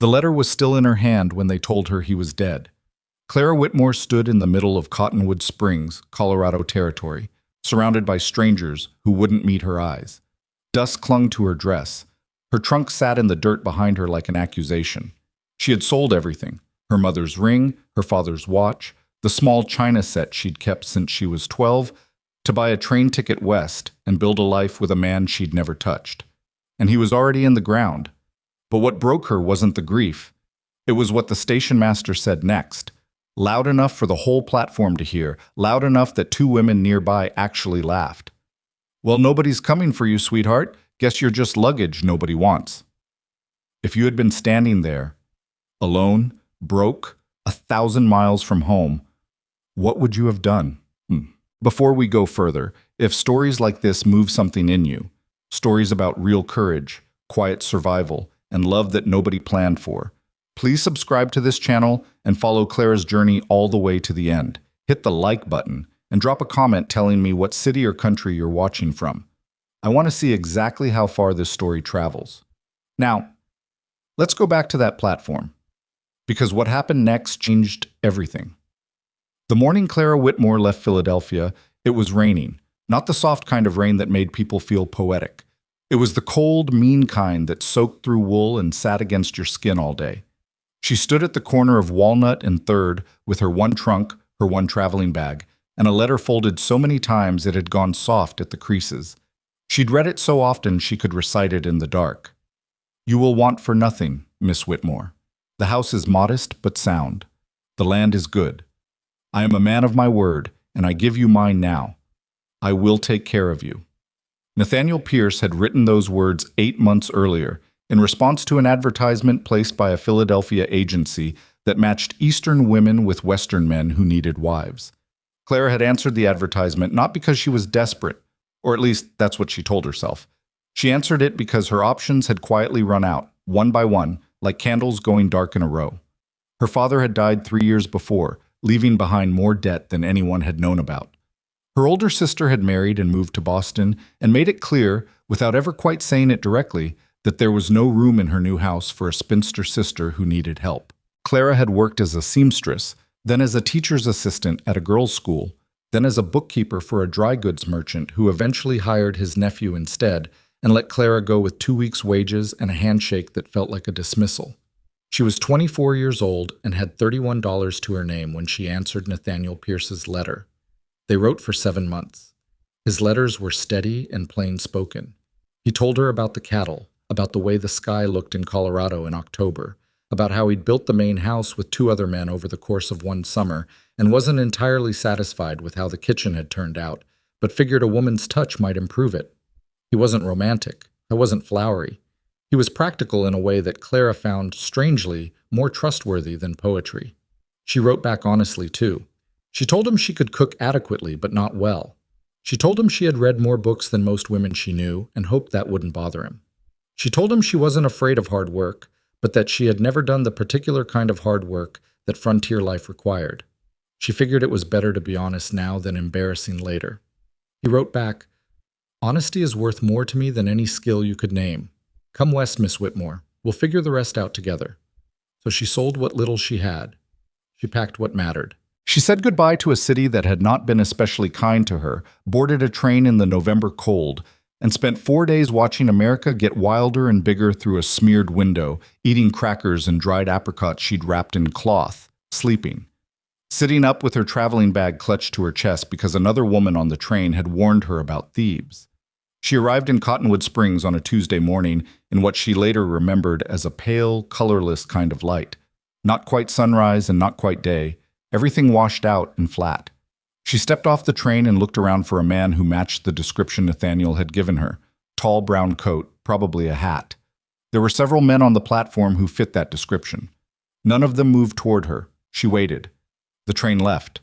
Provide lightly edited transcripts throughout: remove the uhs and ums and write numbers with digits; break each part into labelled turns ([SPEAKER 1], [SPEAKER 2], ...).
[SPEAKER 1] The letter was still in her hand when they told her he was dead. Clara Whitmore stood in the middle of Cottonwood Springs, Colorado territory, surrounded by strangers who wouldn't meet her eyes. Dust clung to her dress. Her trunk sat in the dirt behind her like an accusation. She had sold everything: her mother's ring, her father's watch, the small china set she'd kept since she was 12, to buy a train ticket west and build a life with a man she'd never touched. And he was already in the ground. But what broke her wasn't the grief. It was what the station master said next. Loud enough for the whole platform to hear, loud enough that two women nearby actually laughed. "Well, nobody's coming for you, sweetheart. Guess you're just luggage nobody wants." If you had been standing there, alone, broke, 1,000 miles from home, what would you have done? Before we go further, if stories like this move something in you, stories about real courage, quiet survival, and love that nobody planned for, please subscribe to this channel and follow Clara's journey all the way to the end. Hit the like button and drop a comment telling me what city or country you're watching from. I want to see exactly how far this story travels. Now, let's go back to that platform, because what happened next changed everything. The morning Clara Whitmore left Philadelphia, it was raining, not the soft kind of rain that made people feel poetic. It was the cold, mean kind that soaked through wool and sat against your skin all day. She stood at the corner of Walnut and 3rd with her one trunk, her one traveling bag, and a letter folded so many times it had gone soft at the creases. She'd read it so often she could recite it in the dark. "You will want for nothing, Miss Whitmore. The house is modest but sound. The land is good. I am a man of my word, and I give you mine now. I will take care of you." Nathaniel Pierce had written those words 8 months earlier in response to an advertisement placed by a Philadelphia agency that matched Eastern women with Western men who needed wives. Clara had answered the advertisement not because she was desperate, or at least that's what she told herself. She answered it because her options had quietly run out, one by one, like candles going dark in a row. Her father had died 3 years before, leaving behind more debt than anyone had known about. Her older sister had married and moved to Boston and made it clear, without ever quite saying it directly, that there was no room in her new house for a spinster sister who needed help. Clara had worked as a seamstress, then as a teacher's assistant at a girls' school, then as a bookkeeper for a dry goods merchant who eventually hired his nephew instead and let Clara go with 2 weeks' wages and a handshake that felt like a dismissal. She was 24 years old and had $31 to her name when she answered Nathaniel Pierce's letter. They wrote for 7 months. His letters were steady and plain-spoken. He told her about the cattle, about the way the sky looked in Colorado in October, about how he'd built the main house with 2 other men over the course of one summer and wasn't entirely satisfied with how the kitchen had turned out, but figured a woman's touch might improve it. He wasn't romantic. He wasn't flowery. He was practical in a way that Clara found, strangely, more trustworthy than poetry. She wrote back honestly, too. She told him she could cook adequately, but not well. She told him she had read more books than most women she knew and hoped that wouldn't bother him. She told him she wasn't afraid of hard work, but that she had never done the particular kind of hard work that frontier life required. She figured it was better to be honest now than embarrassing later. He wrote back, "Honesty is worth more to me than any skill you could name. Come west, Miss Whitmore. We'll figure the rest out together." So she sold what little she had. She packed what mattered. She said goodbye to a city that had not been especially kind to her, boarded a train in the November cold, and spent 4 days watching America get wilder and bigger through a smeared window, eating crackers and dried apricots she'd wrapped in cloth, sleeping. Sitting up with her traveling bag clutched to her chest because another woman on the train had warned her about thieves. She arrived in Cottonwood Springs on a Tuesday morning in what she later remembered as a pale, colorless kind of light. Not quite sunrise and not quite day, everything washed out and flat. She stepped off the train and looked around for a man who matched the description Nathaniel had given her. Tall brown coat, probably a hat. There were several men on the platform who fit that description. None of them moved toward her. She waited. The train left.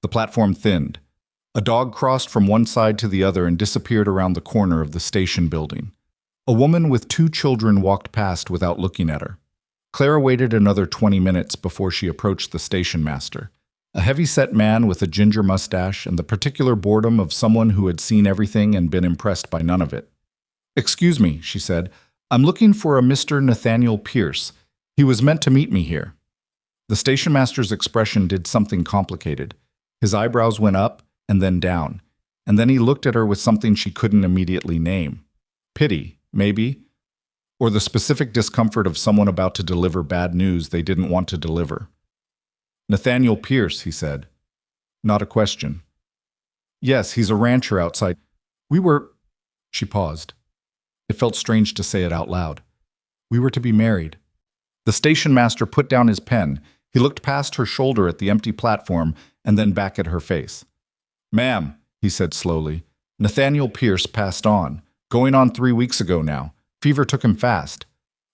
[SPEAKER 1] The platform thinned. A dog crossed from one side to the other and disappeared around the corner of the station building. A woman with 2 children walked past without looking at her. Clara waited another 20 minutes before she approached the station master. A heavy-set man with a ginger mustache and the particular boredom of someone who had seen everything and been impressed by none of it. "Excuse me," she said. "I'm looking for a Mr. Nathaniel Pierce. He was meant to meet me here. The station master's expression did something complicated. His eyebrows went up and then down, and then he looked at her with something she couldn't immediately name. Pity, maybe, or the specific discomfort of someone about to deliver bad news they didn't want to deliver. Nathaniel Pierce, he said. Not a question. Yes, he's a rancher outside. She paused. It felt strange to say it out loud. We were to be married. The station master put down his pen. He looked past her shoulder at the empty platform and then back at her face. Ma'am, he said slowly, Nathaniel Pierce passed on. Going on 3 weeks ago now. Fever took him fast.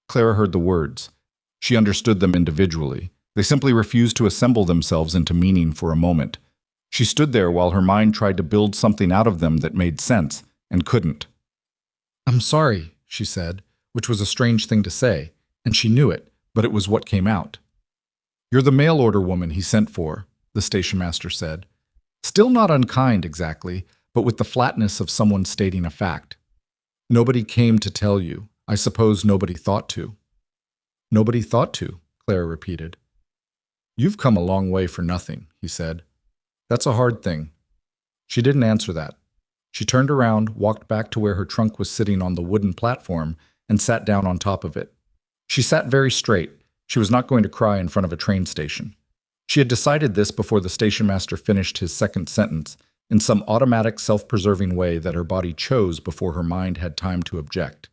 [SPEAKER 1] Clara heard the words. She understood them individually. They simply refused to assemble themselves into meaning for a moment. She stood there while her mind tried to build something out of them that made sense, and couldn't. I'm sorry, she said, which was a strange thing to say, and she knew it, but it was what came out. You're the mail order woman he sent for, the station master said. Still not unkind exactly, but with the flatness of someone stating a fact. Nobody came to tell you. I suppose nobody thought to. Nobody thought to, Clara repeated. You've come a long way for nothing, he said. That's a hard thing. She didn't answer that. She turned around, walked back to where her trunk was sitting on the wooden platform, and sat down on top of it. She sat very straight. She was not going to cry in front of a train station. She had decided this before the station master finished his second sentence, in some automatic, self-preserving way that her body chose before her mind had time to object.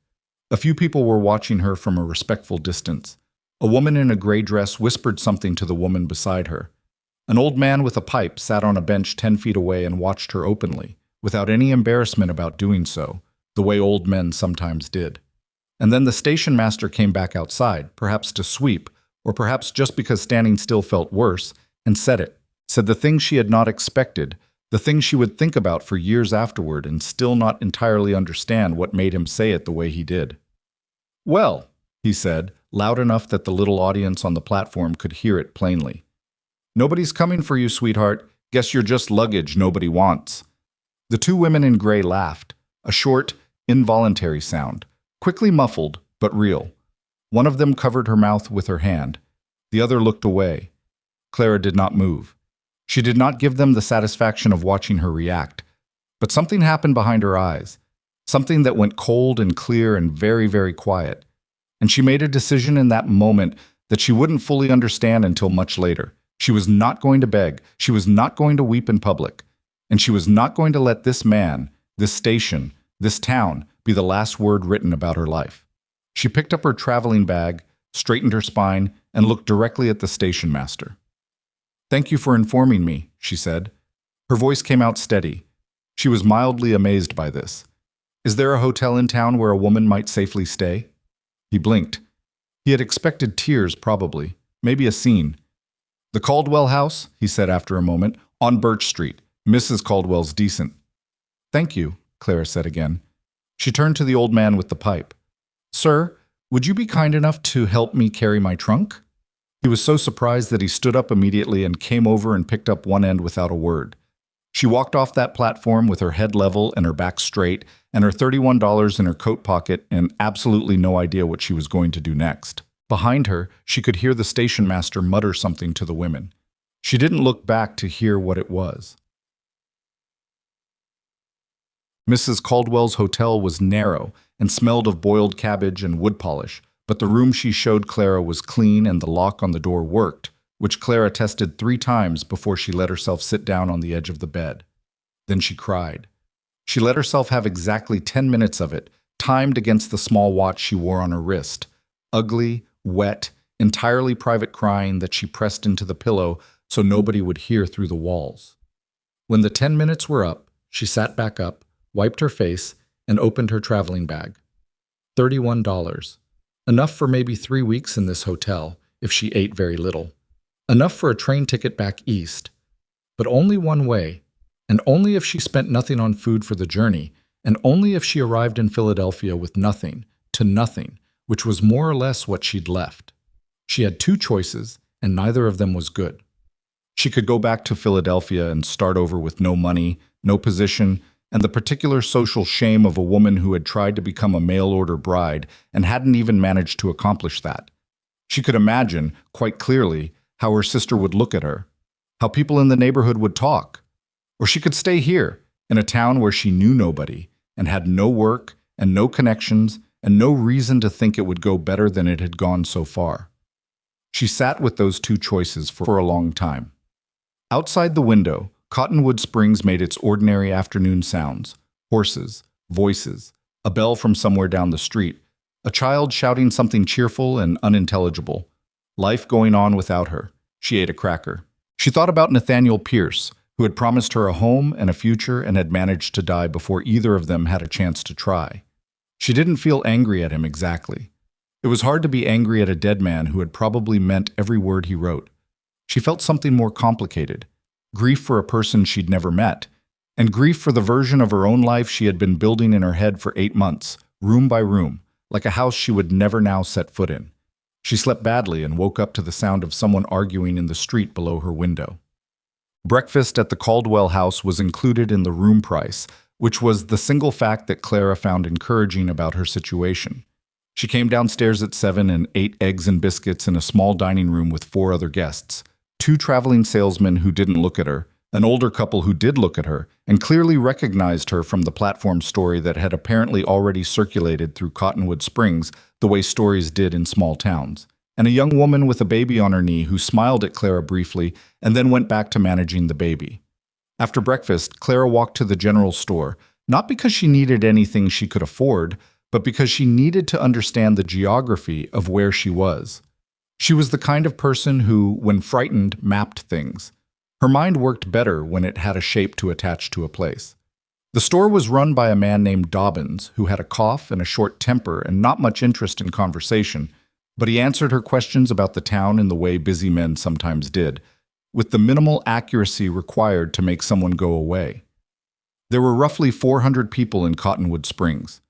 [SPEAKER 1] A few people were watching her from a respectful distance. A woman in a gray dress whispered something to the woman beside her. An old man with a pipe sat on a bench 10 feet away and watched her openly, without any embarrassment about doing so, the way old men sometimes did. And then the station master came back outside, perhaps to sweep, or perhaps just because standing still felt worse, and said it. Said the thing she had not expected, the thing she would think about for years afterward and still not entirely understand what made him say it the way he did. Well, he said, loud enough that the little audience on the platform could hear it plainly. Nobody's coming for you, sweetheart. Guess you're just luggage nobody wants. The two women in gray laughed, a short, involuntary sound, quickly muffled, but real. One of them covered her mouth with her hand. The other looked away. Clara did not move. She did not give them the satisfaction of watching her react. But something happened behind her eyes, something that went cold and clear and very, very quiet. And she made a decision in that moment that she wouldn't fully understand until much later. She was not going to beg. She was not going to weep in public. And she was not going to let this man, this station, this town be the last word written about her life. She picked up her traveling bag, straightened her spine, and looked directly at the station master. Thank you for informing me, she said. Her voice came out steady. She was mildly amazed by this. Is there a hotel in town where a woman might safely stay? He blinked. He had expected tears, probably, maybe a scene. The Caldwell house, he said after a moment, on Birch Street. Mrs. Caldwell's decent. Thank you, Clara said again. She turned to the old man with the pipe. Sir, would you be kind enough to help me carry my trunk? He was so surprised that he stood up immediately and came over and picked up one end without a word. She walked off that platform with her head level and her back straight and her $31 in her coat pocket and absolutely no idea what she was going to do next. Behind her, she could hear the station master mutter something to the women. She didn't look back to hear what it was. Mrs. Caldwell's hotel was narrow and smelled of boiled cabbage and wood polish, but the room she showed Clara was clean and the lock on the door worked, which Clara tested 3 times before she let herself sit down on the edge of the bed. Then she cried. She let herself have exactly 10 minutes of it, timed against the small watch she wore on her wrist. Ugly, wet, entirely private crying that she pressed into the pillow so nobody would hear through the walls. When the 10 minutes were up, she sat back up, wiped her face, and opened her traveling bag. $31. Enough for maybe 3 weeks in this hotel, if she ate very little. Enough for a train ticket back east. But only one way, and only if she spent nothing on food for the journey, and only if she arrived in Philadelphia with nothing, to nothing, which was more or less what she'd left. She had 2 choices, and neither of them was good. She could go back to Philadelphia and start over with no money, no position, and the particular social shame of a woman who had tried to become a mail-order bride and hadn't even managed to accomplish that. She could imagine, quite clearly, how her sister would look at her, how people in the neighborhood would talk. Or she could stay here, in a town where she knew nobody, and had no work, and no connections, and no reason to think it would go better than it had gone so far. She sat with those two choices for a long time. Outside the window, Cottonwood Springs made its ordinary afternoon sounds: horses, voices, a bell from somewhere down the street, a child shouting something cheerful and unintelligible. Life going on without her. She ate a cracker. She thought about Nathaniel Pierce, who had promised her a home and a future and had managed to die before either of them had a chance to try. She didn't feel angry at him exactly. It was hard to be angry at a dead man who had probably meant every word he wrote. She felt something more complicated: grief for a person she'd never met, and grief for the version of her own life she had been building in her head for 8 months, room by room, like a house she would never now set foot in. She slept badly and woke up to the sound of someone arguing in the street below her window. Breakfast at the Caldwell house was included in the room price, which was the single fact that Clara found encouraging about her situation. She came downstairs at 7 and ate eggs and biscuits in a small dining room with 4 other guests: 2 traveling salesmen who didn't look at her, an older couple who did look at her and clearly recognized her from the platform story that had apparently already circulated through Cottonwood Springs the way stories did in small towns, and a young woman with a baby on her knee who smiled at Clara briefly and then went back to managing the baby. After breakfast, Clara walked to the general store, not because she needed anything she could afford, but because she needed to understand the geography of where she was. She was the kind of person who, when frightened, mapped things. Her mind worked better when it had a shape to attach to a place. The store was run by a man named Dobbins, who had a cough and a short temper and not much interest in conversation, but he answered her questions about the town in the way busy men sometimes did, with the minimal accuracy required to make someone go away. There were roughly 400 people in Cottonwood Springs.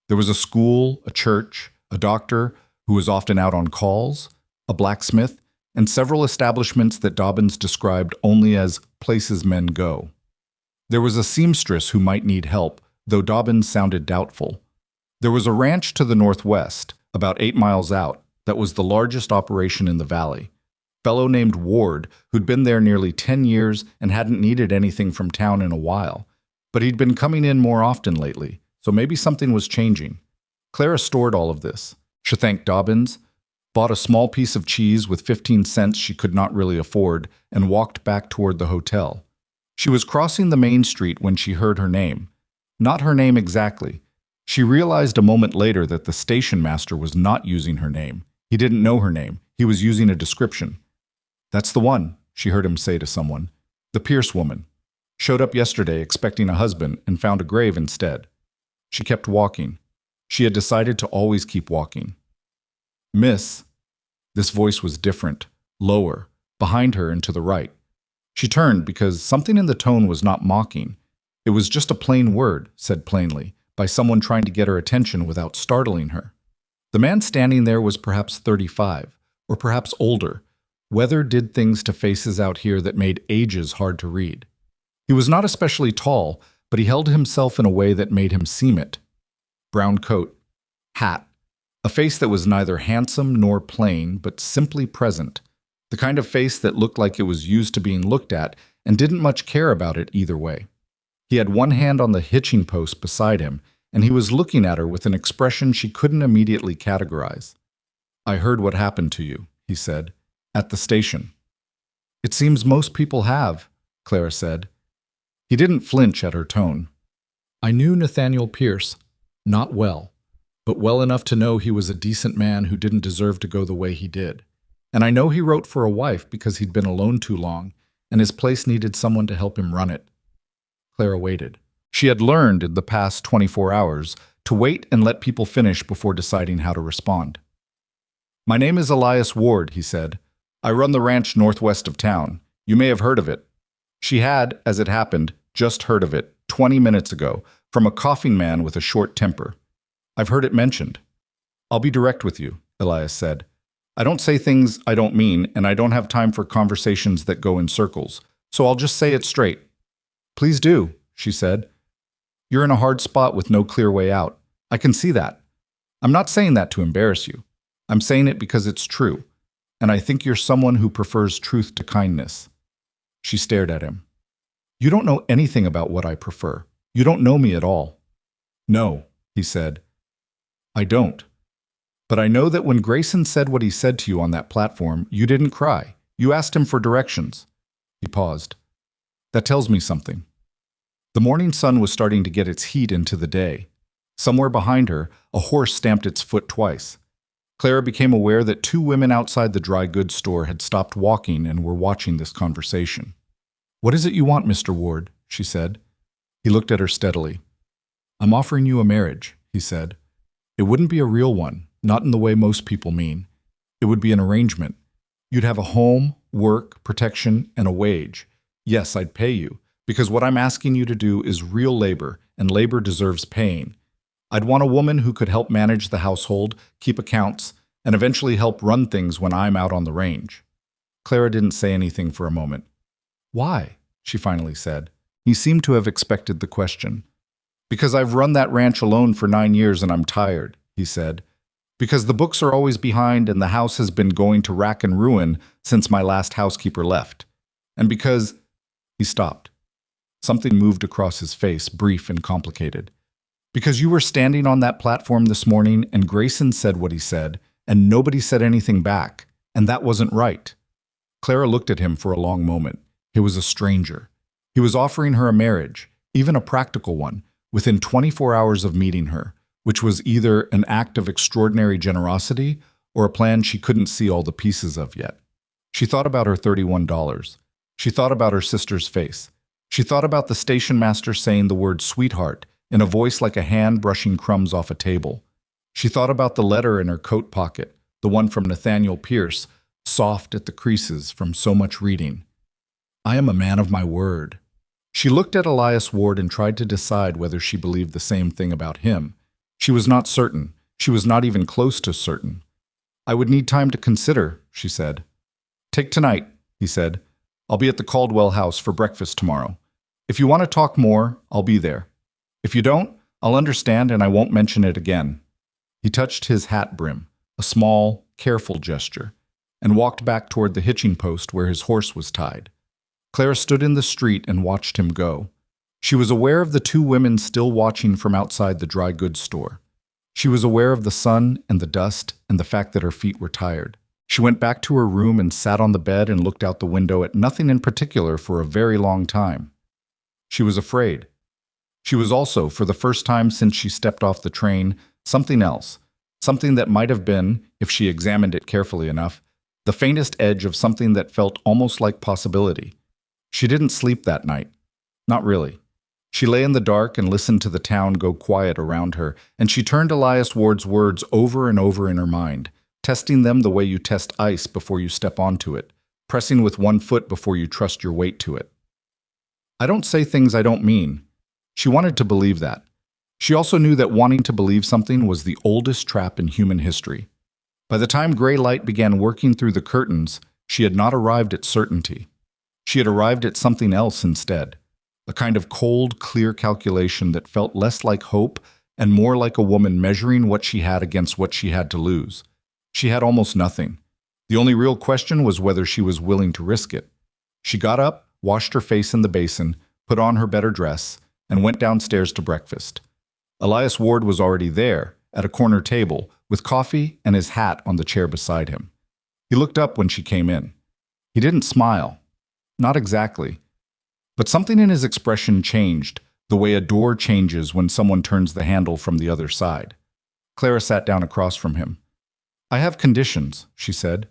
[SPEAKER 1] There was a school, a church, a doctor who was often out on calls, a blacksmith, and several establishments that Dobbins described only as places men go. There was a seamstress who might need help, though Dobbins sounded doubtful. There was a ranch to the northwest, about 8 miles out, that was the largest operation in the valley. A fellow named Ward, who'd been there nearly 10 years and hadn't needed anything from town in a while. But he'd been coming in more often lately, so maybe something was changing. Clara stored all of this. She thanked Dobbins, bought a small piece of cheese with 15 cents she could not really afford, and walked back toward the hotel. She was crossing the main street when she heard her name. Not her name exactly. She realized a moment later that the station master was not using her name. He didn't know her name. He was using a description. "That's the one," she heard him say to someone. "The Pierce woman. Showed up yesterday expecting a husband and found a grave instead." She kept walking. She had decided to always keep walking. "Miss." This voice was different, lower, behind her and to the right. She turned because something in the tone was not mocking. It was just a plain word, said plainly, by someone trying to get her attention without startling her. The man standing there was perhaps 35, or perhaps older. Weather did things to faces out here that made ages hard to read. He was not especially tall, but he held himself in a way that made him seem it. Brown coat, hat, a face that was neither handsome nor plain, but simply present. The kind of face that looked like it was used to being looked at and didn't much care about it either way. He had one hand on the hitching post beside him, and he was looking at her with an expression she couldn't immediately categorize. "I heard what happened to you," he said, "at the station." "It seems most people have," Clara said. He didn't flinch at her tone. "I knew Nathaniel Pierce, not well, but well enough to know he was a decent man who didn't deserve to go the way he did. And I know he wrote for a wife because he'd been alone too long, and his place needed someone to help him run it." Clara waited. She had learned in the past 24 hours to wait and let people finish before deciding how to respond. "My name is Elias Ward," he said. "I run the ranch northwest of town. You may have heard of it." She had, as it happened, just heard of it 20 minutes ago from a coughing man with a short temper. "I've heard it mentioned." "I'll be direct with you," Elias said. "I don't say things I don't mean, and I don't have time for conversations that go in circles, so I'll just say it straight." "Please do," she said. "You're in a hard spot with no clear way out. I can see that. I'm not saying that to embarrass you. I'm saying it because it's true, and I think you're someone who prefers truth to kindness." She stared at him. "You don't know anything about what I prefer. You don't know me at all." "No," he said. "I don't. But I know that when Grayson said what he said to you on that platform, you didn't cry. You asked him for directions." He paused. "That tells me something." The morning sun was starting to get its heat into the day. Somewhere behind her, a horse stamped its foot twice. Clara became aware that two women outside the dry goods store had stopped walking and were watching this conversation. "What is it you want, Mr. Ward?" she said. He looked at her steadily. "I'm offering you a marriage," he said. "It wouldn't be a real one, not in the way most people mean. It would be an arrangement. You'd have a home, work, protection, and a wage. Yes, I'd pay you, because what I'm asking you to do is real labor, and labor deserves paying. I'd want a woman who could help manage the household, keep accounts, and eventually help run things when I'm out on the range." Clara didn't say anything for a moment. "Why?" she finally said. He seemed to have expected the question. "Because I've run that ranch alone for 9 years and I'm tired," he said. "Because the books are always behind and the house has been going to rack and ruin since my last housekeeper left. And because—" He stopped. Something moved across his face, brief and complicated. "Because you were standing on that platform this morning and Grayson said what he said, and nobody said anything back, and that wasn't right." Clara looked at him for a long moment. He was a stranger. He was offering her a marriage, even a practical one, within 24 hours of meeting her, which was either an act of extraordinary generosity or a plan she couldn't see all the pieces of yet. She thought about her $31. She thought about her sister's face. She thought about the station master saying the word sweetheart in a voice like a hand brushing crumbs off a table. She thought about the letter in her coat pocket, the one from Nathaniel Pierce, soft at the creases from so much reading. "I am a man of my word." She looked at Elias Ward and tried to decide whether she believed the same thing about him. She was not certain. She was not even close to certain. "I would need time to consider," she said. "Take tonight," he said. "I'll be at the Caldwell house for breakfast tomorrow. If you want to talk more, I'll be there. If you don't, I'll understand and I won't mention it again." He touched his hat brim, a small, careful gesture, and walked back toward the hitching post where his horse was tied. Clara stood in the street and watched him go. She was aware of the two women still watching from outside the dry goods store. She was aware of the sun and the dust and the fact that her feet were tired. She went back to her room and sat on the bed and looked out the window at nothing in particular for a very long time. She was afraid. She was also, for the first time since she stepped off the train, something else, something that might have been, if she examined it carefully enough, the faintest edge of something that felt almost like possibility. She didn't sleep that night. Not really. She lay in the dark and listened to the town go quiet around her, and she turned Elias Ward's words over and over in her mind, testing them the way you test ice before you step onto it, pressing with one foot before you trust your weight to it. "I don't say things I don't mean." She wanted to believe that. She also knew that wanting to believe something was the oldest trap in human history. By the time gray light began working through the curtains, she had not arrived at certainty. She had arrived at something else instead, a kind of cold, clear calculation that felt less like hope and more like a woman measuring what she had against what she had to lose. She had almost nothing. The only real question was whether she was willing to risk it. She got up, washed her face in the basin, put on her better dress, and went downstairs to breakfast. Elias Ward was already there, at a corner table, with coffee and his hat on the chair beside him. He looked up when she came in. He didn't smile. Not exactly. But something in his expression changed, the way a door changes when someone turns the handle from the other side. Clara sat down across from him. "I have conditions," she said.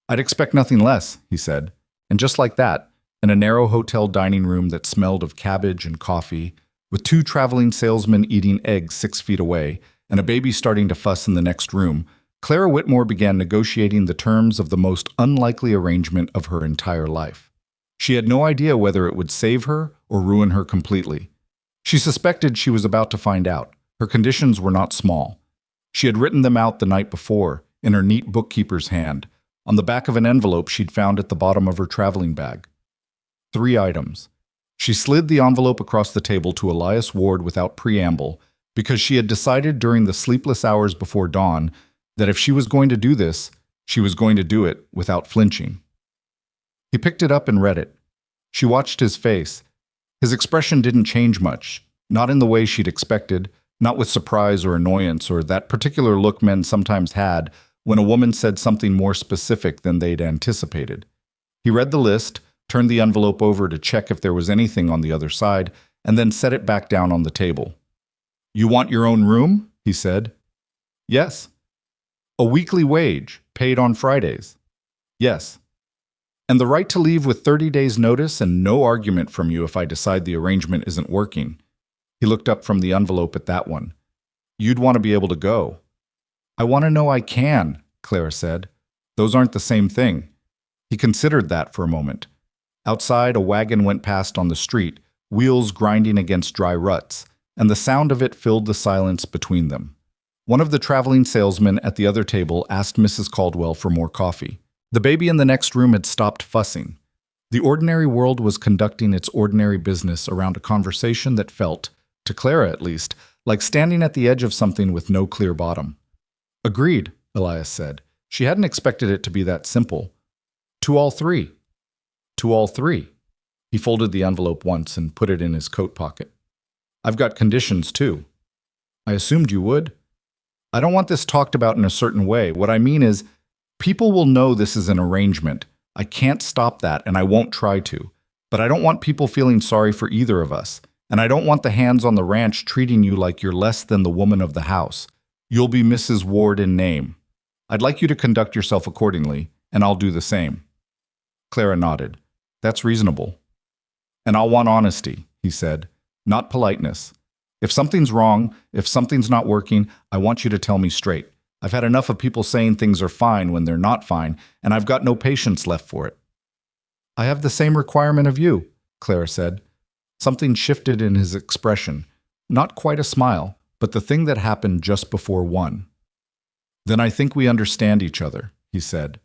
[SPEAKER 1] "I'd expect nothing less," he said. And just like that, in a narrow hotel dining room that smelled of cabbage and coffee, with two traveling salesmen eating eggs 6 feet away, and a baby starting to fuss in the next room, Clara Whitmore began negotiating the terms of the most unlikely arrangement of her entire life. She had no idea whether it would save her or ruin her completely. She suspected she was about to find out. Her conditions were not small. She had written them out the night before, in her neat bookkeeper's hand, on the back of an envelope she'd found at the bottom of her traveling bag. 3 items. She slid the envelope across the table to Elias Ward without preamble, because she had decided during the sleepless hours before dawn That if she was going to do this, she was going to do it without flinching. He picked it up and read it. She watched his face. His expression didn't change much, not in the way she'd expected, not with surprise or annoyance or that particular look men sometimes had when a woman said something more specific than they'd anticipated. He read the list, turned the envelope over to check if there was anything on the other side, and then set it back down on the table. "You want your own room?" he said. "Yes." "A weekly wage, paid on Fridays?" "Yes." "And the right to leave with 30 days' notice and no argument from you if I decide the arrangement isn't working." He looked up from the envelope at that one. "You'd want to be able to go." "I want to know I can," Clara said. "Those aren't the same thing." He considered that for a moment. Outside, a wagon went past on the street, wheels grinding against dry ruts, and the sound of it filled the silence between them. One of the traveling salesmen at the other table asked Mrs. Caldwell for more coffee. The baby in the next room had stopped fussing. The ordinary world was conducting its ordinary business around a conversation that felt, to Clara at least, like standing at the edge of something with no clear bottom. "Agreed," Elias said. She hadn't expected it to be that simple. "To all three." "To all three." He folded the envelope once and put it in his coat pocket. "I've got conditions, too." "I assumed you would." "I don't want this talked about in a certain way. What I mean is, people will know this is an arrangement. I can't stop that, and I won't try to. But I don't want people feeling sorry for either of us. And I don't want the hands on the ranch treating you like you're less than the woman of the house. You'll be Mrs. Ward in name. I'd like you to conduct yourself accordingly, and I'll do the same." Clara nodded. "That's reasonable." "And I'll want honesty," he said, "not politeness. If something's wrong, if something's not working, I want you to tell me straight. I've had enough of people saying things are fine when they're not fine, and I've got no patience left for it." "I have the same requirement of you," Clara said. Something shifted in his expression. Not quite a smile, but the thing that happened just before one. "Then I think we understand each other," he said.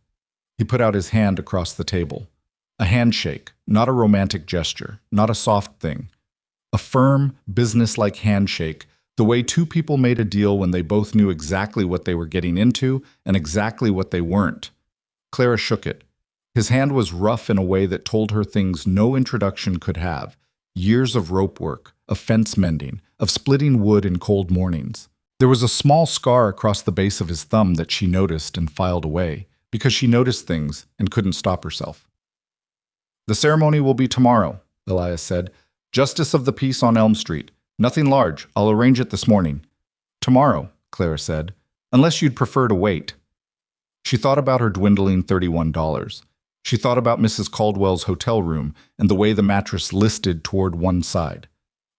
[SPEAKER 1] He put out his hand across the table. A handshake, not a romantic gesture, not a soft thing. A firm, business-like handshake, the way two people made a deal when they both knew exactly what they were getting into and exactly what they weren't. Clara shook it. His hand was rough in a way that told her things no introduction could have. Years of rope work, of fence mending, of splitting wood in cold mornings. There was a small scar across the base of his thumb that she noticed and filed away, because she noticed things and couldn't stop herself. "The ceremony will be tomorrow," Elias said. "Justice of the peace on Elm Street. Nothing large. I'll arrange it this morning." "Tomorrow," Clara said, "unless you'd prefer to wait." She thought about her dwindling $31. She thought about Mrs. Caldwell's hotel room and the way the mattress listed toward one side.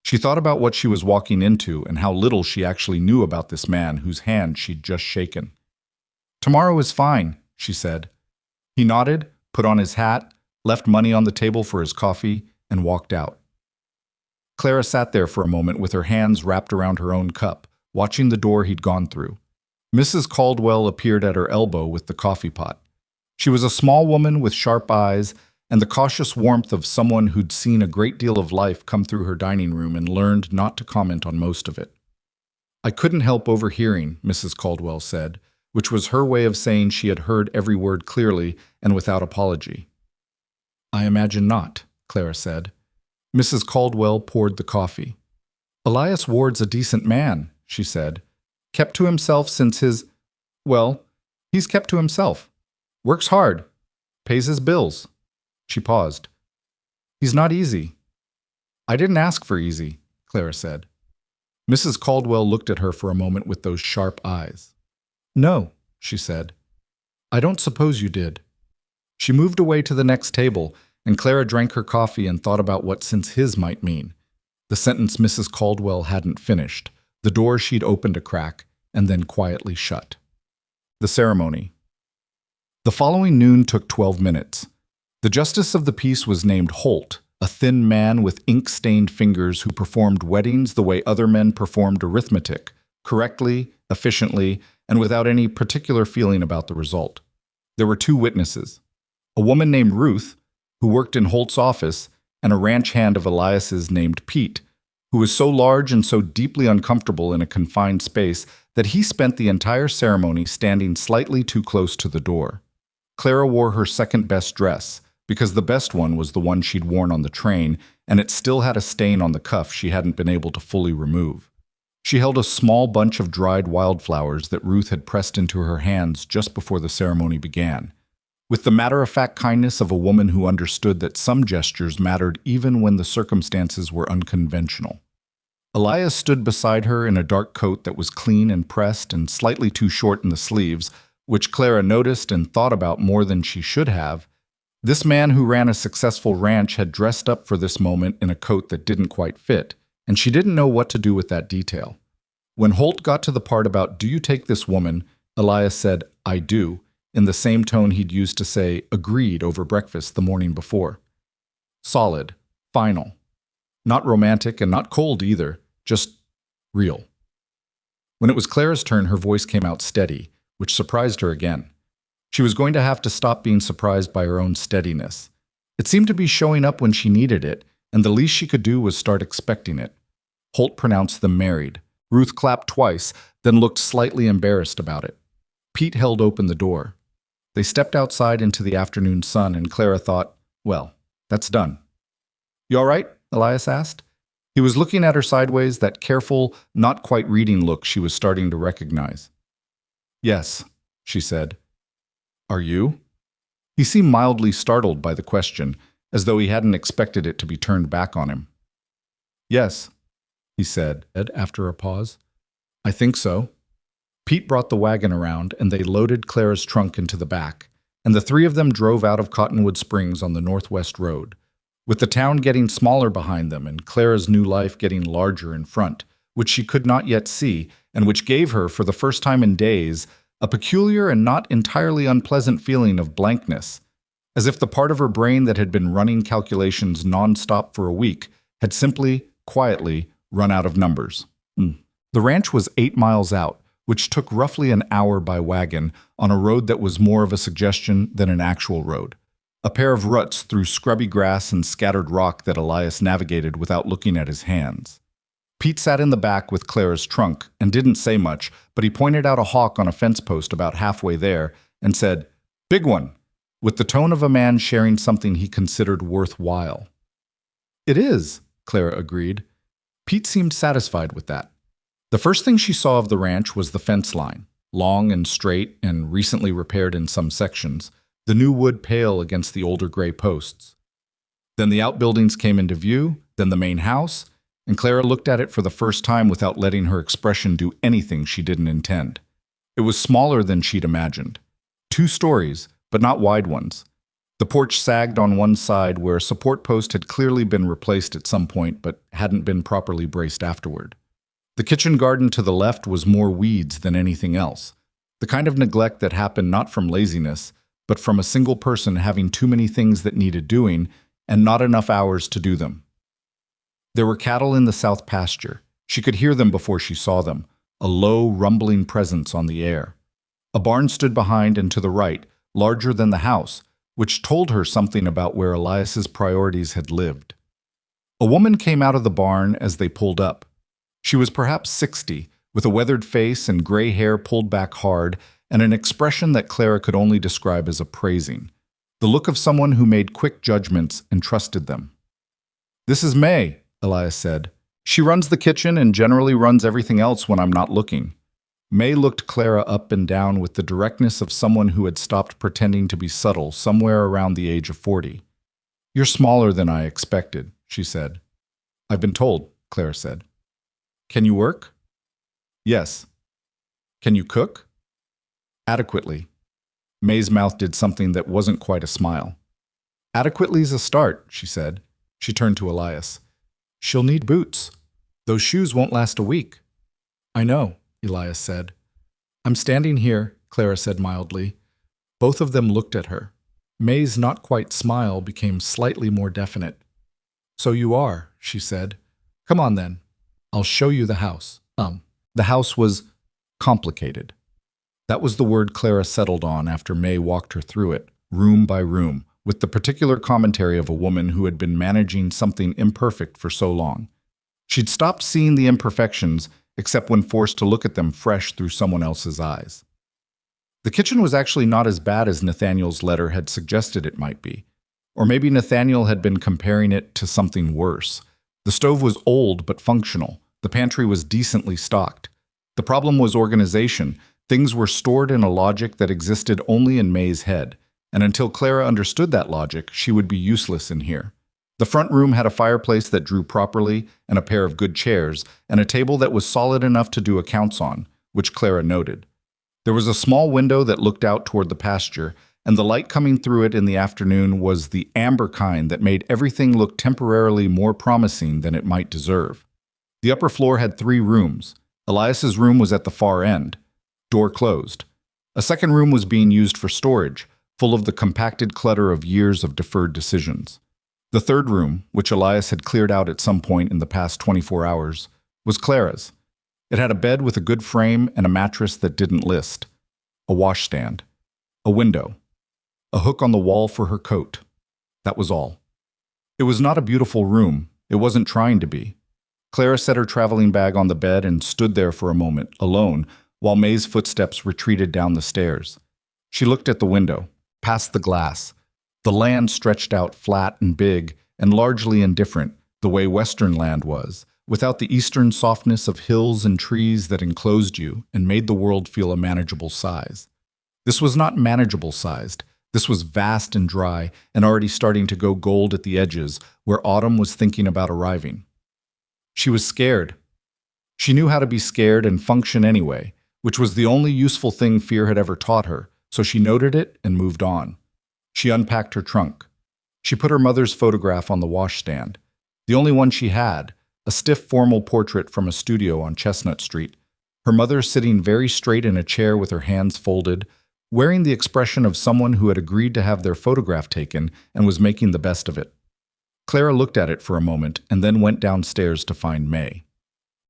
[SPEAKER 1] She thought about what she was walking into and how little she actually knew about this man whose hand she'd just shaken. "Tomorrow is fine," she said. He nodded, put on his hat, left money on the table for his coffee, and walked out. Clara sat there for a moment with her hands wrapped around her own cup, watching the door he'd gone through. Mrs. Caldwell appeared at her elbow with the coffee pot. She was a small woman with sharp eyes and the cautious warmth of someone who'd seen a great deal of life come through her dining room and learned not to comment on most of it. "I couldn't help overhearing," Mrs. Caldwell said, which was her way of saying she had heard every word clearly and without apology. "I imagine not," Clara said. Mrs. Caldwell poured the coffee. "Elias Ward's a decent man," she said. "Kept to himself since he's kept to himself. Works hard. Pays his bills." She paused. "He's not easy." "I didn't ask for easy," Clara said. Mrs. Caldwell looked at her for a moment with those sharp eyes. "No," she said. "I don't suppose you did." She moved away to the next table, and Clara drank her coffee and thought about what "since his" might mean. The sentence Mrs. Caldwell hadn't finished, the door she'd opened a crack, and then quietly shut. The ceremony. The following noon took 12 minutes. The justice of the peace was named Holt, a thin man with ink-stained fingers who performed weddings the way other men performed arithmetic, correctly, efficiently, and without any particular feeling about the result. There were two witnesses, a woman named Ruth, who worked in Holt's office, and a ranch hand of Elias's named Pete, who was so large and so deeply uncomfortable in a confined space that he spent the entire ceremony standing slightly too close to the door. Clara wore her second-best dress, because the best one was the one she'd worn on the train, and it still had a stain on the cuff she hadn't been able to fully remove. She held a small bunch of dried wildflowers that Ruth had pressed into her hands just before the ceremony began, with the matter-of-fact kindness of a woman who understood that some gestures mattered even when the circumstances were unconventional. Elias stood beside her in a dark coat that was clean and pressed and slightly too short in the sleeves, which Clara noticed and thought about more than she should have. This man who ran a successful ranch had dressed up for this moment in a coat that didn't quite fit, and she didn't know what to do with that detail. When Holt got to the part about "Do you take this woman?" Elias said, "I do," in the same tone he'd used to say "agreed" over breakfast the morning before. Solid, final. Not romantic and not cold either, just real. When it was Clara's turn, her voice came out steady, which surprised her again. She was going to have to stop being surprised by her own steadiness. It seemed to be showing up when she needed it, and the least she could do was start expecting it. Holt pronounced them married. Ruth clapped twice, then looked slightly embarrassed about it. Pete held open the door. They stepped outside into the afternoon sun, and Clara thought, well, that's done. "You all right?" Elias asked. He was looking at her sideways, that careful, not quite reading look she was starting to recognize. "Yes," she said. "Are you?" He seemed mildly startled by the question, as though he hadn't expected it to be turned back on him. "Yes," he said, after a pause. "I think so." Pete brought the wagon around, and they loaded Clara's trunk into the back, and the three of them drove out of Cottonwood Springs on the northwest road, with the town getting smaller behind them and Clara's new life getting larger in front, which she could not yet see, and which gave her, for the first time in days, a peculiar and not entirely unpleasant feeling of blankness, as if the part of her brain that had been running calculations nonstop for a week had simply, quietly, run out of numbers. The ranch was 8 miles out, which took roughly an hour by wagon on a road that was more of a suggestion than an actual road. A pair of ruts through scrubby grass and scattered rock that Elias navigated without looking at his hands. Pete sat in the back with Clara's trunk and didn't say much, but he pointed out a hawk on a fence post about halfway there and said, "Big one," with the tone of a man sharing something he considered worthwhile. "It is," Clara agreed. Pete seemed satisfied with that. The first thing she saw of the ranch was the fence line, long and straight and recently repaired in some sections, the new wood pale against the older gray posts. Then the outbuildings came into view, then the main house, and Clara looked at it for the first time without letting her expression do anything she didn't intend. It was smaller than she'd imagined. 2 stories, but not wide ones. The porch sagged on one side where a support post had clearly been replaced at some point but hadn't been properly braced afterward. The kitchen garden to the left was more weeds than anything else, the kind of neglect that happened not from laziness, but from a single person having too many things that needed doing and not enough hours to do them. There were cattle in the south pasture. She could hear them before she saw them, a low, rumbling presence on the air. A barn stood behind and to the right, larger than the house, which told her something about where Elias's priorities had lived. A woman came out of the barn as they pulled up. She was perhaps 60, with a weathered face and gray hair pulled back hard, and an expression that Clara could only describe as appraising, the look of someone who made quick judgments and trusted them. "This is May," Elias said. "She runs the kitchen and generally runs everything else when I'm not looking." May looked Clara up and down with the directness of someone who had stopped pretending to be subtle somewhere around the age of 40. "You're smaller than I expected," she said. "I've been told," Clara said. "Can you work?" "Yes." "Can you cook?" "Adequately." May's mouth did something that wasn't quite a smile. "Adequately's a start," she said. She turned to Elias. "She'll need boots. Those shoes won't last a week." "I know," Elias said. "I'm standing here," Clara said mildly. Both of them looked at her. May's not-quite smile became slightly more definite. "So you are," she said. "Come on then. I'll show you the house." The house was complicated. That was the word Clara settled on after May walked her through it, room by room, with the particular commentary of a woman who had been managing something imperfect for so long. She'd stopped seeing the imperfections except when forced to look at them fresh through someone else's eyes. The kitchen was actually not as bad as Nathaniel's letter had suggested it might be. Or maybe Nathaniel had been comparing it to something worse. The stove was old but functional. The pantry was decently stocked. The problem was organization. Things were stored in a logic that existed only in May's head, and until Clara understood that logic, she would be useless in here. The front room had a fireplace that drew properly, and a pair of good chairs, and a table that was solid enough to do accounts on, which Clara noted. There was a small window that looked out toward the pasture, and the light coming through it in the afternoon was the amber kind that made everything look temporarily more promising than it might deserve. The upper floor had 3 rooms. Elias's room was at the far end, door closed. A second room was being used for storage, full of the compacted clutter of years of deferred decisions. The third room, which Elias had cleared out at some point in the past 24 hours, was Clara's. It had a bed with a good frame and a mattress that didn't list, a washstand, a window, a hook on the wall for her coat. That was all. It was not a beautiful room. It wasn't trying to be. Clara set her traveling bag on the bed and stood there for a moment, alone, while May's footsteps retreated down the stairs. She looked at the window, past the glass. The land stretched out flat and big, and largely indifferent, the way Western land was, without the eastern softness of hills and trees that enclosed you and made the world feel a manageable size. This was not manageable sized. This was vast and dry, and already starting to go gold at the edges, where autumn was thinking about arriving. She was scared. She knew how to be scared and function anyway, which was the only useful thing fear had ever taught her, so she noted it and moved on. She unpacked her trunk. She put her mother's photograph on the washstand, the only one she had, a stiff formal portrait from a studio on Chestnut Street, her mother sitting very straight in a chair with her hands folded, wearing the expression of someone who had agreed to have their photograph taken and was making the best of it. Clara looked at it for a moment and then went downstairs to find May.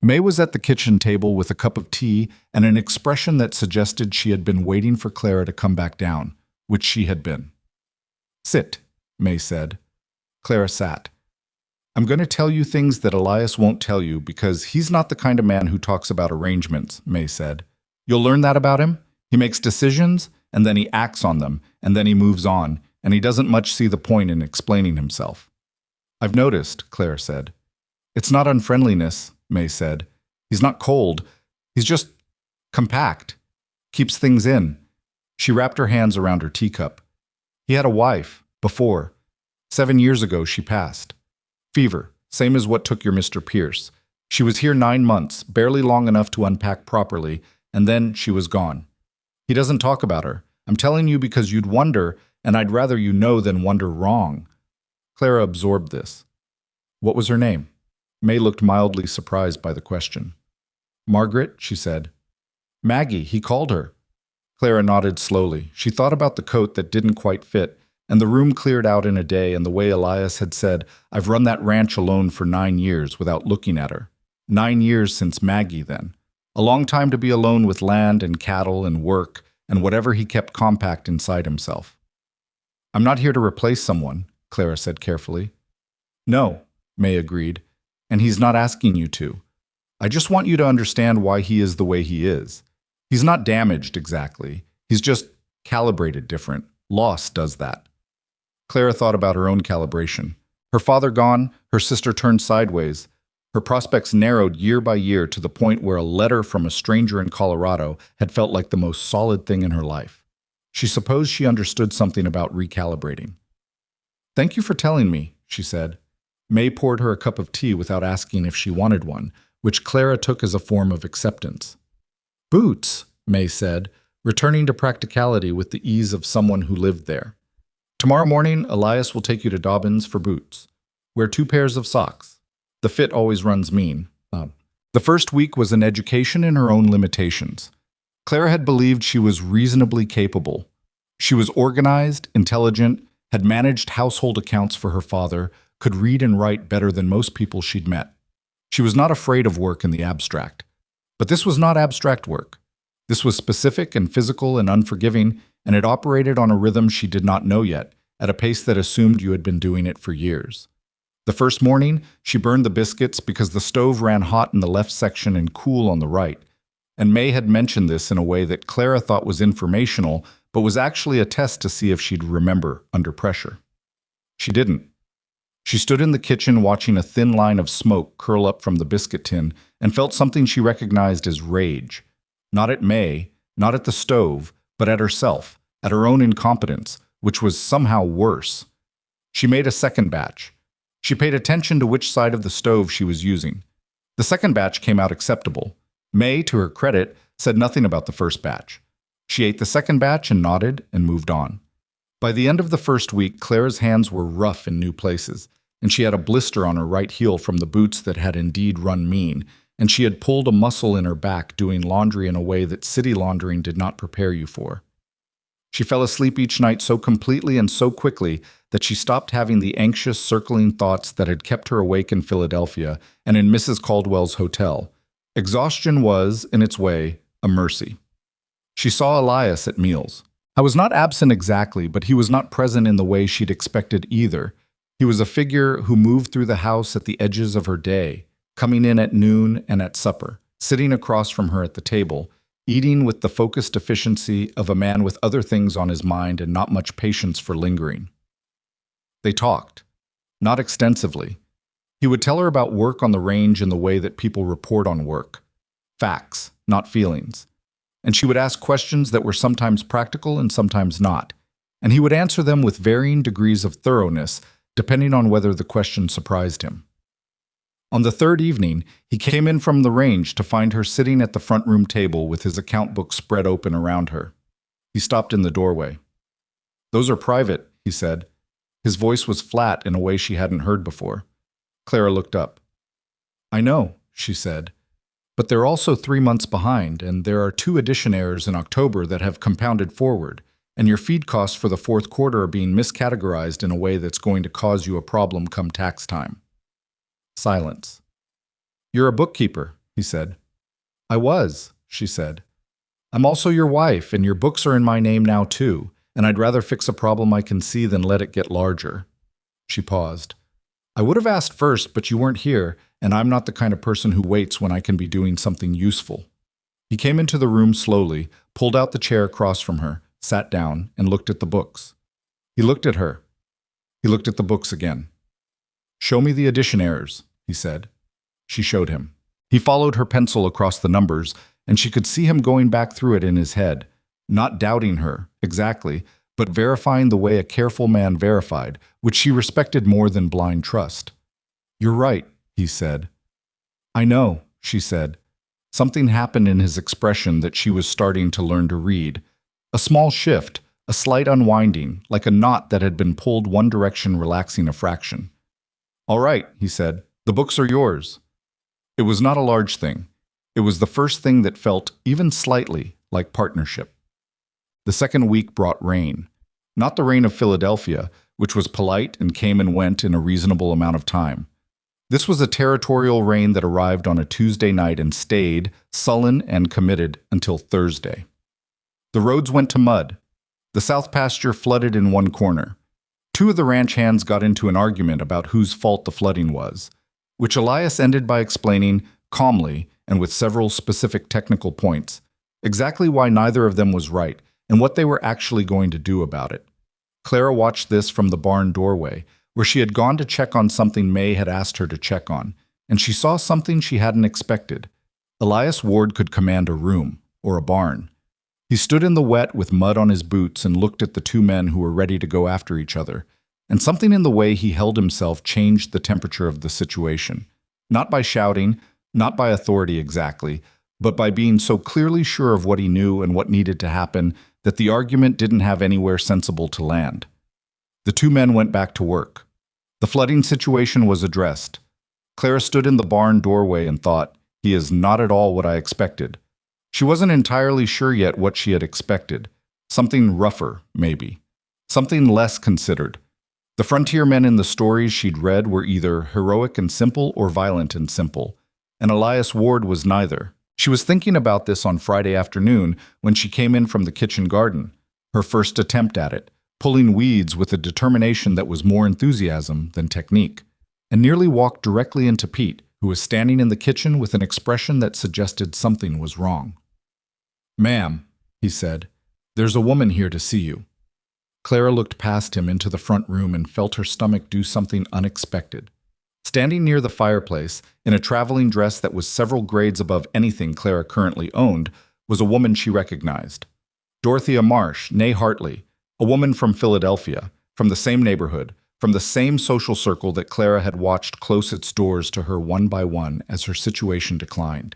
[SPEAKER 1] May was at the kitchen table with a cup of tea and an expression that suggested she had been waiting for Clara to come back down, which she had been. "Sit," May said. Clara sat. "I'm going to tell you things that Elias won't tell you because he's not the kind of man who talks about arrangements," May said. "You'll learn that about him. He makes decisions, and then he acts on them, and then he moves on, and he doesn't much see the point in explaining himself." "I've noticed," Clara said. "It's not unfriendliness," May said. "He's not cold. He's just compact. Keeps things in." She wrapped her hands around her teacup. "He had a wife, before. 7 years ago she passed. Fever, same as what took your Mr. Pierce. She was here 9 months, barely long enough to unpack properly, and then she was gone. He doesn't talk about her. I'm telling you because you'd wonder, and I'd rather you know than wonder wrong." Clara absorbed this. "What was her name?" May looked mildly surprised by the question. "Margaret," she said. "Maggie, he called her." Clara nodded slowly. She thought about the coat that didn't quite fit, and the room cleared out in a day, and the way Elias had said, "I've run that ranch alone for 9 years without looking at her. 9 years since Maggie, then. A long time to be alone with land and cattle and work and whatever he kept compact inside himself." "I'm not here to replace someone," Clara said carefully. "No," May agreed, "and he's not asking you to. I just want you to understand why he is the way he is. He's not damaged exactly. He's just calibrated different. Loss does that." Clara thought about her own calibration. Her father gone, her sister turned sideways. Her prospects narrowed year by year to the point where a letter from a stranger in Colorado had felt like the most solid thing in her life. She supposed she understood something about recalibrating. "Thank you for telling me," she said. May poured her a cup of tea without asking if she wanted one, which Clara took as a form of acceptance. "Boots," May said, returning to practicality with the ease of someone who lived there. "Tomorrow morning, Elias will take you to Dobbins for boots. Wear 2 pairs of socks. The fit always runs mean." The first week was an education in her own limitations. Clara had believed she was reasonably capable. She was organized, intelligent, had managed household accounts for her father, could read and write better than most people she'd met. She was not afraid of work in the abstract. But this was not abstract work. This was specific and physical and unforgiving, and it operated on a rhythm she did not know yet, at a pace that assumed you had been doing it for years. The first morning, she burned the biscuits because the stove ran hot in the left section and cool on the right. And May had mentioned this in a way that Clara thought was informational, but was actually a test to see if she'd remember under pressure. She didn't. She stood in the kitchen watching a thin line of smoke curl up from the biscuit tin and felt something she recognized as rage. Not at May, not at the stove, but at herself, at her own incompetence, which was somehow worse. She made a second batch. She paid attention to which side of the stove she was using. The second batch came out acceptable. May, to her credit, said nothing about the first batch. She ate the second batch and nodded and moved on. By the end of the first week, Clara's hands were rough in new places, and she had a blister on her right heel from the boots that had indeed run mean, and she had pulled a muscle in her back doing laundry in a way that city laundering did not prepare you for. She fell asleep each night so completely and so quickly that she stopped having the anxious, circling thoughts that had kept her awake in Philadelphia and in Mrs. Caldwell's hotel. Exhaustion was, in its way, a mercy. She saw Elias at meals. I was not absent exactly, but he was not present in the way she'd expected either. He was a figure who moved through the house at the edges of her day, coming in at noon and at supper, sitting across from her at the table, eating with the focused efficiency of a man with other things on his mind and not much patience for lingering. They talked, not extensively. He would tell her about work on the range in the way that people report on work. Facts, not feelings. And she would ask questions that were sometimes practical and sometimes not. And he would answer them with varying degrees of thoroughness, depending on whether the question surprised him. On the third evening, he came in from the range to find her sitting at the front room table with his account book spread open around her. He stopped in the doorway. "Those are private," he said. His voice was flat in a way she hadn't heard before. Clara looked up. "I know," she said, "but they're also 3 months behind, and there are 2 edition errors in October that have compounded forward, and your feed costs for the fourth quarter are being miscategorized in a way that's going to cause you a problem come tax time." Silence. "You're a bookkeeper," he said. "I was," she said. "I'm also your wife, and your books are in my name now too, and I'd rather fix a problem I can see than let it get larger." She paused. "I would have asked first, but you weren't here, and I'm not the kind of person who waits when I can be doing something useful." He came into the room slowly, pulled out the chair across from her, sat down, and looked at the books. He looked at her. He looked at the books again. "Show me the edition errors," he said. She showed him. He followed her pencil across the numbers, and she could see him going back through it in his head, not doubting her, exactly, but verifying the way a careful man verified, which she respected more than blind trust. "You're right," he said. "I know," she said. Something happened in his expression that she was starting to learn to read. A small shift, a slight unwinding, like a knot that had been pulled one direction relaxing a fraction. "All right," he said. "The books are yours." It was not a large thing. It was the first thing that felt, even slightly, like partnership. The second week brought rain. Not the rain of Philadelphia, which was polite and came and went in a reasonable amount of time. This was a territorial rain that arrived on a Tuesday night and stayed, sullen and committed, until Thursday. The roads went to mud. The south pasture flooded in one corner. 2 of the ranch hands got into an argument about whose fault the flooding was, which Elias ended by explaining, calmly and with several specific technical points, exactly why neither of them was right and what they were actually going to do about it. Clara watched this from the barn doorway, where she had gone to check on something May had asked her to check on, and she saw something she hadn't expected. Elias Ward could command a room, or a barn. He stood in the wet with mud on his boots and looked at the 2 men who were ready to go after each other, and something in the way he held himself changed the temperature of the situation. Not by shouting, not by authority exactly, but by being so clearly sure of what he knew and what needed to happen that the argument didn't have anywhere sensible to land. The 2 men went back to work. The flooding situation was addressed. Clara stood in the barn doorway and thought, "He is not at all what I expected." She wasn't entirely sure yet what she had expected. Something rougher, maybe. Something less considered. The frontier men in the stories she'd read were either heroic and simple or violent and simple, and Elias Ward was neither. She was thinking about this on Friday afternoon when she came in from the kitchen garden, her first attempt at it, pulling weeds with a determination that was more enthusiasm than technique. and nearly walked directly into Pete, who was standing in the kitchen with an expression that suggested something was wrong. "Ma'am," he said, "there's a woman here to see you." Clara looked past him into the front room and felt her stomach do something unexpected. Standing near the fireplace, in a traveling dress that was several grades above anything Clara currently owned, was a woman she recognized. Dorothea Marsh, née Hartley, a woman from Philadelphia, from the same neighborhood, from the same social circle that Clara had watched close its doors to her one by one as her situation declined.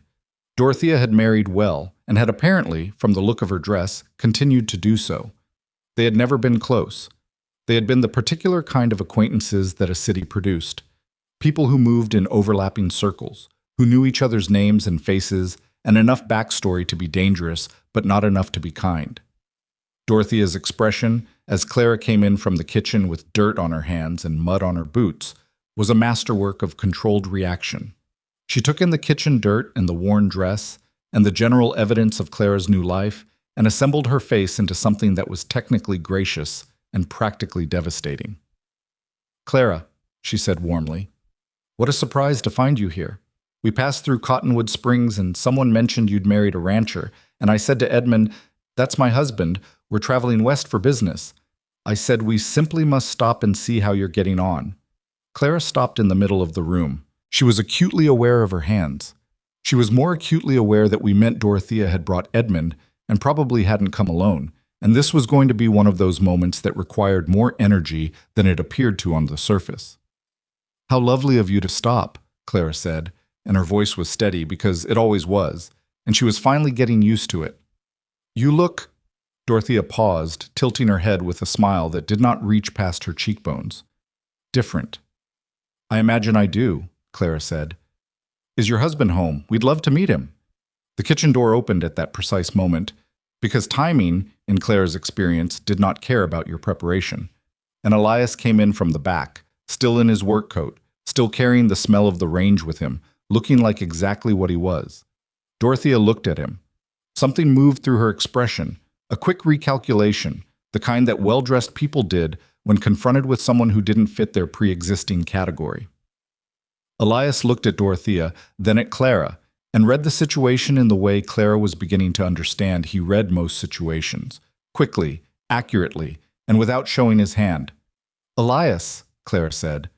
[SPEAKER 1] Dorothea had married well, and had apparently, from the look of her dress, continued to do so. They had never been close. They had been the particular kind of acquaintances that a city produced. People who moved in overlapping circles, who knew each other's names and faces, and enough backstory to be dangerous, but not enough to be kind. Dorothea's expression, as Clara came in from the kitchen with dirt on her hands and mud on her boots, was a masterwork of controlled reaction. She took in the kitchen dirt and the worn dress, and the general evidence of Clara's new life, and assembled her face into something that was technically gracious and practically devastating. "Clara," she said warmly, "what a surprise to find you here. We passed through Cottonwood Springs and someone mentioned you'd married a rancher, and I said to Edmund, 'That's my husband, we're traveling west for business.' I said we simply must stop and see how you're getting on." Clara stopped in the middle of the room. She was acutely aware of her hands. She was more acutely aware that we meant Dorothea had brought Edmund and probably hadn't come alone, and this was going to be one of those moments that required more energy than it appeared to on the surface. "How lovely of you to stop," Clara said, and her voice was steady because it always was, and she was finally getting used to it. "You look—" Dorothea paused, tilting her head with a smile that did not reach past her cheekbones. "Different." "I imagine I do," Clara said. "Is your husband home? We'd love to meet him." The kitchen door opened at that precise moment, because timing, in Clara's experience, did not care about your preparation. And Elias came in from the back, still in his work coat, still carrying the smell of the range with him, looking like exactly what he was. Dorothea looked at him. Something moved through her expression, a quick recalculation, the kind that well-dressed people did when confronted with someone who didn't fit their pre-existing category. Elias looked at Dorothea, then at Clara, and read the situation in the way Clara was beginning to understand he read most situations, quickly, accurately, and without showing his hand. "Elias," Clara said,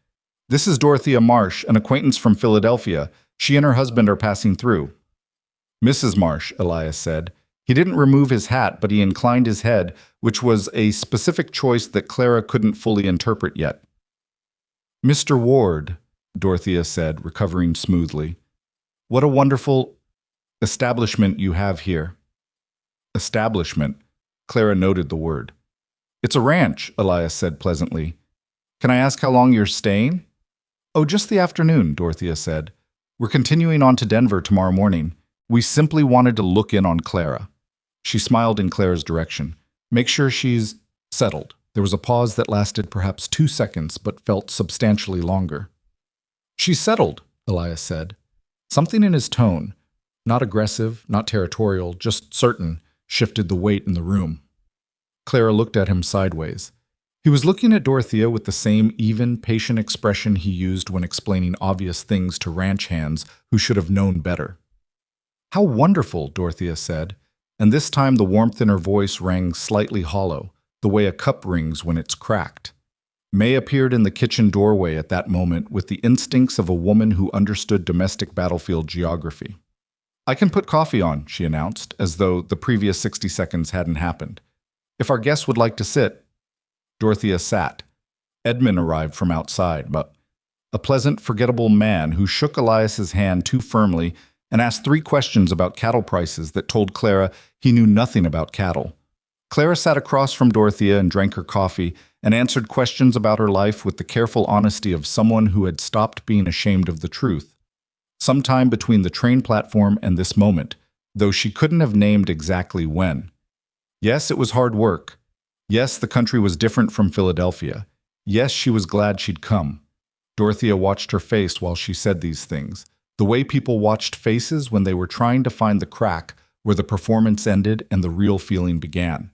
[SPEAKER 1] "this is Dorothea Marsh, an acquaintance from Philadelphia. She and her husband are passing through." "Mrs. Marsh," Elias said. He didn't remove his hat, but he inclined his head, which was a specific choice that Clara couldn't fully interpret yet. "Mr. Ward," Dorothea said, recovering smoothly. "What a wonderful establishment you have here." Establishment. Clara noted the word. "It's a ranch," Elias said pleasantly. "Can I ask how long you're staying?" "Oh, just the afternoon," Dorothea said. "We're continuing on to Denver tomorrow morning. We simply wanted to look in on Clara." She smiled in Clara's direction. "Make sure she's settled." There was a pause that lasted perhaps 2 seconds, but felt substantially longer. "She's settled," Elias said. Something in his tone, not aggressive, not territorial, just certain, shifted the weight in the room. Clara looked at him sideways. He was looking at Dorothea with the same even, patient expression he used when explaining obvious things to ranch hands who should have known better. "How wonderful," Dorothea said, and this time the warmth in her voice rang slightly hollow, the way a cup rings when it's cracked. May appeared in the kitchen doorway at that moment with the instincts of a woman who understood domestic battlefield geography. "I can put coffee on," she announced, as though the previous 60 seconds hadn't happened. "If our guests would like to sit." Dorothea sat. Edmund arrived from outside, but a pleasant, forgettable man who shook Elias's hand too firmly and asked 3 questions about cattle prices that told Clara he knew nothing about cattle. Clara sat across from Dorothea and drank her coffee and answered questions about her life with the careful honesty of someone who had stopped being ashamed of the truth. Sometime between the train platform and this moment, though she couldn't have named exactly when. Yes, it was hard work. Yes, the country was different from Philadelphia. Yes, she was glad she'd come. Dorothea watched her face while she said these things, the way people watched faces when they were trying to find the crack where the performance ended and the real feeling began.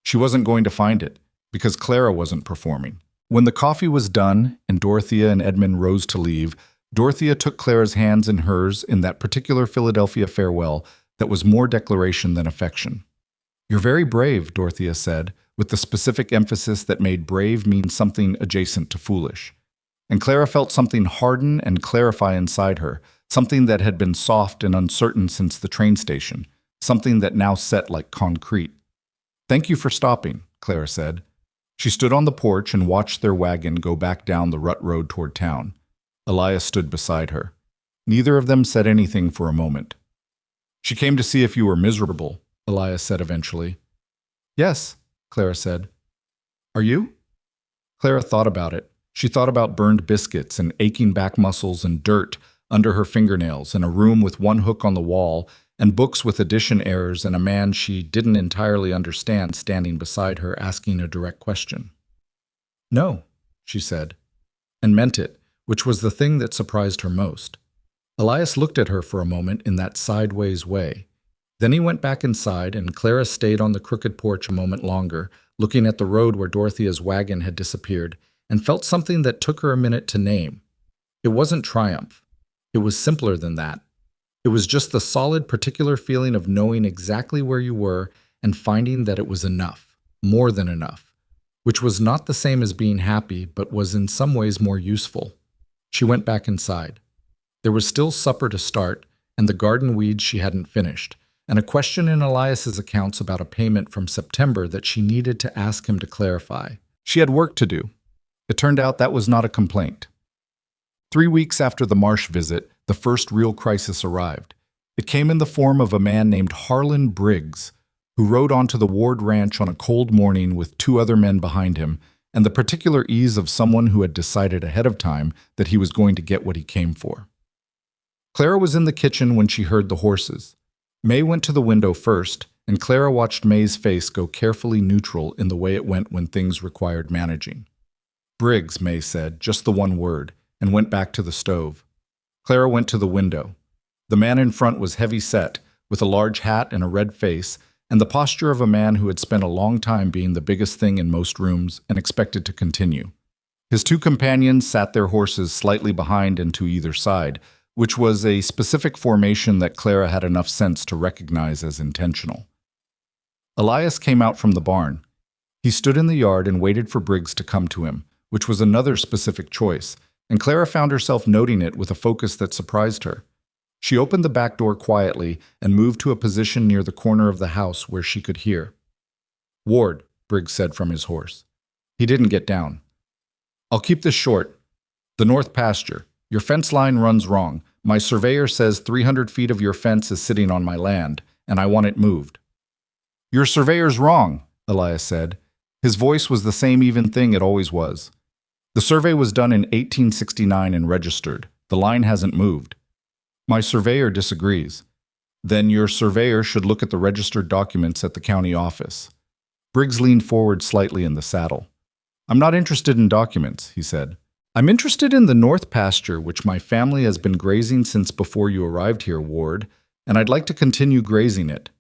[SPEAKER 1] She wasn't going to find it, because Clara wasn't performing. When the coffee was done and Dorothea and Edmund rose to leave, Dorothea took Clara's hands in hers in that particular Philadelphia farewell that was more declaration than affection. "You're very brave," Dorothea said, with the specific emphasis that made brave mean something adjacent to foolish. And Clara felt something harden and clarify inside her, something that had been soft and uncertain since the train station, something that now set like concrete. "Thank you for stopping," Clara said. She stood on the porch and watched their wagon go back down the rut road toward town. Elias stood beside her. Neither of them said anything for a moment. "She came to see if you were miserable," Elias said eventually. "Yes," Clara said. "Are you?" Clara thought about it. She thought about burned biscuits and aching back muscles and dirt under her fingernails and a room with one hook on the wall and books with addition errors and a man she didn't entirely understand standing beside her asking a direct question. "No," she said, and meant it, which was the thing that surprised her most. Elias looked at her for a moment in that sideways way. Then he went back inside, and Clara stayed on the crooked porch a moment longer, looking at the road where Dorothea's wagon had disappeared, and felt something that took her a minute to name. It wasn't triumph. It was simpler than that. It was just the solid, particular feeling of knowing exactly where you were and finding that it was enough, more than enough, which was not the same as being happy, but was in some ways more useful. She went back inside. There was still supper to start, and the garden weeds she hadn't finished, and a question in Elias's accounts about a payment from September that she needed to ask him to clarify. She had work to do. It turned out that was not a complaint. 3 weeks after the Marsh visit, the first real crisis arrived. It came in the form of a man named Harlan Briggs, who rode onto the Ward ranch on a cold morning with 2 other men behind him, and the particular ease of someone who had decided ahead of time that he was going to get what he came for. Clara was in the kitchen when she heard the horses. May went to the window first, and Clara watched May's face go carefully neutral in the way it went when things required managing. "Briggs," May said, just the one word, and went back to the stove. Clara went to the window. The man in front was heavy-set, with a large hat and a red face, and the posture of a man who had spent a long time being the biggest thing in most rooms and expected to continue. His 2 companions sat their horses slightly behind and to either side, which was a specific formation that Clara had enough sense to recognize as intentional. Elias came out from the barn. He stood in the yard and waited for Briggs to come to him, which was another specific choice, and Clara found herself noting it with a focus that surprised her. She opened the back door quietly and moved to a position near the corner of the house where she could hear. "Ward," Briggs said from his horse. He didn't get down. "I'll keep this short. The north pasture. Your fence line runs wrong. My surveyor says 300 feet of your fence is sitting on my land, and I want it moved." "Your surveyor's wrong," Elias said. His voice was the same even thing it always was. "The survey was done in 1869 and registered. The line hasn't moved." "My surveyor disagrees." "Then your surveyor should look at the registered documents at the county office." Briggs leaned forward slightly in the saddle. "I'm not interested in documents," he said. "I'm interested in the north pasture, which my family has been grazing since before you arrived here, Ward, and I'd like to continue grazing it."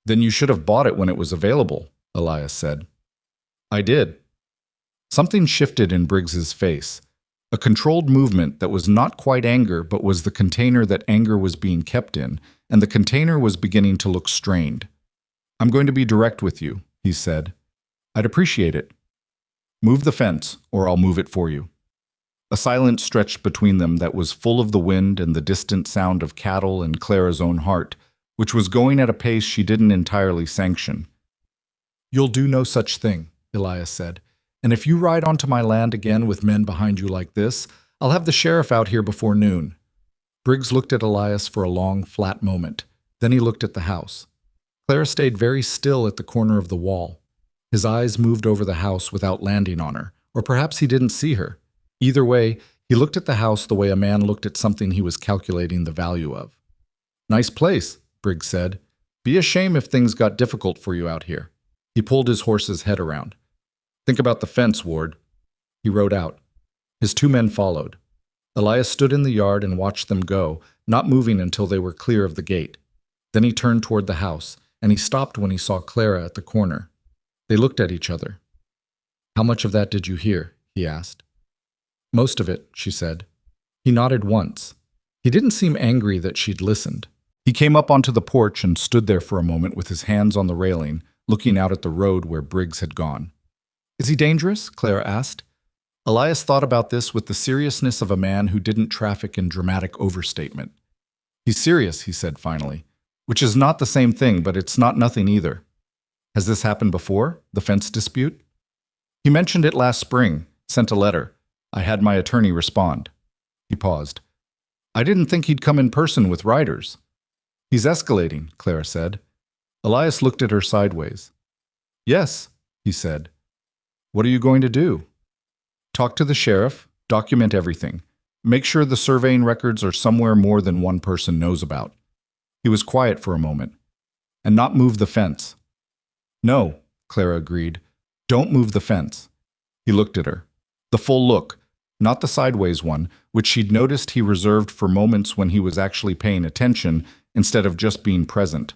[SPEAKER 1] "Then you should have bought it when it was available," Elias said. "I did." Something shifted in Briggs's face. A controlled movement that was not quite anger but was the container that anger was being kept in, and the container was beginning to look strained. "I'm going to be direct with you," he said. "I'd appreciate it. Move the fence, or I'll move it for you." A silence stretched between them that was full of the wind and the distant sound of cattle and Clara's own heart, which was going at a pace she didn't entirely sanction. "You'll do no such thing," Elias said. "And if you ride onto my land again with men behind you like this, I'll have the sheriff out here before noon." Briggs looked at Elias for a long, flat moment. Then he looked at the house. Clara stayed very still at the corner of the wall. His eyes moved over the house without landing on her, or perhaps he didn't see her. Either way, he looked at the house the way a man looked at something he was calculating the value of. "Nice place," Briggs said. "Be a shame if things got difficult for you out here." He pulled his horse's head around. "Think about the fence, Ward." He rode out. His 2 men followed. Elias stood in the yard and watched them go, not moving until they were clear of the gate. Then he turned toward the house, and he stopped when he saw Clara at the corner. They looked at each other. "How much of that did you hear?" he asked. Most of it, she said. He nodded once. He didn't seem angry that she'd listened. He came up onto the porch and stood there for a moment with his hands on the railing, looking out at the road where Briggs had gone. Is he dangerous? Clara asked. Elias thought about this with the seriousness of a man who didn't traffic in dramatic overstatement. He's serious, he said finally, which is not the same thing, but it's not nothing either. Has this happened before, the fence dispute? He mentioned it last spring, sent a letter. I had my attorney respond. He paused. I didn't think he'd come in person with riders. He's escalating, Clara said. Elias looked at her sideways. Yes, he said. What are you going to do? Talk to the sheriff, document everything. Make sure the surveying records are somewhere more than one person knows about. He was quiet for a moment. And not move the fence. No, Clara agreed. Don't move the fence. He looked at her. The full look, not the sideways one, which she'd noticed he reserved for moments when he was actually paying attention instead of just being present.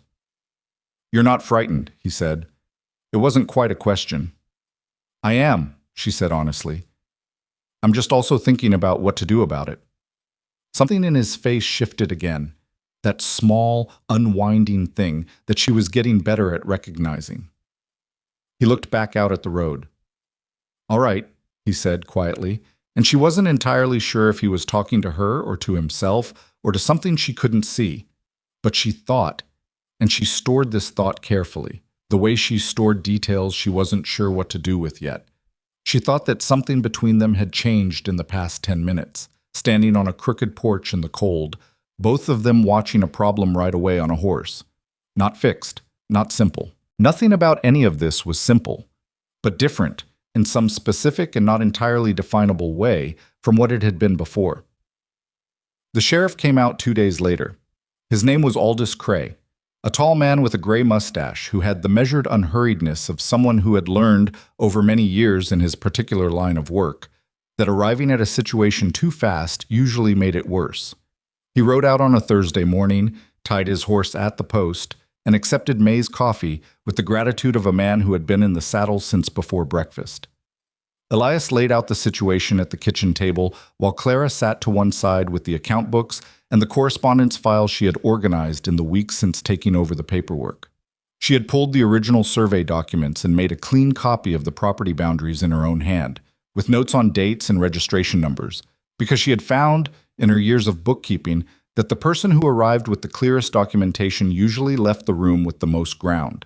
[SPEAKER 1] You're not frightened, he said. It wasn't quite a question. I am, she said honestly. I'm just also thinking about what to do about it. Something in his face shifted again, that small, unwinding thing that she was getting better at recognizing. He looked back out at the road. All right, he said quietly, and she wasn't entirely sure if he was talking to her or to himself or to something she couldn't see. But she thought, and she stored this thought carefully, the way she stored details she wasn't sure what to do with yet. She thought that something between them had changed in the past 10 minutes, standing on a crooked porch in the cold, both of them watching a problem right away on a horse. Not fixed, not simple. Nothing about any of this was simple, but different in some specific and not entirely definable way from what it had been before. The sheriff came out 2 days later. His name was Aldous Cray, a tall man with a gray mustache who had the measured unhurriedness of someone who had learned over many years in his particular line of work that arriving at a situation too fast usually made it worse. He rode out on a Thursday morning, tied his horse at the post, and accepted May's coffee with the gratitude of a man who had been in the saddle since before breakfast. Elias laid out the situation at the kitchen table while Clara sat to one side with the account books and the correspondence files she had organized in the weeks since taking over the paperwork. She had pulled the original survey documents and made a clean copy of the property boundaries in her own hand, with notes on dates and registration numbers, because she had found, in her years of bookkeeping, that the person who arrived with the clearest documentation usually left the room with the most ground.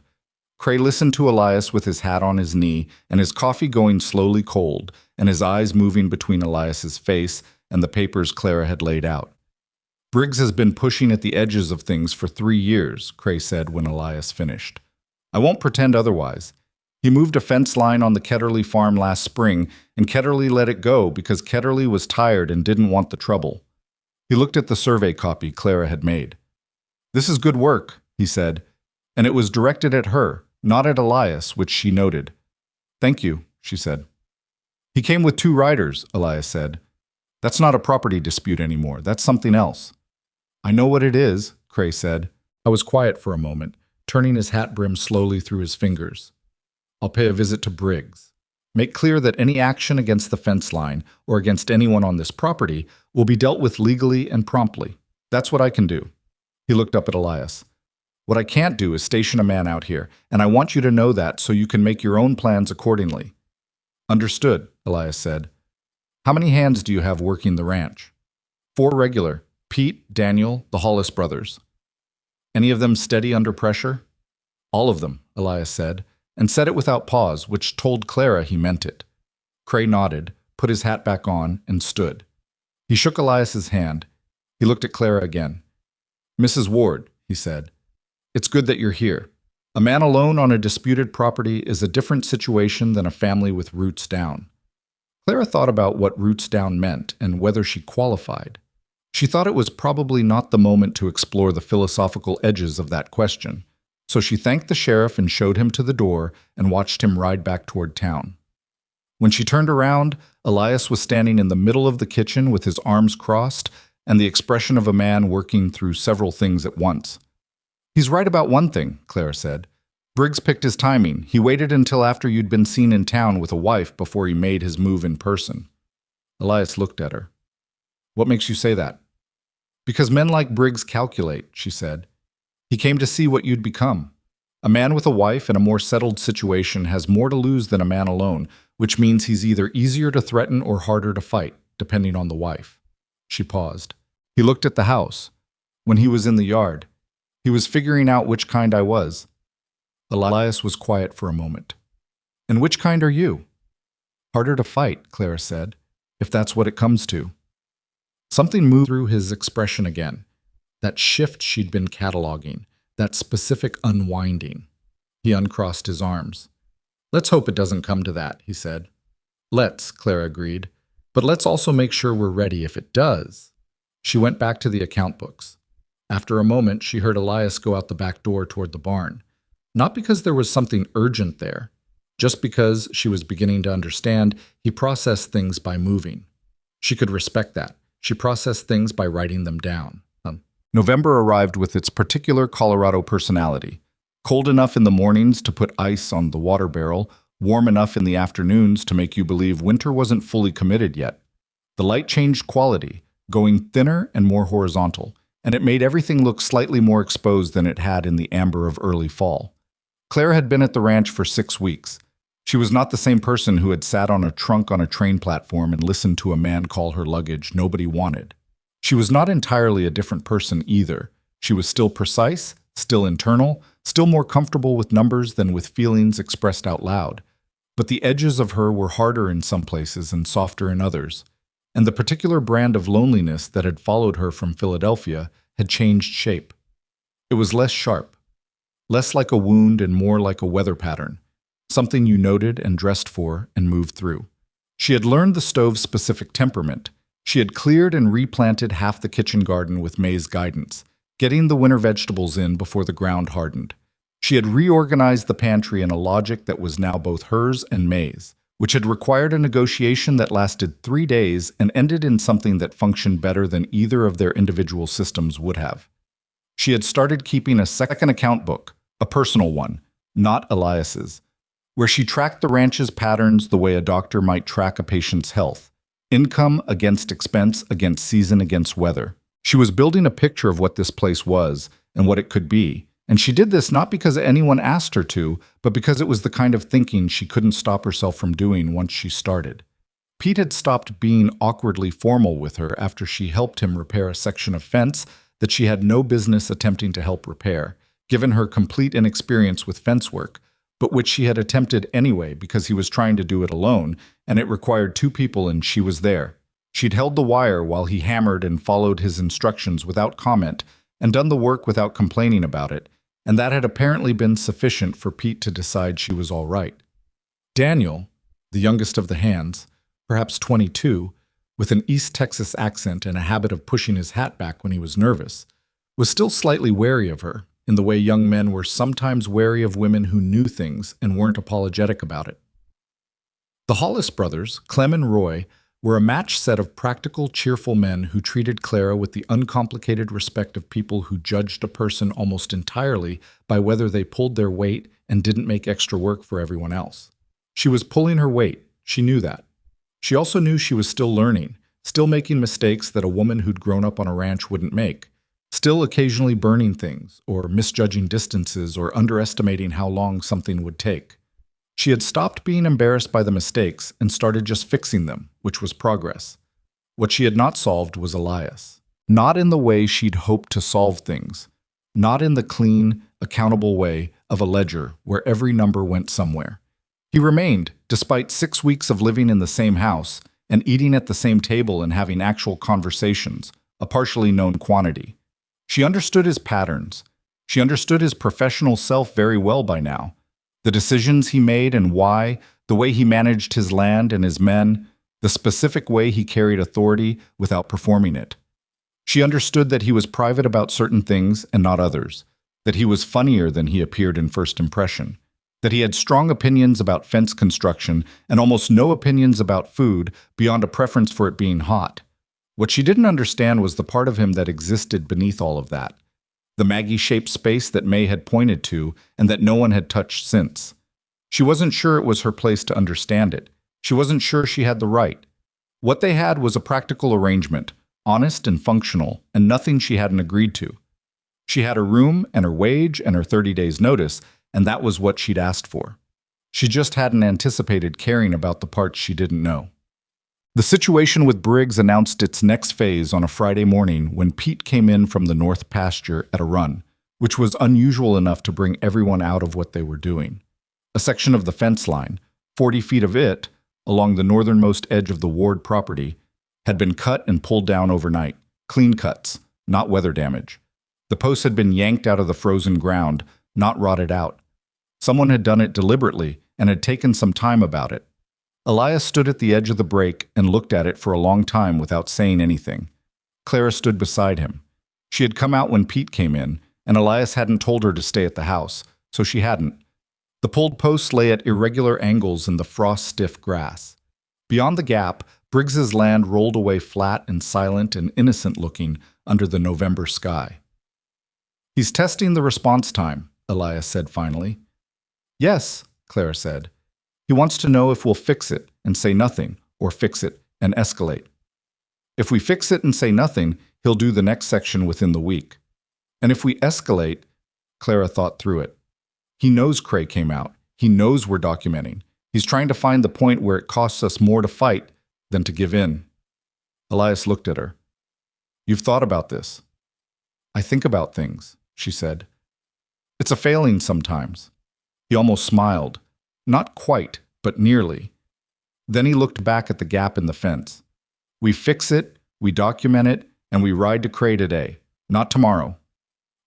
[SPEAKER 1] Cray listened to Elias with his hat on his knee and his coffee going slowly cold and his eyes moving between Elias's face and the papers Clara had laid out. Briggs has been pushing at the edges of things for 3 years, Cray said when Elias finished. I won't pretend otherwise. He moved a fence line on the Ketterly farm last spring, and Ketterly let it go because Ketterly was tired and didn't want the trouble. He looked at the survey copy Clara had made. This is good work, he said, and it was directed at her, not at Elias, which she noted. Thank you, she said. He came with 2 riders, Elias said. That's not a property dispute anymore. That's something else. I know what it is, Cray said. I was quiet for a moment, turning his hat brim slowly through his fingers. I'll pay a visit to Briggs. Make clear that any action against the fence line or against anyone on this property will be dealt with legally and promptly. That's what I can do. He looked up at Elias. What I can't do is station a man out here, and I want you to know that so you can make your own plans accordingly. Understood, Elias said. How many hands do you have working the ranch? 4 regular. Pete, Daniel, the Hollis brothers. Any of them steady under pressure? All of them, Elias said, and said it without pause, which told Clara he meant it. Cray nodded, put his hat back on, and stood. He shook Elias's hand. He looked at Clara again. Mrs. Ward, he said, it's good that you're here. A man alone on a disputed property is a different situation than a family with roots down. Clara thought about what roots down meant and whether she qualified. She thought it was probably not the moment to explore the philosophical edges of that question, so she thanked the sheriff and showed him to the door and watched him ride back toward town. When she turned around, Elias was standing in the middle of the kitchen with his arms crossed and the expression of a man working through several things at once. He's right about one thing, Clara said. Briggs picked his timing. He waited until after you'd been seen in town with a wife before he made his move in person. Elias looked at her. What makes you say that? Because men like Briggs calculate, she said. He came to see what you'd become. A man with a wife in a more settled situation has more to lose than a man alone, which means he's either easier to threaten or harder to fight, depending on the wife. She paused. He looked at the house. When he was in the yard, he was figuring out which kind I was. Elias was quiet for a moment. And which kind are you? Harder to fight, Clara said, if that's what it comes to. Something moved through his expression again. That shift she'd been cataloging, that specific unwinding. He uncrossed his arms. Let's hope it doesn't come to that, he said. Let's, Clara agreed. But let's also make sure we're ready if it does. She went back to the account books. After a moment, she heard Elias go out the back door toward the barn. Not because there was something urgent there, just because she was beginning to understand he processed things by moving. She could respect that. She processed things by writing them down. November arrived with its particular Colorado personality. Cold enough in the mornings to put ice on the water barrel, warm enough in the afternoons to make you believe winter wasn't fully committed yet. The light changed quality, going thinner and more horizontal, and it made everything look slightly more exposed than it had in the amber of early fall. Clara had been at the ranch for 6 weeks. She was not the same person who had sat on a trunk on a train platform and listened to a man call her luggage nobody wanted. She was not entirely a different person either. She was still precise, still internal, still more comfortable with numbers than with feelings expressed out loud. But the edges of her were harder in some places and softer in others. And the particular brand of loneliness that had followed her from Philadelphia had changed shape. It was less sharp, less like a wound and more like a weather pattern, something you noted and dressed for and moved through. She had learned the stove's specific temperament. She had cleared and replanted half the kitchen garden with May's guidance, getting the winter vegetables in before the ground hardened. She had reorganized the pantry in a logic that was now both hers and May's, which had required a negotiation that lasted 3 days and ended in something that functioned better than either of their individual systems would have. She had started keeping a second account book, a personal one, not Elias's, where she tracked the ranch's patterns the way a doctor might track a patient's health. Income against expense against season against weather. She was building a picture of what this place was and what it could be, and she did this not because anyone asked her to, but because it was the kind of thinking she couldn't stop herself from doing once she started. Pete had stopped being awkwardly formal with her after she helped him repair a section of fence that she had no business attempting to help repair, given her complete inexperience with fence work, but which she had attempted anyway because he was trying to do it alone, and it required 2 people and she was there. She'd held the wire while he hammered and followed his instructions without comment and done the work without complaining about it, and that had apparently been sufficient for Pete to decide she was all right. Daniel, the youngest of the hands, perhaps 22, with an East Texas accent and a habit of pushing his hat back when he was nervous, was still slightly wary of her, in the way young men were sometimes wary of women who knew things and weren't apologetic about it. The Hollis brothers, Clem and Roy, were a matched set of practical, cheerful men who treated Clara with the uncomplicated respect of people who judged a person almost entirely by whether they pulled their weight and didn't make extra work for everyone else. She was pulling her weight. She knew that. She also knew she was still learning, still making mistakes that a woman who'd grown up on a ranch wouldn't make. Still occasionally burning things, or misjudging distances, or underestimating how long something would take. She had stopped being embarrassed by the mistakes and started just fixing them, which was progress. What she had not solved was Elias. Not in the way she'd hoped to solve things. Not in the clean, accountable way of a ledger where every number went somewhere. He remained, despite 6 weeks of living in the same house and eating at the same table and having actual conversations, a partially known quantity. She understood his patterns. She understood his professional self very well by now. The decisions he made and why, the way he managed his land and his men, the specific way he carried authority without performing it. She understood that he was private about certain things and not others, that he was funnier than he appeared in first impression, that he had strong opinions about fence construction and almost no opinions about food beyond a preference for it being hot. What she didn't understand was the part of him that existed beneath all of that. the Maggie-shaped space that May had pointed to and that no one had touched since. She wasn't sure it was her place to understand it. She wasn't sure she had the right. What they had was a practical arrangement, honest and functional, and nothing she hadn't agreed to. She had her room and her wage and her 30 days' notice, and that was what she'd asked for. She just hadn't anticipated caring about the parts she didn't know. The situation with Briggs announced its next phase on a Friday morning when Pete came in from the north pasture at a run, which was unusual enough to bring everyone out of what they were doing. A section of the fence line, 40 feet of it, along the northernmost edge of the Ward property, had been cut and pulled down overnight. Clean cuts, not weather damage. The posts had been yanked out of the frozen ground, not rotted out. Someone had done it deliberately and had taken some time about it. Elias stood at the edge of the break and looked at it for a long time without saying anything. Clara stood beside him. She had come out when Pete came in, and Elias hadn't told her to stay at the house, so she hadn't. The pulled posts lay at irregular angles in the frost-stiff grass. Beyond the gap, Briggs's land rolled away flat and silent and innocent-looking under the November sky. "He's testing the response time," Elias said finally. "Yes," Clara said. "He wants to know if we'll fix it and say nothing, or fix it and escalate. If we fix it and say nothing, he'll do the next section within the week. And if we escalate," Clara thought through it. "He knows Cray came out. He knows we're documenting. He's trying to find the point where it costs us more to fight than to give in." Elias looked at her. "You've thought about this." "I think about things," she said. "It's a failing sometimes." He almost smiled. Not quite, but nearly. Then he looked back at the gap in the fence. "We fix it, we document it, and we ride to Cray today, not tomorrow."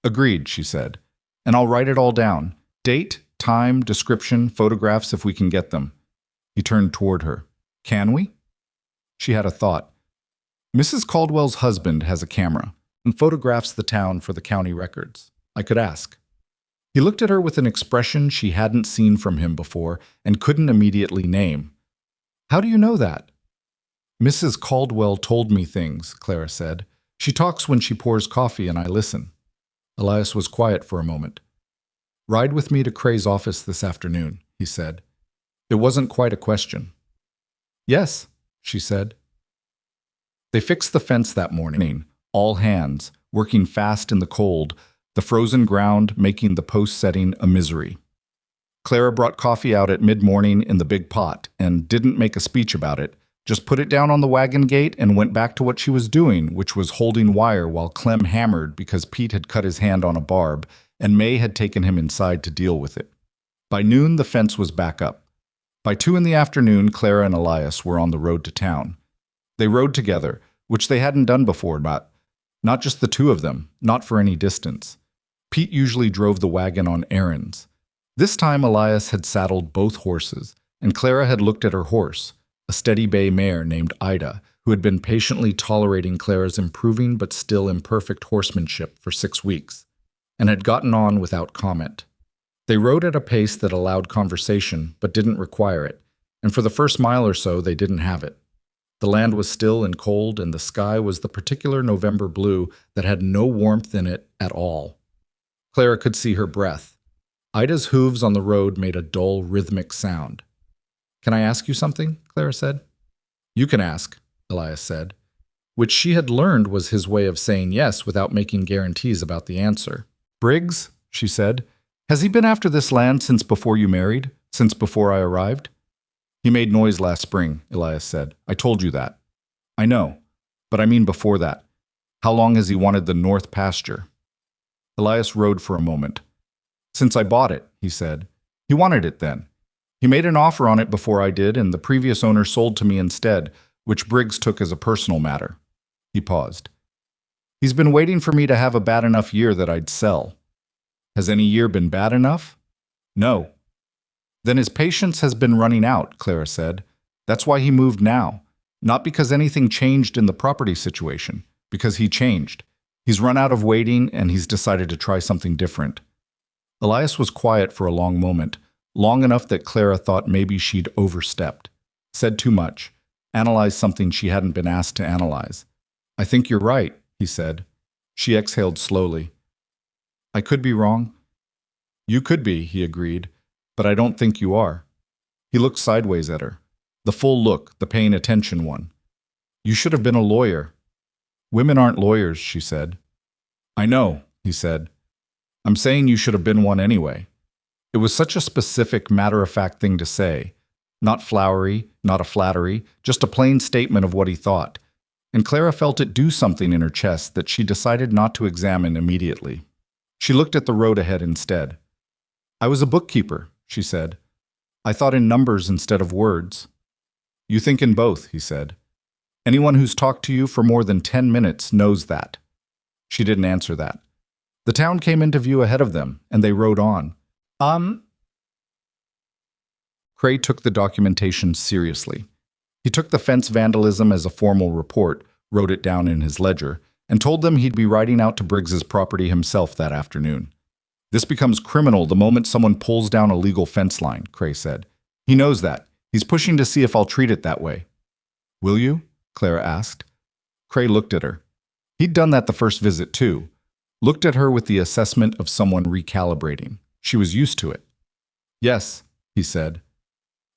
[SPEAKER 1] "Agreed," she said. "And I'll write it all down. Date, time, description, photographs if we can get them." He turned toward her. "Can we?" She had a thought. "Mrs. Caldwell's husband has a camera and photographs the town for the county records. I could ask." He looked at her with an expression she hadn't seen from him before and couldn't immediately name. "How do you know that?" "Mrs. Caldwell told me things," Clara said. "She talks when she pours coffee and I listen." Elias was quiet for a moment. "Ride with me to Cray's office this afternoon," he said. It wasn't quite a question. "Yes," she said. They fixed the fence that morning, all hands, working fast in the cold, the frozen ground making the post setting a misery. Clara brought coffee out at mid-morning in the big pot and didn't make a speech about it, just put it down on the wagon gate and went back to what she was doing, which was holding wire while Clem hammered because Pete had cut his hand on a barb and May had taken him inside to deal with it. By noon, the fence was back up. By 2 in the afternoon, Clara and Elias were on the road to town. They rode together, which they hadn't done before, but not just the two of them, not for any distance. Pete usually drove the wagon on errands. This time Elias had saddled both horses, and Clara had looked at her horse, a steady bay mare named Ida, who had been patiently tolerating Clara's improving but still imperfect horsemanship for 6 weeks, and had gotten on without comment. They rode at a pace that allowed conversation but didn't require it, and for the first mile or so they didn't have it. The land was still and cold, and the sky was the particular November blue that had no warmth in it at all. Clara could see her breath. Ida's hooves on the road made a dull, rhythmic sound. "Can I ask you something?" Clara said. "You can ask," Elias said, which she had learned was his way of saying yes without making guarantees about the answer. "Briggs," she said, "has he been after this land since before you married? Since before I arrived?" "He made noise last spring," Elias said. "I told you that." "I know, but I mean before that. How long has he wanted the north pasture?" Elias rode for a moment. "Since I bought it," he said. "He wanted it then. He made an offer on it before I did, and the previous owner sold to me instead, which Briggs took as a personal matter." He paused. "He's been waiting for me to have a bad enough year that I'd sell." "Has any year been bad enough?" "No." "Then his patience has been running out," Clara said. "That's why he moved now. Not because anything changed in the property situation, because he changed. He's run out of waiting, and he's decided to try something different." Elias was quiet for a long moment, long enough that Clara thought maybe she'd overstepped, said too much, analyzed something she hadn't been asked to analyze. "I think you're right," he said. She exhaled slowly. I could be wrong. You could be, he agreed, but I don't think you are. He looked sideways at her. The full look, the paying attention one. You should have been a lawyer. Women aren't lawyers, she said. I know, he said. I'm saying you should have been one anyway. It was such a specific, matter-of-fact thing to say. Not flowery, not a flattery, just a plain statement of what he thought. And Clara felt it do something in her chest that she decided not to examine immediately. She looked at the road ahead instead. I was a bookkeeper, she said. I thought in numbers instead of words. You think in both, he said. Anyone who's talked to you for more than 10 minutes knows that. She didn't answer that. The town came into view ahead of them, and they rode on. Cray took the documentation seriously. He took the fence vandalism as a formal report, wrote it down in his ledger, and told them he'd be riding out to Briggs's property himself that afternoon. This becomes criminal the moment someone pulls down a legal fence line, Cray said. He knows that. He's pushing to see if I'll treat it that way. Will you? Clara asked. Cray looked at her. He'd done that the first visit too. Looked at her with the assessment of someone recalibrating. She was used to it. Yes, he said.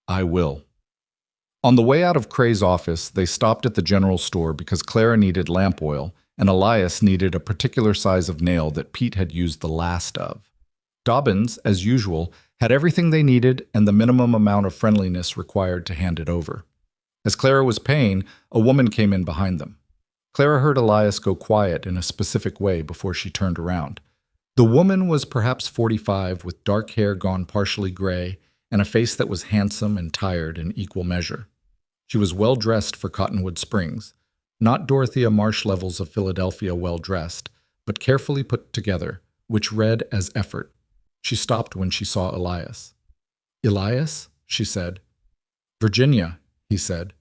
[SPEAKER 1] I will. On the way out of Cray's office, they stopped at the general store because Clara needed lamp oil and Elias needed a particular size of nail that Pete had used the last of. Dobbins, as usual, had everything they needed and the minimum amount of friendliness required to hand it over. As Clara was paying, a woman came in behind them. Clara heard Elias go quiet in a specific way before she turned around. The woman was perhaps 45, with dark hair gone partially gray and a face that was handsome and tired in equal measure. She was well-dressed for Cottonwood Springs, not Dorothea Marsh levels of Philadelphia well-dressed, but carefully put together, which read as effort. She stopped when she saw Elias. Elias? She said. Virginia, he said.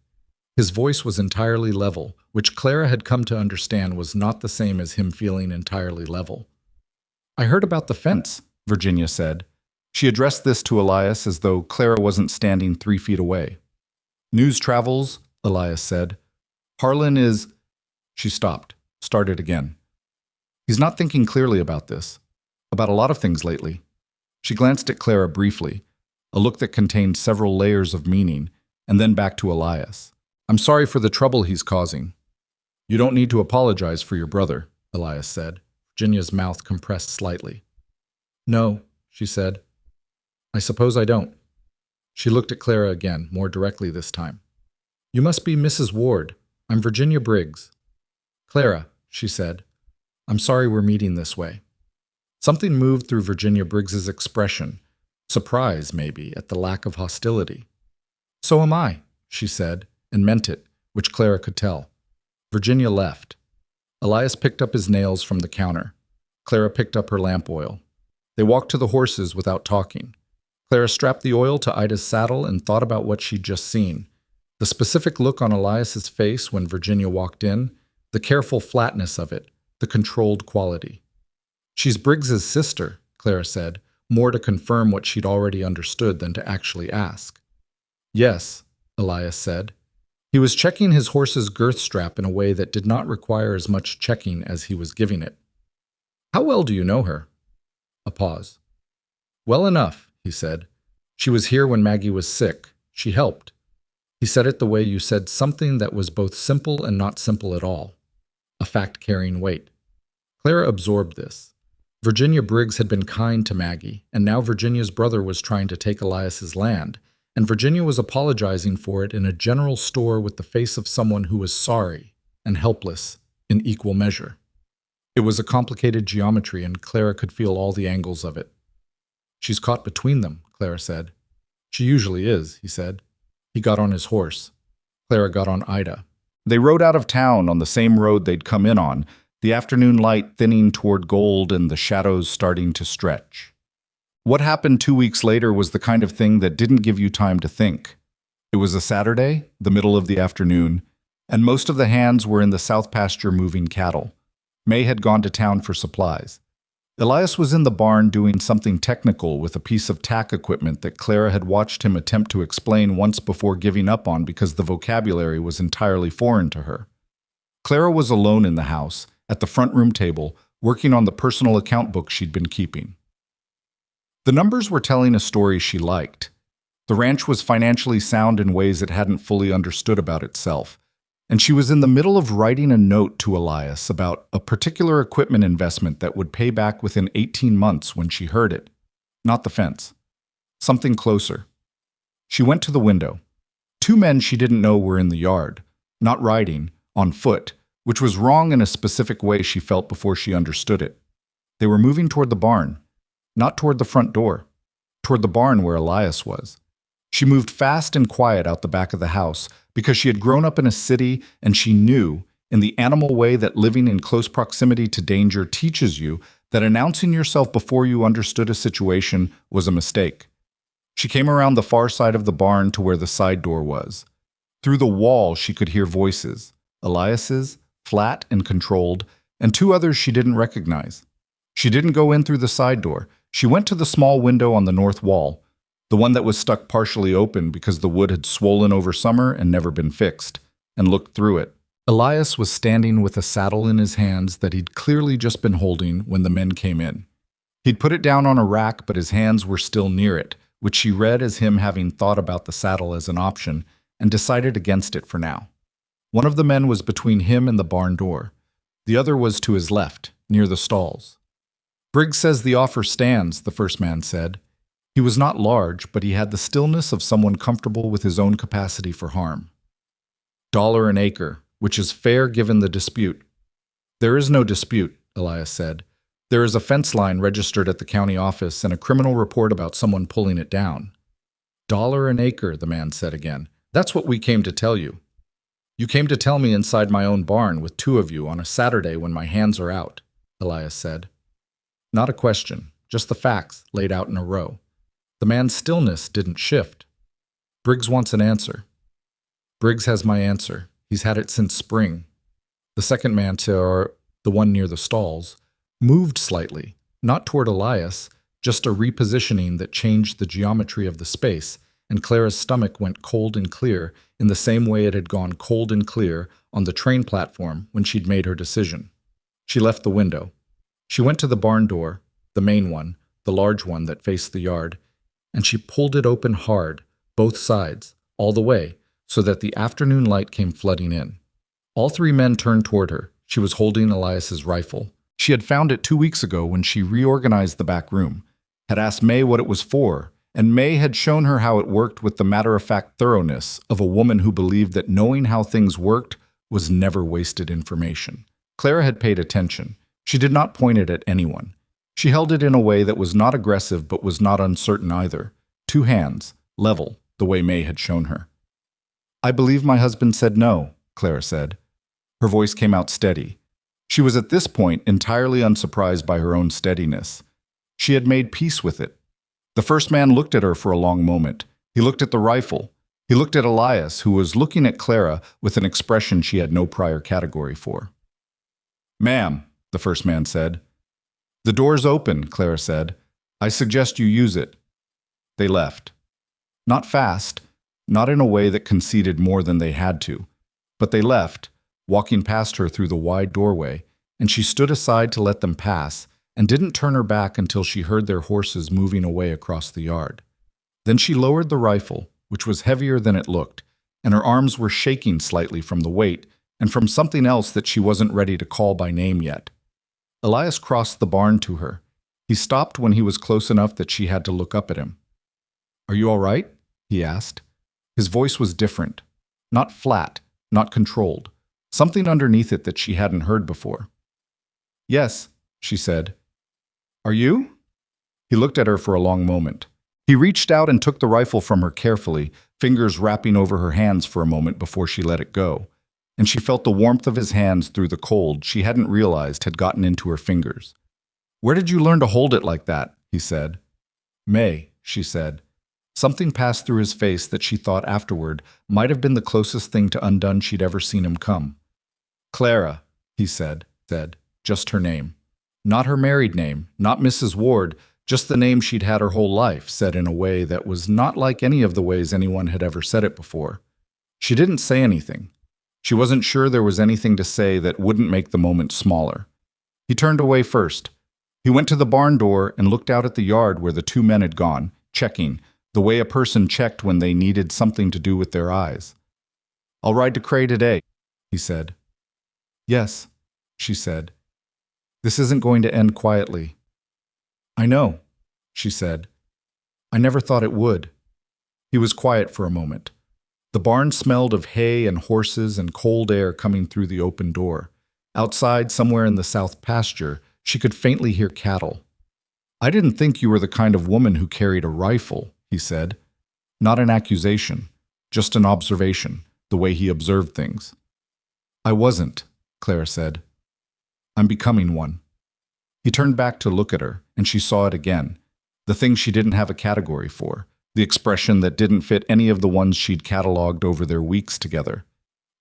[SPEAKER 1] His voice was entirely level, which Clara had come to understand was not the same as him feeling entirely level. I heard about the fence, Virginia said. She addressed this to Elias as though Clara wasn't standing 3 feet away. News travels, Elias said. Harlan is… She stopped, started again. He's not thinking clearly about this, about a lot of things lately. She glanced at Clara briefly, a look that contained several layers of meaning, and then back to Elias. I'm sorry for the trouble he's causing. You don't need to apologize for your brother, Elias said. Virginia's mouth compressed slightly. No, she said. I suppose I don't. She looked at Clara again, more directly this time. You must be Mrs. Ward. I'm Virginia Briggs. Clara, she said. I'm sorry we're meeting this way. Something moved through Virginia Briggs's expression, surprise, maybe, at the lack of hostility. So am I, she said, and meant it, which Clara could tell. Virginia left. Elias picked up his nails from the counter. Clara picked up her lamp oil. They walked to the horses without talking. Clara strapped the oil to Ida's saddle and thought about what she'd just seen. The specific look on Elias's face when Virginia walked in, the careful flatness of it, the controlled quality. She's Briggs's sister, Clara said, more to confirm what she'd already understood than to actually ask. Yes, Elias said. He was checking his horse's girth strap in a way that did not require as much checking as he was giving it. How well do you know her? A pause. Well enough, he said. She was here when Maggie was sick. She helped. He said it the way you said something that was both simple and not simple at all. A fact carrying weight. Clara absorbed this. Virginia Briggs had been kind to Maggie, and now Virginia's brother was trying to take Elias's land, and Virginia was apologizing for it in a general store with the face of someone who was sorry and helpless in equal measure. It was a complicated geometry, and Clara could feel all the angles of it. She's caught between them, Clara said. She usually is, he said. He got on his horse. Clara got on Ida. They rode out of town on the same road they'd come in on, the afternoon light thinning toward gold and the shadows starting to stretch. What happened 2 weeks later was the kind of thing that didn't give you time to think. It was a Saturday, the middle of the afternoon, and most of the hands were in the south pasture moving cattle. May had gone to town for supplies. Elias was in the barn doing something technical with a piece of tack equipment that Clara had watched him attempt to explain once before giving up on because the vocabulary was entirely foreign to her. Clara was alone in the house, at the front room table, working on the personal account book she'd been keeping. The numbers were telling a story she liked. The ranch was financially sound in ways it hadn't fully understood about itself, and she was in the middle of writing a note to Elias about a particular equipment investment that would pay back within 18 months when she heard it. Not the fence. Something closer. She went to the window. Two men she didn't know were in the yard, not riding, on foot, which was wrong in a specific way she felt before she understood it. They were moving toward the barn, not toward the front door, toward the barn where Elias was. She moved fast and quiet out the back of the house because she had grown up in a city and she knew, in the animal way that living in close proximity to danger teaches you, that announcing yourself before you understood a situation was a mistake. She came around the far side of the barn to where the side door was. Through the wall she could hear voices, Elias's, flat and controlled, and two others she didn't recognize. She didn't go in through the side door. She went to the small window on the north wall, the one that was stuck partially open because the wood had swollen over summer and never been fixed, and looked through it. Elias was standing with a saddle in his hands that he'd clearly just been holding when the men came in. He'd put it down on a rack, but his hands were still near it, which she read as him having thought about the saddle as an option and decided against it for now. One of the men was between him and the barn door. The other was to his left, near the stalls. "Briggs says the offer stands," the first man said. He was not large, but he had the stillness of someone comfortable with his own capacity for harm. "$1 an acre, which is fair given the dispute." "There is no dispute," Elias said. "There is a fence line registered at the county office and a criminal report about someone pulling it down." "$1 an acre," the man said again. "That's what we came to tell you." "You came to tell me inside my own barn with two of you on a Saturday when my hands are out," Elias said. Not a question, just the facts laid out in a row. The man's stillness didn't shift. "Briggs wants an answer." "Briggs has my answer. He's had it since spring." The second man, the one near the stalls, moved slightly, not toward Elias, just a repositioning that changed the geometry of the space, and Clara's stomach went cold and clear in the same way it had gone cold and clear on the train platform when she'd made her decision. She left the window. She went to the barn door, the main one, the large one that faced the yard, and she pulled it open hard, both sides, all the way, so that the afternoon light came flooding in. All three men turned toward her. She was holding Elias's rifle. She had found it 2 weeks ago when she reorganized the back room, had asked May what it was for, and May had shown her how it worked with the matter-of-fact thoroughness of a woman who believed that knowing how things worked was never wasted information. Clara had paid attention. She did not point it at anyone. She held it in a way that was not aggressive but was not uncertain either. Two hands, level, the way May had shown her. "I believe my husband said no," Clara said. Her voice came out steady. She was at this point entirely unsurprised by her own steadiness. She had made peace with it. The first man looked at her for a long moment. He looked at the rifle. He looked at Elias, who was looking at Clara with an expression she had no prior category for. "Ma'am," the first man said. "The door's open," Clara said. "I suggest you use it." They left. Not fast, not in a way that conceded more than they had to, but they left, walking past her through the wide doorway, and she stood aside to let them pass and didn't turn her back until she heard their horses moving away across the yard. Then she lowered the rifle, which was heavier than it looked, and her arms were shaking slightly from the weight and from something else that she wasn't ready to call by name yet. Elias crossed the barn to her. He stopped when he was close enough that she had to look up at him. "Are you all right?" he asked. His voice was different, not flat, not controlled, something underneath it that she hadn't heard before. "Yes," she said. "Are you?" He looked at her for a long moment. He reached out and took the rifle from her carefully, fingers wrapping over her hands for a moment before she let it go. And she felt the warmth of his hands through the cold she hadn't realized had gotten into her fingers. "Where did you learn to hold it like that?" he said. "May," she said. Something passed through his face that she thought afterward might have been the closest thing to undone she'd ever seen him come. "Clara," he said, just her name. Not her married name, not Mrs. Ward, just the name she'd had her whole life, said in a way that was not like any of the ways anyone had ever said it before. She didn't say anything. She wasn't sure there was anything to say that wouldn't make the moment smaller. He turned away first. He went to the barn door and looked out at the yard where the two men had gone, checking, the way a person checked when they needed something to do with their eyes. "I'll ride to Cray today," he said. "Yes," she said. "This isn't going to end quietly." "I know," she said. "I never thought it would." He was quiet for a moment. The barn smelled of hay and horses and cold air coming through the open door. Outside, somewhere in the south pasture, she could faintly hear cattle. "I didn't think you were the kind of woman who carried a rifle," he said. Not an accusation, just an observation, the way he observed things. "I wasn't," Clara said. "I'm becoming one." He turned back to look at her, and she saw it again, the thing she didn't have a category for, the expression that didn't fit any of the ones she'd catalogued over their weeks together.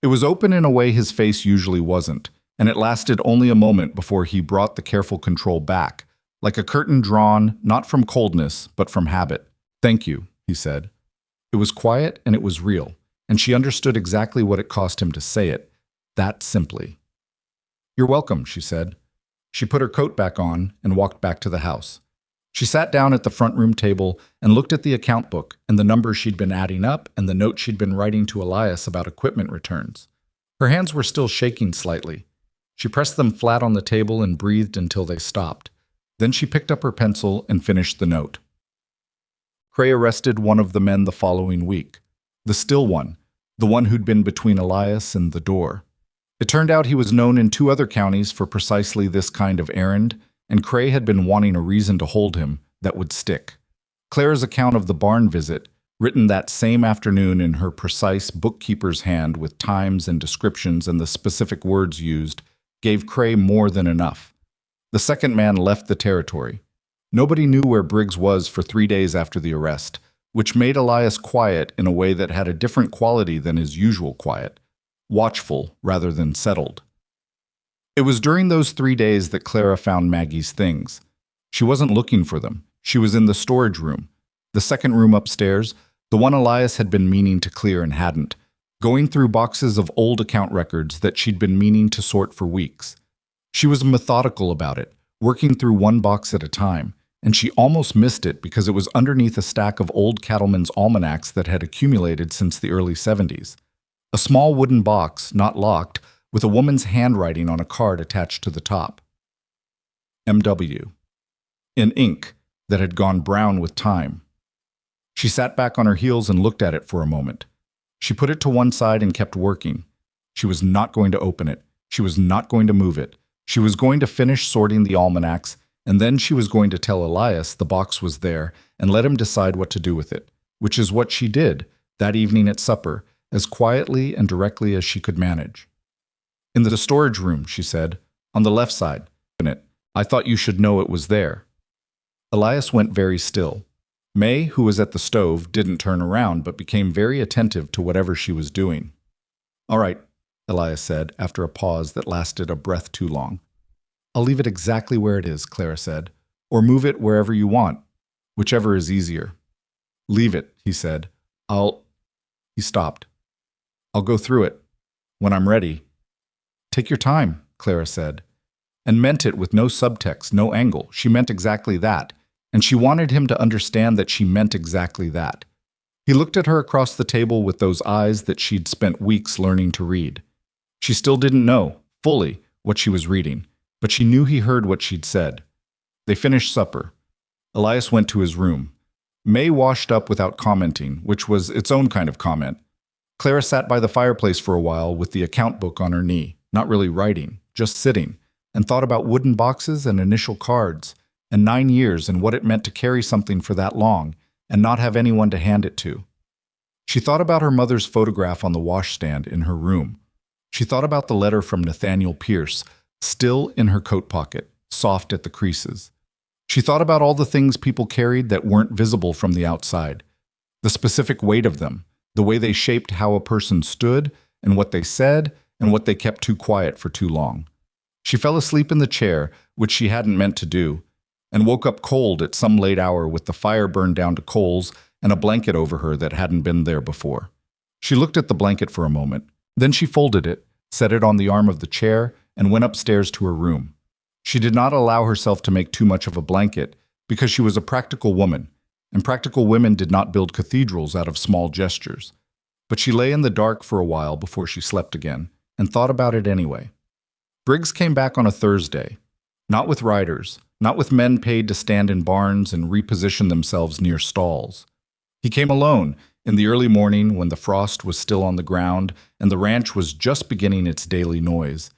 [SPEAKER 1] It was open in a way his face usually wasn't, and it lasted only a moment before he brought the careful control back, like a curtain drawn, not from coldness, but from habit. "Thank you," he said. It was quiet and it was real, and she understood exactly what it cost him to say it, that simply. "You're welcome," she said. She put her coat back on and walked back to the house. She sat down at the front room table and looked at the account book and the numbers she'd been adding up and the note she'd been writing to Elias about equipment returns. Her hands were still shaking slightly. She pressed them flat on the table and breathed until they stopped. Then she picked up her pencil and finished the note. Cray arrested one of the men the following week. The still one, the one who'd been between Elias and the door. It turned out he was known in 2 other counties for precisely this kind of errand, and Cray had been wanting a reason to hold him that would stick. Clara's account of the barn visit, written that same afternoon in her precise bookkeeper's hand with times and descriptions and the specific words used, gave Cray more than enough. The second man left the territory. Nobody knew where Briggs was for 3 days after the arrest, which made Elias quiet in a way that had a different quality than his usual quiet, watchful rather than settled. It was during those 3 days that Clara found Maggie's things. She wasn't looking for them. She was in the storage room, the second room upstairs, the one Elias had been meaning to clear and hadn't, going through boxes of old account records that she'd been meaning to sort for weeks. She was methodical about it, working through one box at a time, and she almost missed it because it was underneath a stack of old cattlemen's almanacs that had accumulated since the early 70s. A small wooden box, not locked, with a woman's handwriting on a card attached to the top. M.W. in ink that had gone brown with time. She sat back on her heels and looked at it for a moment. She put it to one side and kept working. She was not going to open it. She was not going to move it. She was going to finish sorting the almanacs, and then she was going to tell Elias the box was there and let him decide what to do with it, which is what she did that evening at supper, as quietly and directly as she could manage. "In the storage room," she said, "on the left side. I thought you should know it was there." Elias went very still. May, who was at the stove, didn't turn around but became very attentive to whatever she was doing. "All right," Elias said, after a pause that lasted a breath too long. "I'll leave it exactly where it is," Clara said, "or move it wherever you want, whichever is easier." "Leave it," he said. He stopped. "I'll go through it. When I'm ready." "Take your time," Clara said, and meant it with no subtext, no angle. She meant exactly that, and she wanted him to understand that she meant exactly that. He looked at her across the table with those eyes that she'd spent weeks learning to read. She still didn't know, fully, what she was reading, but she knew he heard what she'd said. They finished supper. Elias went to his room. May washed up without commenting, which was its own kind of comment. Clara sat by the fireplace for a while with the account book on her knee, not really writing, just sitting, and thought about wooden boxes and initial cards, and 9 years and what it meant to carry something for that long and not have anyone to hand it to. She thought about her mother's photograph on the washstand in her room. She thought about the letter from Nathaniel Pierce, still in her coat pocket, soft at the creases. She thought about all the things people carried that weren't visible from the outside, the specific weight of them, the way they shaped how a person stood and what they said and what they kept too quiet for too long. She fell asleep in the chair, which she hadn't meant to do, and woke up cold at some late hour with the fire burned down to coals and a blanket over her that hadn't been there before. She looked at the blanket for a moment. Then she folded it, set it on the arm of the chair, and went upstairs to her room. She did not allow herself to make too much of a blanket because she was a practical woman, and practical women did not build cathedrals out of small gestures. But she lay in the dark for a while before she slept again, and thought about it anyway. Briggs came back on a Thursday, not with riders, not with men paid to stand in barns and reposition themselves near stalls. He came alone, in the early morning when the frost was still on the ground and the ranch was just beginning its daily noise.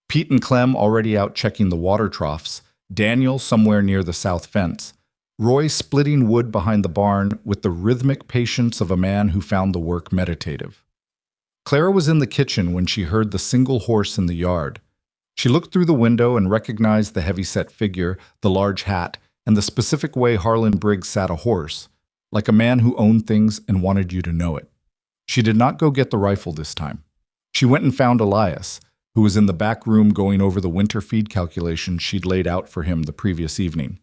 [SPEAKER 1] Pete and Clem already out checking the water troughs, Daniel somewhere near the south fence, Roy splitting wood behind the barn with the rhythmic patience of a man who found the work meditative. Clara was in the kitchen when she heard the single horse in the yard. She looked through the window and recognized the heavy-set figure, the large hat, and the specific way Harlan Briggs sat a horse, like a man who owned things and wanted you to know it. She did not go get the rifle this time. She went and found Elias, who was in the back room going over the winter feed calculations she'd laid out for him the previous evening.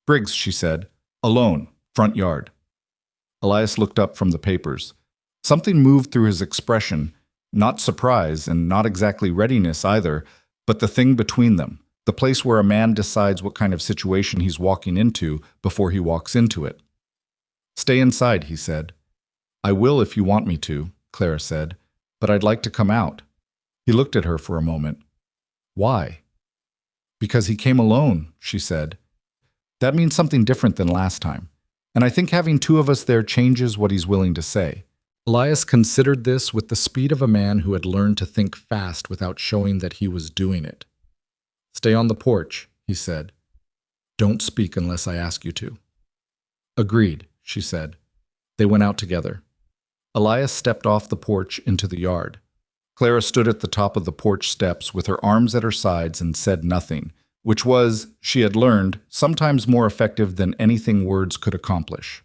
[SPEAKER 1] "Briggs," she said, "alone, front yard." Elias looked up from the papers. Something moved through his expression, not surprise and not exactly readiness either, but the thing between them, the place where a man decides what kind of situation he's walking into before he walks into it. "Stay inside," he said. "I will if you want me to," Clara said, "but I'd like to come out." He looked at her for a moment. "Why?" "Because he came alone," she said. "That means something different than last time, and I think having two of us there changes what he's willing to say." Elias considered this with the speed of a man who had learned to think fast without showing that he was doing it. "Stay on the porch," he said. "Don't speak unless I ask you to." "Agreed," she said. They went out together. Elias stepped off the porch into the yard. Clara stood at the top of the porch steps with her arms at her sides and said nothing, which was, she had learned, sometimes more effective than anything words could accomplish.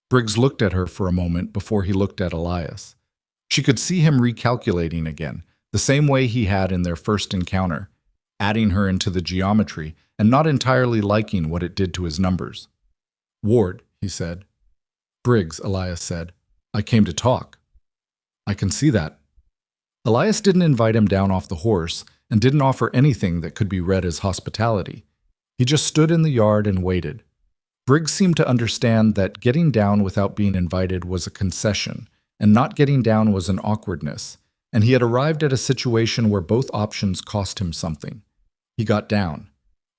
[SPEAKER 1] Briggs looked at her for a moment before he looked at Elias. She could see him recalculating again, the same way he had in their first encounter, adding her into the geometry and not entirely liking what it did to his numbers. "Ward," he said. "Briggs," Elias said. "I came to talk." "I can see that." Elias didn't invite him down off the horse and didn't offer anything that could be read as hospitality. He just stood in the yard and waited. Briggs seemed to understand that getting down without being invited was a concession, and not getting down was an awkwardness, and he had arrived at a situation where both options cost him something. He got down.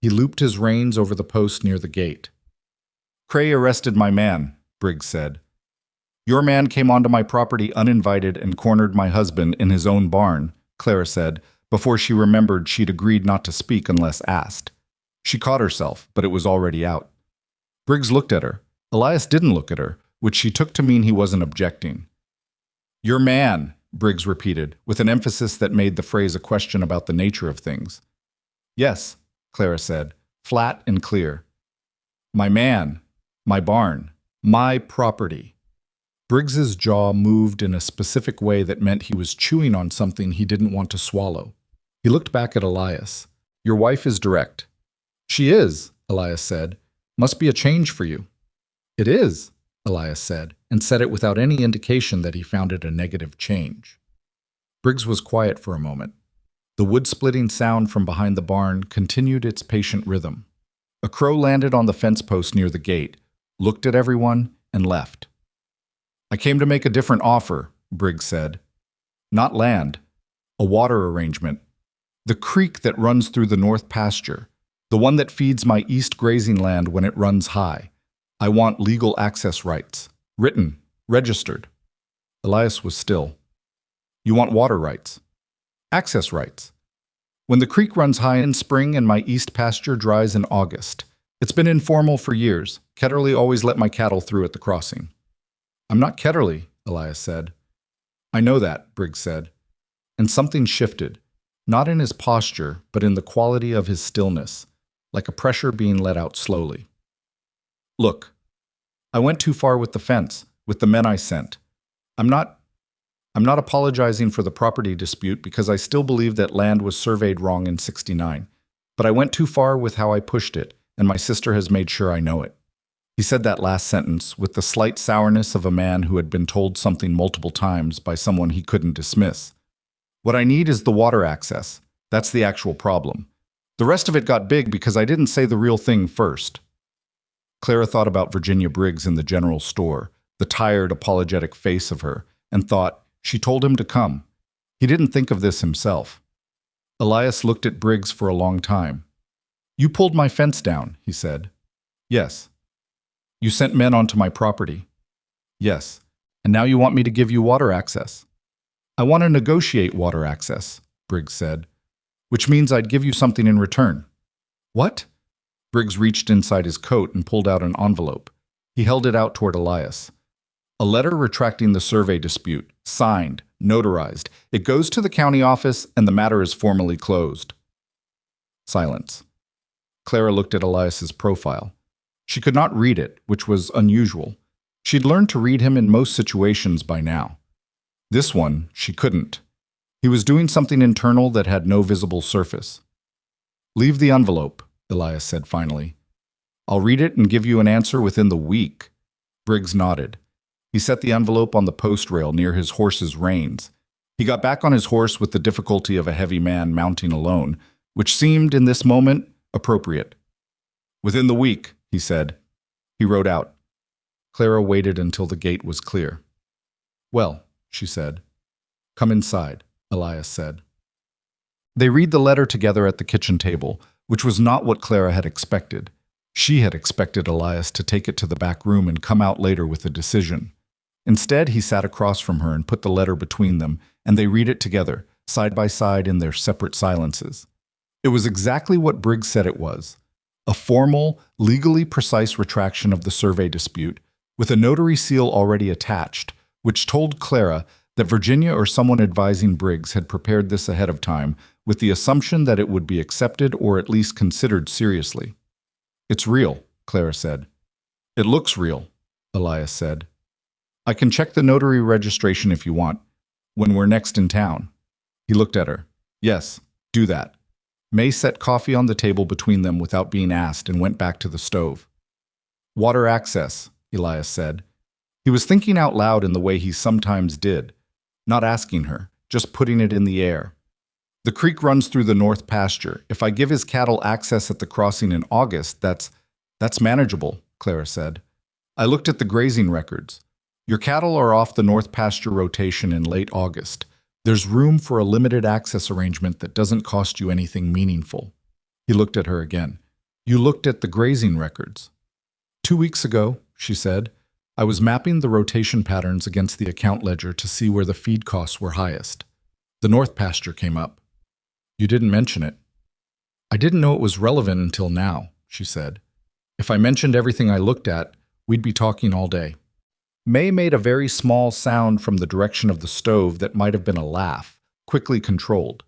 [SPEAKER 1] He looped his reins over the post near the gate. "Cray arrested my man," Briggs said. "Your man came onto my property uninvited and cornered my husband in his own barn," Clara said, before she remembered she'd agreed not to speak unless asked. She caught herself, but it was already out. Briggs looked at her. Elias didn't look at her, which she took to mean he wasn't objecting. "Your man," Briggs repeated, with an emphasis that made the phrase a question about the nature of things. "Yes," Clara said, flat and clear. "My man, my barn, my property." Briggs's jaw moved in a specific way that meant he was chewing on something he didn't want to swallow. He looked back at Elias. "Your wife is direct." "She is," Elias said. "Must be a change for you." "It is," Elias said, and said it without any indication that he found it a negative change. Briggs was quiet for a moment. The wood-splitting sound from behind the barn continued its patient rhythm. A crow landed on the fence post near the gate, looked at everyone, and left. "I came to make a different offer," Briggs said. "Not land. A water arrangement. The creek that runs through the north pasture. The one that feeds my east grazing land when it runs high. I want legal access rights. Written. Registered." Elias was still. "You want water rights?" "Access rights. When the creek runs high in spring and my east pasture dries in August. It's been informal for years. Ketterly always let my cattle through at the crossing." "I'm not Ketterly," Elias said. "I know that," Briggs said. And something shifted, not in his posture, but in the quality of his stillness, like a pressure being let out slowly. "Look, I went too far with the fence, with the men I sent. I'm not apologizing for the property dispute because I still believe that land was surveyed wrong in '69, but I went too far with how I pushed it, and my sister has made sure I know it." He said that last sentence with the slight sourness of a man who had been told something multiple times by someone he couldn't dismiss. "What I need is the water access. That's the actual problem. The rest of it got big because I didn't say the real thing first. Clara thought about Virginia Briggs in the general store, the tired, apologetic face of her, and thought, she told him to come. He didn't think of this himself. Elias looked at Briggs for a long time. You pulled my fence down, he said. Yes. You sent men onto my property. Yes. And now you want me to give you water access. I want to negotiate water access, Briggs said, which means I'd give you something in return. What? Briggs reached inside his coat and pulled out an envelope. He held it out toward Elias. A letter retracting the survey dispute, signed, notarized. It goes to the county office and the matter is formally closed. Silence. Clara looked at Elias's profile. She could not read it, which was unusual. She'd learned to read him in most situations by now. This one, she couldn't. He was doing something internal that had no visible surface. Leave the envelope, Elias said finally. I'll read it and give you an answer within the week. Briggs nodded. He set the envelope on the post rail near his horse's reins. He got back on his horse with the difficulty of a heavy man mounting alone, which seemed, in this moment, appropriate. Within the week, he said. He rode out. Clara waited until the gate was clear. Well, she said. Come inside, Elias said. They read the letter together at the kitchen table, which was not what Clara had expected. She had expected Elias to take it to the back room and come out later with a decision. Instead, he sat across from her and put the letter between them, and they read it together, side by side in their separate silences. It was exactly what Briggs said it was. A formal, legally precise retraction of the survey dispute, with a notary seal already attached, which told Clara that Virginia or someone advising Briggs had prepared this ahead of time with the assumption that it would be accepted or at least considered seriously. It's real, Clara said. It looks real, Elias said. I can check the notary registration if you want, when we're next in town. He looked at her. Yes, do that. May set coffee on the table between them without being asked and went back to the stove. Water access, Elias said. He was thinking out loud in the way he sometimes did, not asking her, just putting it in the air. The creek runs through the north pasture. If I give his cattle access at the crossing in August, that's manageable, Clara said. I looked at the grazing records. Your cattle are off the north pasture rotation in late August. There's room for a limited access arrangement that doesn't cost you anything meaningful. He looked at her again. You looked at the grazing records. 2 weeks ago, she said, I was mapping the rotation patterns against the account ledger to see where the feed costs were highest. The north pasture came up. You didn't mention it. I didn't know it was relevant until now, she said. If I mentioned everything I looked at, we'd be talking all day. May made a very small sound from the direction of the stove that might have been a laugh, quickly controlled.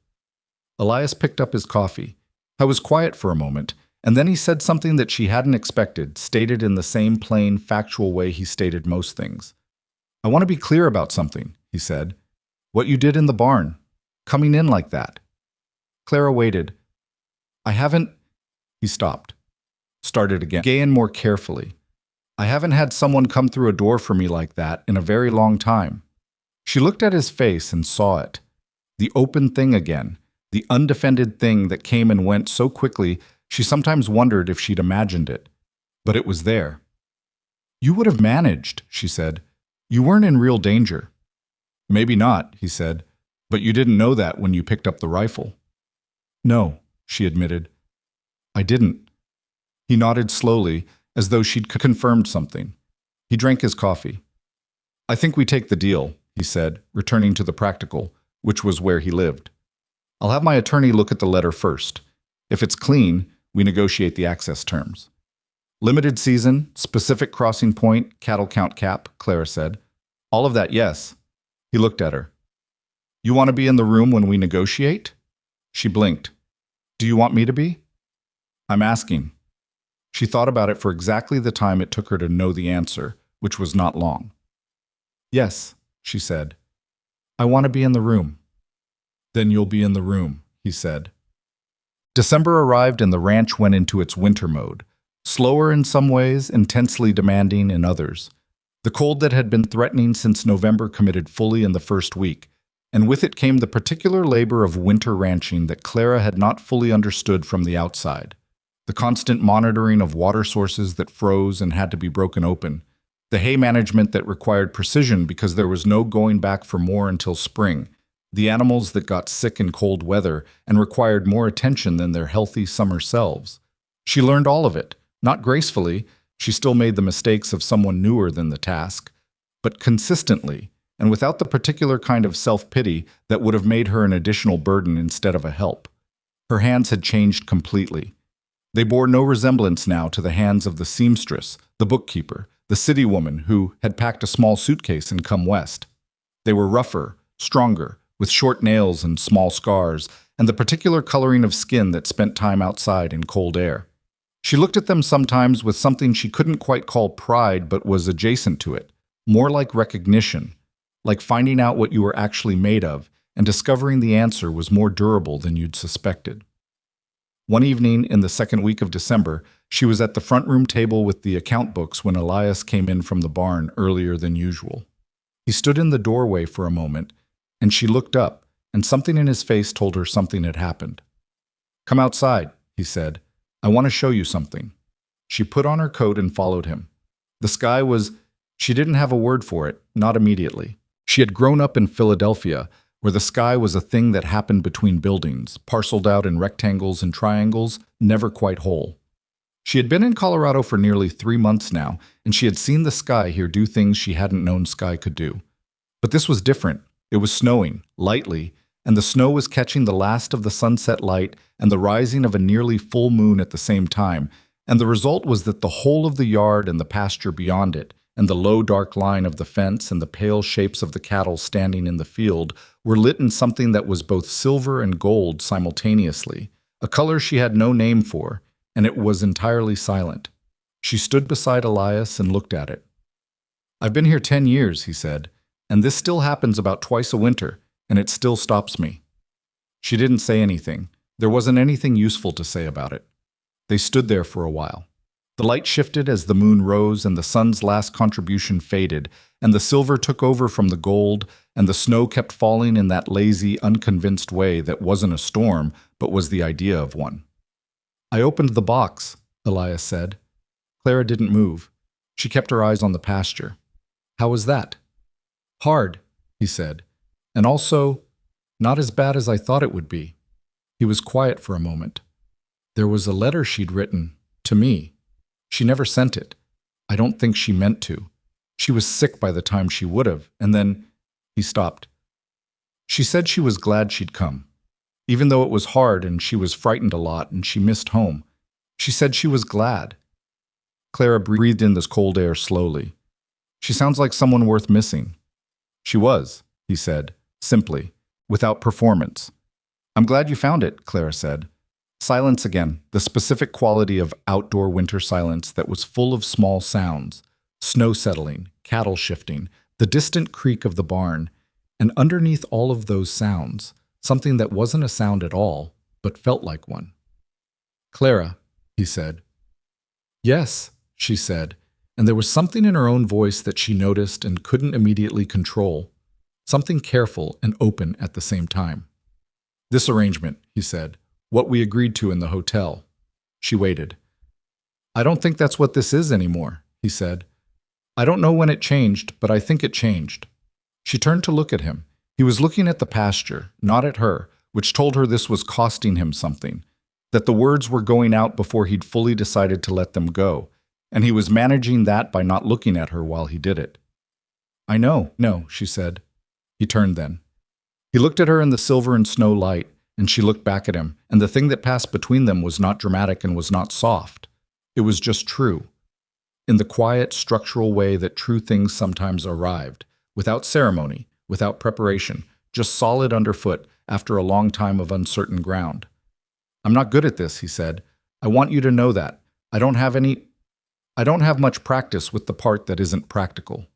[SPEAKER 1] Elias picked up his coffee. I was quiet for a moment, and then he said something that she hadn't expected, stated in the same plain, factual way he stated most things. I want to be clear about something, he said. What you did in the barn, coming in like that. Clara waited. I haven't... He stopped. Started again more carefully. I haven't had someone come through a door for me like that in a very long time. She looked at his face and saw it. The open thing again, the undefended thing that came and went so quickly she sometimes wondered if she'd imagined it. But it was there. You would have managed, she said. You weren't in real danger. Maybe not, he said, but you didn't know that when you picked up the rifle. No, she admitted. I didn't. He nodded slowly, as though she'd confirmed something. He drank his coffee. I think we take the deal, he said, returning to the practical, which was where he lived. I'll have my attorney look at the letter first. If it's clean, we negotiate the access terms. Limited season, specific crossing point, cattle count cap, Clara said. All of that, yes. He looked at her. You want to be in the room when we negotiate? She blinked. Do you want me to be? I'm asking. She thought about it for exactly the time it took her to know the answer, which was not long. Yes, she said. I want to be in the room. Then you'll be in the room, he said. December arrived and the ranch went into its winter mode, slower in some ways, intensely demanding in others. The cold that had been threatening since November committed fully in the first week, and with it came the particular labor of winter ranching that Clara had not fully understood from the outside. The constant monitoring of water sources that froze and had to be broken open, the hay management that required precision because there was no going back for more until spring, the animals that got sick in cold weather and required more attention than their healthy summer selves. She learned all of it, not gracefully, she still made the mistakes of someone newer than the task, but consistently, and without the particular kind of self-pity that would have made her an additional burden instead of a help. Her hands had changed completely. They bore no resemblance now to the hands of the seamstress, the bookkeeper, the city woman who had packed a small suitcase and come west. They were rougher, stronger, with short nails and small scars, and the particular coloring of skin that spent time outside in cold air. She looked at them sometimes with something she couldn't quite call pride but was adjacent to it, more like recognition, like finding out what you were actually made of, and discovering the answer was more durable than you'd suspected. One evening in the second week of December, she was at the front room table with the account books when Elias came in from the barn earlier than usual. He stood in the doorway for a moment, and she looked up, and something in his face told her something had happened. "Come outside," he said. "I want to show you something." She put on her coat and followed him. The sky was... She didn't have a word for it, not immediately. She had grown up in Philadelphia, where the sky was a thing that happened between buildings, parceled out in rectangles and triangles, never quite whole. She had been in Colorado for nearly 3 months now, and she had seen the sky here do things she hadn't known sky could do. But this was different. It was snowing, lightly, and the snow was catching the last of the sunset light and the rising of a nearly full moon at the same time, and the result was that the whole of the yard and the pasture beyond it, and the low dark line of the fence and the pale shapes of the cattle standing in the field were lit in something that was both silver and gold simultaneously, a color she had no name for, and it was entirely silent. She stood beside Elias and looked at it. "I've been here 10 years, he said, "and this still happens about twice a winter, and it still stops me." She didn't say anything. There wasn't anything useful to say about it. They stood there for a while. The light shifted as the moon rose and the sun's last contribution faded, and the silver took over from the gold, and the snow kept falling in that lazy, unconvinced way that wasn't a storm, but was the idea of one. "I opened the box," Elias said. Clara didn't move. She kept her eyes on the pasture. "How was that?" "Hard," he said, "and also not as bad as I thought it would be." He was quiet for a moment. "There was a letter she'd written, to me. She never sent it. I don't think she meant to. She was sick by the time she would have, and then..." He stopped. "She said she was glad she'd come. Even though it was hard and she was frightened a lot and she missed home. She said she was glad." Clara breathed in this cold air slowly. "She sounds like someone worth missing." "She was," he said, simply, without performance. "I'm glad you found it," Clara said. Silence again, the specific quality of outdoor winter silence that was full of small sounds, snow settling, cattle shifting, the distant creak of the barn, and underneath all of those sounds, something that wasn't a sound at all, but felt like one. "Clara," he said. "Yes," she said, and there was something in her own voice that she noticed and couldn't immediately control, something careful and open at the same time. "This arrangement," he said. "What we agreed to in the hotel." She waited. "I don't think that's what this is anymore," he said. "I don't know when it changed, but I think it changed." She turned to look at him. He was looking at the pasture, not at her, which told her this was costing him something, that the words were going out before he'd fully decided to let them go, and he was managing that by not looking at her while he did it. "I know, no," she said. He turned then. He looked at her in the silver and snow light, and she looked back at him, and the thing that passed between them was not dramatic and was not soft. It was just true. In the quiet, structural way that true things sometimes arrived, without ceremony, without preparation, just solid underfoot after a long time of uncertain ground. "I'm not good at this," he said. "I want you to know that. I don't have much practice with the part that isn't practical."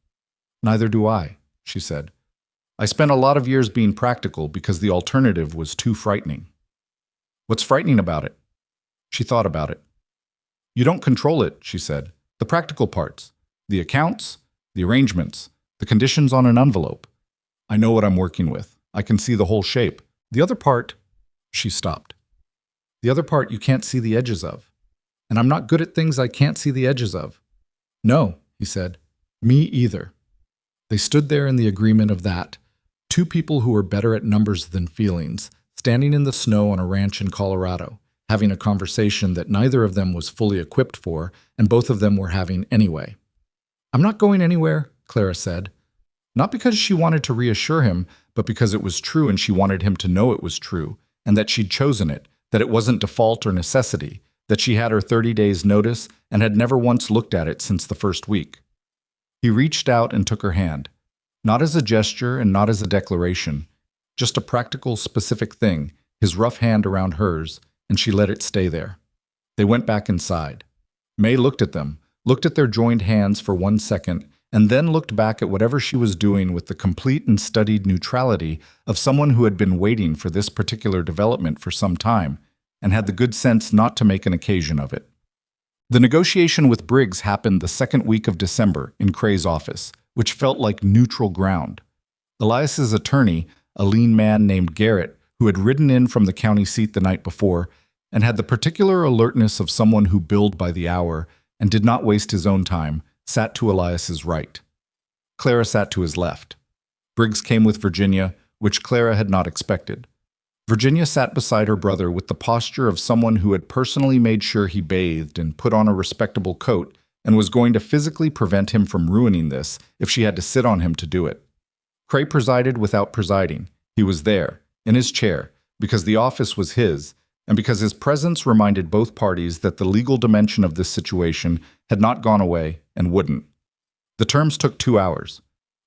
[SPEAKER 1] "Neither do I," she said. "I spent a lot of years being practical because the alternative was too frightening." "What's frightening about it?" She thought about it. "You don't control it," she said. "The practical parts. The accounts, the arrangements, the conditions on an envelope. I know what I'm working with. I can see the whole shape. The other part, she stopped. The other part you can't see the edges of. And I'm not good at things I can't see the edges of. No, he said. Me either. They stood there in the agreement of that, two people who were better at numbers than feelings, standing in the snow on a ranch in Colorado, having a conversation that neither of them was fully equipped for, and both of them were having anyway. I'm not going anywhere, Clara said. Not because she wanted to reassure him, but because it was true and she wanted him to know it was true, and that she'd chosen it, that it wasn't default or necessity, that she had her 30 days' notice and had never once looked at it since the first week. He reached out and took her hand, not as a gesture and not as a declaration, just a practical, specific thing, his rough hand around hers, and she let it stay there. They went back inside. May looked at them, looked at their joined hands for 1 second, and then looked back at whatever she was doing with the complete and studied neutrality of someone who had been waiting for this particular development for some time, and had the good sense not to make an occasion of it. The negotiation with Briggs happened the second week of December in Cray's office, which felt like neutral ground. Elias's attorney, a lean man named Garrett, who had ridden in from the county seat the night before, and had the particular alertness of someone who billed by the hour and did not waste his own time, sat to Elias's right. Clara sat to his left. Briggs came with Virginia, which Clara had not expected. Virginia sat beside her brother with the posture of someone who had personally made sure he bathed and put on a respectable coat and was going to physically prevent him from ruining this if she had to sit on him to do it. Cray presided without presiding. He was there, in his chair, because the office was his, and because his presence reminded both parties that the legal dimension of this situation had not gone away and wouldn't. The terms took 2 hours.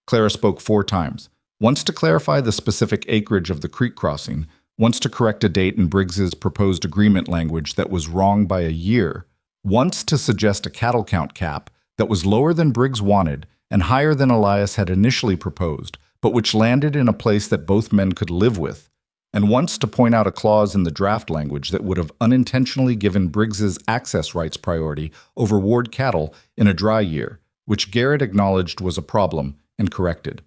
[SPEAKER 1] Clara spoke 4 times, once to clarify the specific acreage of the creek crossing, once to correct a date in Briggs's proposed agreement language that was wrong by a year, once to suggest a cattle count cap that was lower than Briggs wanted and higher than Elias had initially proposed, but which landed in a place that both men could live with, and once to point out a clause in the draft language that would have unintentionally given Briggs's access rights priority over Ward cattle in a dry year, which Garrett acknowledged was a problem and corrected.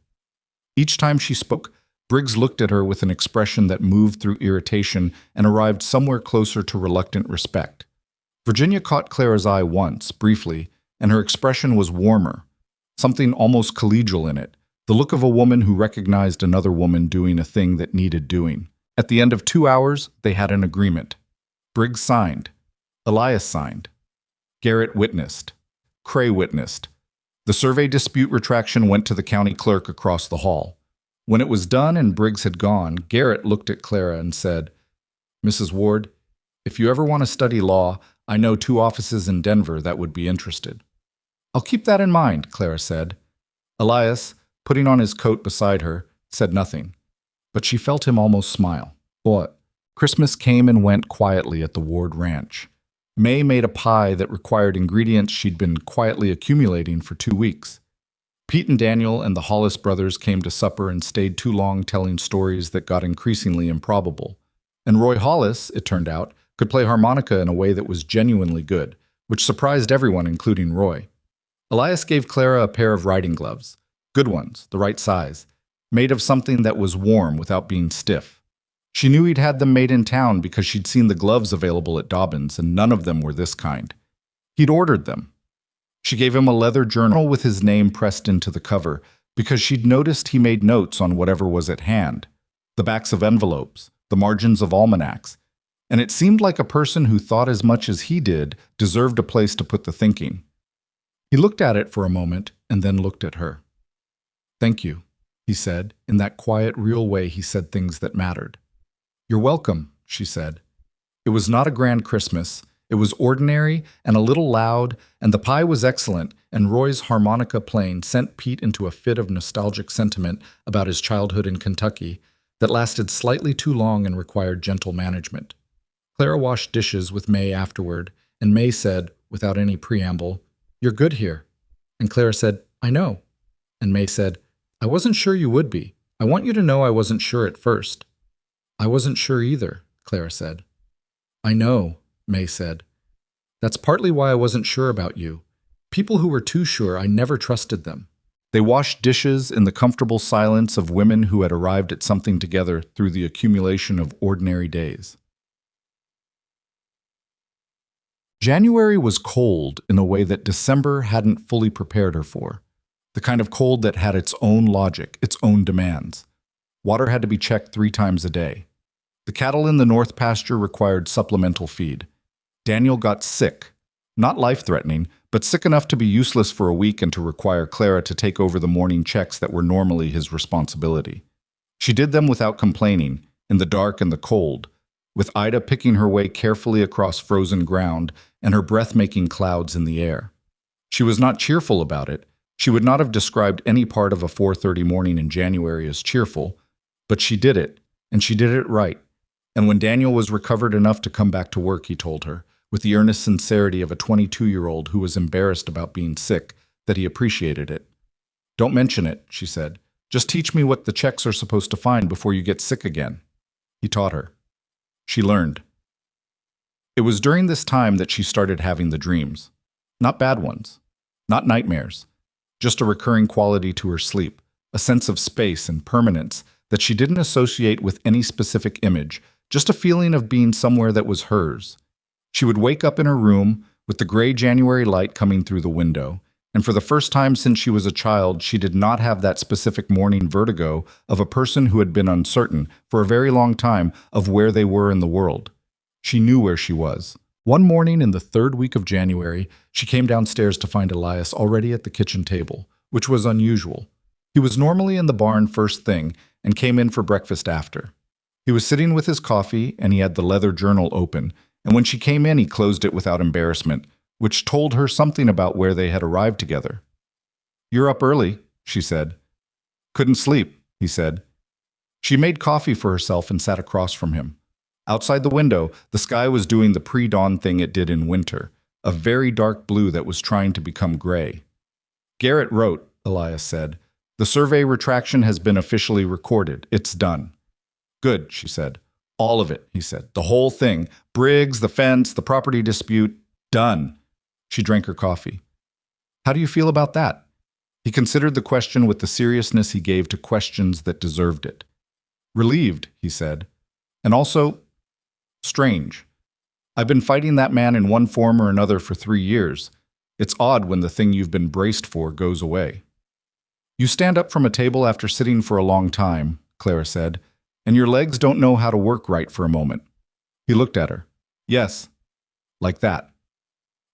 [SPEAKER 1] Each time she spoke, Briggs looked at her with an expression that moved through irritation and arrived somewhere closer to reluctant respect. Virginia caught Clara's eye once, briefly, and her expression was warmer, something almost collegial in it, the look of a woman who recognized another woman doing a thing that needed doing. At the end of 2 hours, they had an agreement. Briggs signed. Elias signed. Garrett witnessed. Cray witnessed. The survey dispute retraction went to the county clerk across the hall. When it was done and Briggs had gone, Garrett looked at Clara and said, "Mrs. Ward, if you ever want to study law, I know 2 offices in Denver that would be interested." "I'll keep that in mind," Clara said. Elias, putting on his coat beside her, said nothing, but she felt him almost smile. What? Christmas came and went quietly at the Ward Ranch. May made a pie that required ingredients she'd been quietly accumulating for 2 weeks. Pete and Daniel and the Hollis brothers came to supper and stayed too long telling stories that got increasingly improbable. And Roy Hollis, it turned out, could play harmonica in a way that was genuinely good, which surprised everyone, including Roy. Elias gave Clara a pair of riding gloves, good ones, the right size, made of something that was warm without being stiff. She knew he'd had them made in town because she'd seen the gloves available at Dobbins, and none of them were this kind. He'd ordered them. She gave him a leather journal with his name pressed into the cover because she'd noticed he made notes on whatever was at hand, the backs of envelopes, the margins of almanacs, and it seemed like a person who thought as much as he did deserved a place to put the thinking. He looked at it for a moment and then looked at her. "Thank you," he said, in that quiet, real way he said things that mattered. "You're welcome," she said. It was not a grand Christmas. It was ordinary and a little loud, and the pie was excellent, and Roy's harmonica playing sent Pete into a fit of nostalgic sentiment about his childhood in Kentucky that lasted slightly too long and required gentle management. Clara washed dishes with May afterward, and May said, without any preamble, "You're good here." And Clara said, "I know." And May said, "I wasn't sure you would be. I want you to know I wasn't sure at first." "I wasn't sure either," Clara said. "I know," May said. "That's partly why I wasn't sure about you. People who were too sure, I never trusted them. They washed dishes in the comfortable silence of women who had arrived at something together through the accumulation of ordinary days. January was cold in a way that December hadn't fully prepared her for. The kind of cold that had its own logic, its own demands. Water had to be checked 3 times a day. The cattle in the north pasture required supplemental feed. Daniel got sick. Not life-threatening, but sick enough to be useless for a week and to require Clara to take over the morning checks that were normally his responsibility. She did them without complaining, in the dark and the cold, with Ida picking her way carefully across frozen ground and her breath-making clouds in the air. She was not cheerful about it. She would not have described any part of a 4:30 morning in January as cheerful, but she did it, and she did it right. And when Daniel was recovered enough to come back to work, he told her, with the earnest sincerity of a 22-year-old who was embarrassed about being sick, that he appreciated it. "Don't mention it," she said. "Just teach me what the checks are supposed to find before you get sick again." He taught her. She learned. It was during this time that she started having the dreams. Not bad ones. Not nightmares. Just a recurring quality to her sleep, a sense of space and permanence that she didn't associate with any specific image, just a feeling of being somewhere that was hers. She would wake up in her room with the gray January light coming through the window, and for the first time since she was a child, she did not have that specific morning vertigo of a person who had been uncertain for a very long time of where they were in the world. She knew where she was. One morning in the 3rd week of January, she came downstairs to find Elias already at the kitchen table, which was unusual. He was normally in the barn first thing and came in for breakfast after. He was sitting with his coffee and he had the leather journal open, and when she came in he closed it without embarrassment, which told her something about where they had arrived together. "You're up early," she said. "Couldn't sleep," he said. She made coffee for herself and sat across from him. Outside the window, the sky was doing the pre-dawn thing it did in winter, a very dark blue that was trying to become gray. "Garrett wrote," Elias said. "The survey retraction has been officially recorded. It's done." "Good," she said. "All of it," he said. "The whole thing. Briggs, the fence, the property dispute. Done." She drank her coffee. "How do you feel about that?" He considered the question with the seriousness he gave to questions that deserved it. "Relieved," he said. "And also strange. I've been fighting that man in one form or another for 3 years. It's odd when the thing you've been braced for goes away." "You stand up from a table after sitting for a long time," Clara said, "and your legs don't know how to work right for a moment." He looked at her. "Yes, like that."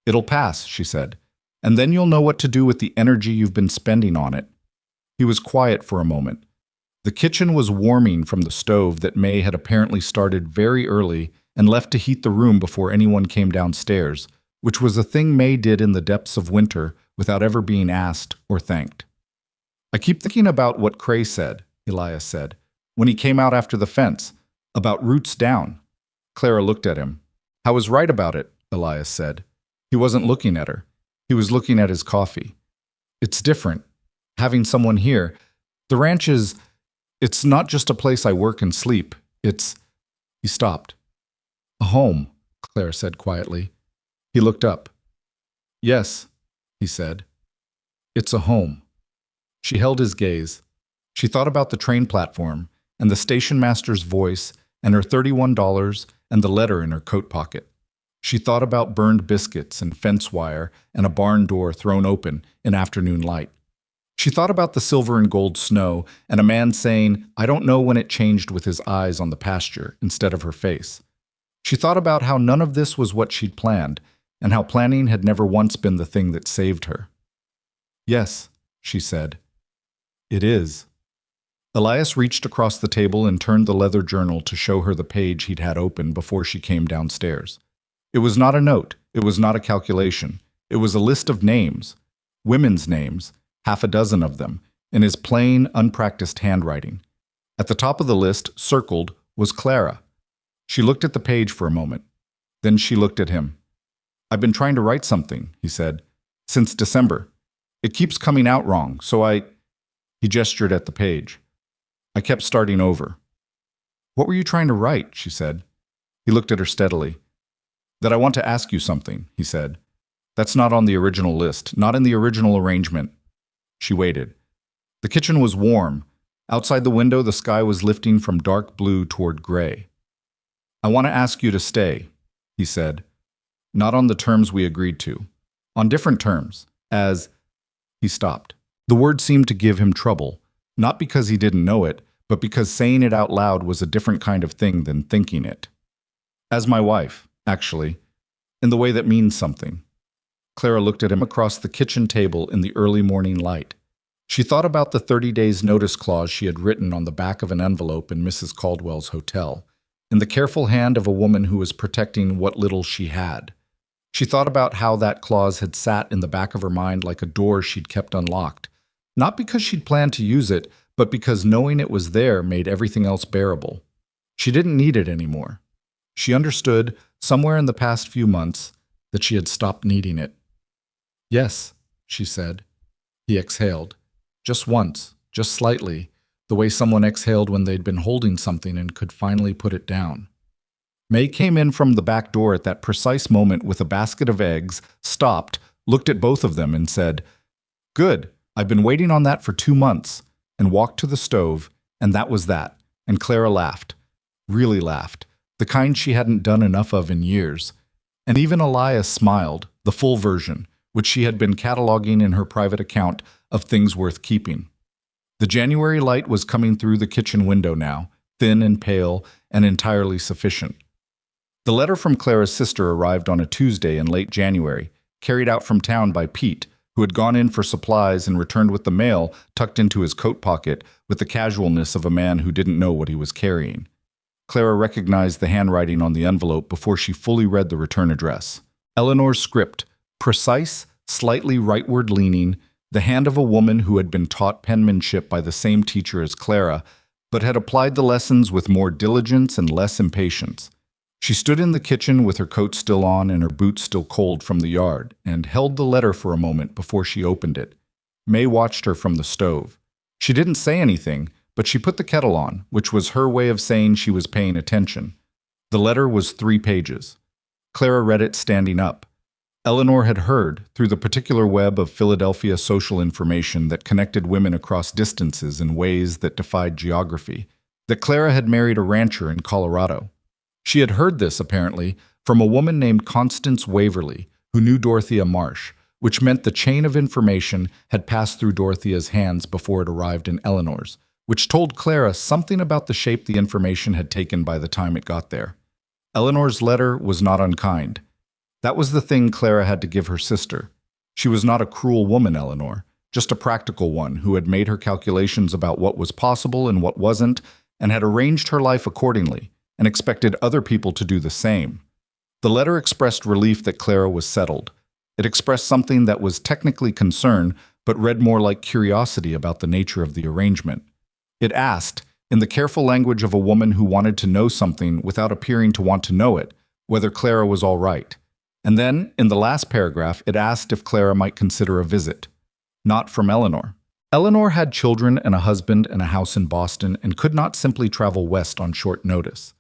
[SPEAKER 1] "It'll pass," she said, "and then you'll know what to do with the energy you've been spending on it." He was quiet for a moment. The kitchen was warming from the stove that May had apparently started very early and left to heat the room before anyone came downstairs, which was a thing May did in the depths of winter without ever being asked or thanked. "I keep thinking about what Cray said," Elias said, "when he came out after the fence, about roots down." Clara looked at him. "I was right about it," Elias said. He wasn't looking at her. He was looking at his coffee. "It's different. Having someone here. The ranch is... It's not just a place I work and sleep. It's..." He stopped. "A home," Clara said quietly. He looked up. "Yes," he said. "It's a home." She held his gaze. She thought about the train platform and the station master's voice and her $31 and the letter in her coat pocket. She thought about burned biscuits and fence wire and a barn door thrown open in afternoon light. She thought about the silver and gold snow and a man saying, "I don't know when it changed," with his eyes on the pasture instead of her face. She thought about how none of this was what she'd planned and how planning had never once been the thing that saved her. "Yes," she said. "It is." Elias reached across the table and turned the leather journal to show her the page he'd had open before she came downstairs. It was not a note. It was not a calculation. It was a list of names, women's names, 6 of them, in his plain, unpracticed handwriting. At the top of the list, circled, was Clara. She looked at the page for a moment. Then she looked at him. "I've been trying to write something," he said, "since December. It keeps coming out wrong, so He gestured at the page. "I kept starting over." "What were you trying to write?" she said. He looked at her steadily. "That I want to ask you something," he said. "That's not on the original list, not in the original arrangement." She waited. The kitchen was warm. Outside the window, the sky was lifting from dark blue toward gray. "I want to ask you to stay," he said. "Not on the terms we agreed to. On different terms, as—" He stopped. The word seemed to give him trouble, not because he didn't know it, but because saying it out loud was a different kind of thing than thinking it. "As my wife, actually, in the way that means something." Clara looked at him across the kitchen table in the early morning light. She thought about the 30 days notice clause she had written on the back of an envelope in Mrs. Caldwell's hotel, in the careful hand of a woman who was protecting what little she had. She thought about how that clause had sat in the back of her mind like a door she'd kept unlocked, not because she'd planned to use it, but because knowing it was there made everything else bearable. She didn't need it anymore. She understood, somewhere in the past few months, that she had stopped needing it. "Yes," she said. He exhaled. Just once, just slightly, the way someone exhaled when they'd been holding something and could finally put it down. May came in from the back door at that precise moment with a basket of eggs, stopped, looked at both of them and said, "Good, I've been waiting on that for 2 months," and walked to the stove, and that was that. And Clara laughed. Really laughed. The kind she hadn't done enough of in years. And even Elias smiled, the full version, which she had been cataloging in her private account of things worth keeping. The January light was coming through the kitchen window now, thin and pale and entirely sufficient. The letter from Clara's sister arrived on a Tuesday in late January, carried out from town by Pete, who had gone in for supplies and returned with the mail tucked into his coat pocket with the casualness of a man who didn't know what he was carrying. Clara recognized the handwriting on the envelope before she fully read the return address. Eleanor's script, precise, slightly rightward-leaning, the hand of a woman who had been taught penmanship by the same teacher as Clara, but had applied the lessons with more diligence and less impatience. She stood in the kitchen with her coat still on and her boots still cold from the yard, and held the letter for a moment before she opened it. May watched her from the stove. She didn't say anything, but she put the kettle on, which was her way of saying she was paying attention. The letter was 3 pages. Clara read it standing up. Eleanor had heard, through the particular web of Philadelphia social information that connected women across distances in ways that defied geography, that Clara had married a rancher in Colorado. She had heard this, apparently, from a woman named Constance Waverly, who knew Dorothea Marsh, which meant the chain of information had passed through Dorothea's hands before it arrived in Eleanor's, which told Clara something about the shape the information had taken by the time it got there. Eleanor's letter was not unkind. That was the thing Clara had to give her sister. She was not a cruel woman, Eleanor, just a practical one who had made her calculations about what was possible and what wasn't, and had arranged her life accordingly, and expected other people to do the same. The letter expressed relief that Clara was settled. It expressed something that was technically concern, but read more like curiosity about the nature of the arrangement. It asked, in the careful language of a woman who wanted to know something without appearing to want to know it, whether Clara was all right. And then, in the last paragraph, it asked if Clara might consider a visit. Not from Eleanor. Eleanor had children and a husband and a house in Boston and could not simply travel west on short notice.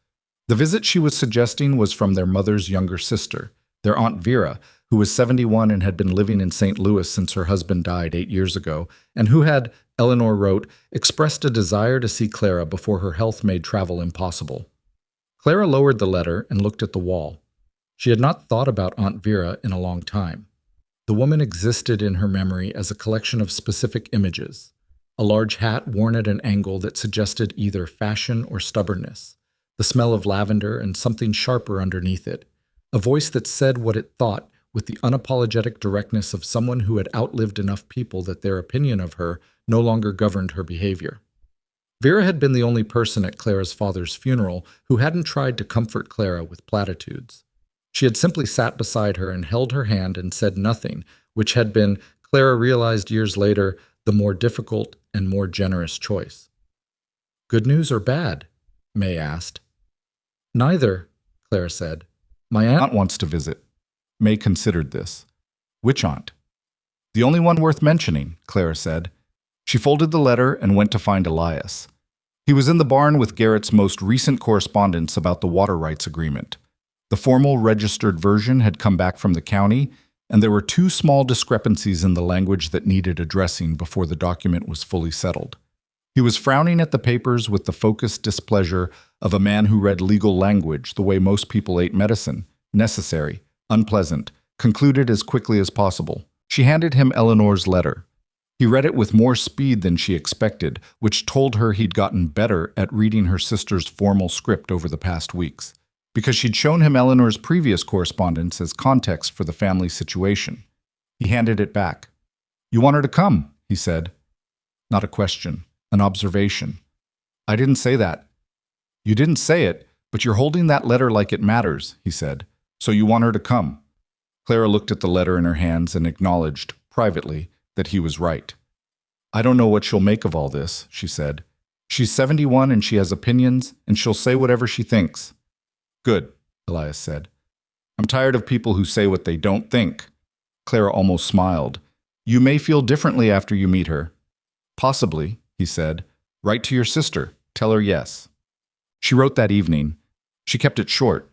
[SPEAKER 1] The visit she was suggesting was from their mother's younger sister, their Aunt Vera, who was 71 and had been living in St. Louis since her husband died 8 years ago, and who had, Eleanor wrote, expressed a desire to see Clara before her health made travel impossible. Clara lowered the letter and looked at the wall. She had not thought about Aunt Vera in a long time. The woman existed in her memory as a collection of specific images. A large hat worn at an angle that suggested either fashion or stubbornness, the smell of lavender and something sharper underneath it, a voice that said what it thought with the unapologetic directness of someone who had outlived enough people that their opinion of her no longer governed her behavior. Vera had been the only person at Clara's father's funeral who hadn't tried to comfort Clara with platitudes. She had simply sat beside her and held her hand and said nothing, which had been, Clara realized years later, the more difficult and more generous choice. "Good news or bad?" May asked. "Neither," Clara said. "My aunt wants to visit." May considered this. "Which aunt?" "The only one worth mentioning," Clara said. She folded the letter and went to find Elias. He was in the barn with Garrett's most recent correspondence about the water rights agreement. The formal registered version had come back from the county, and there were two small discrepancies in the language that needed addressing before the document was fully settled. He was frowning at the papers with the focused displeasure of a man who read legal language the way most people ate medicine: necessary, unpleasant, concluded as quickly as possible. She handed him Eleanor's letter. He read it with more speed than she expected, which told her he'd gotten better at reading her sister's formal script over the past weeks, because she'd shown him Eleanor's previous correspondence as context for the family situation. He handed it back. "You want her to come," he said. Not a question, an observation. "I didn't say that." "You didn't say it, but you're holding that letter like it matters," he said. "So you want her to come." Clara looked at the letter in her hands and acknowledged, privately, that he was right. "I don't know what she'll make of all this," she said. "She's 71 and she has opinions, and she'll say whatever she thinks." "Good," Elias said. "I'm tired of people who say what they don't think." Clara almost smiled. "You may feel differently after you meet her." "Possibly," he said. "Write to your sister. Tell her yes." She wrote that evening. She kept it short.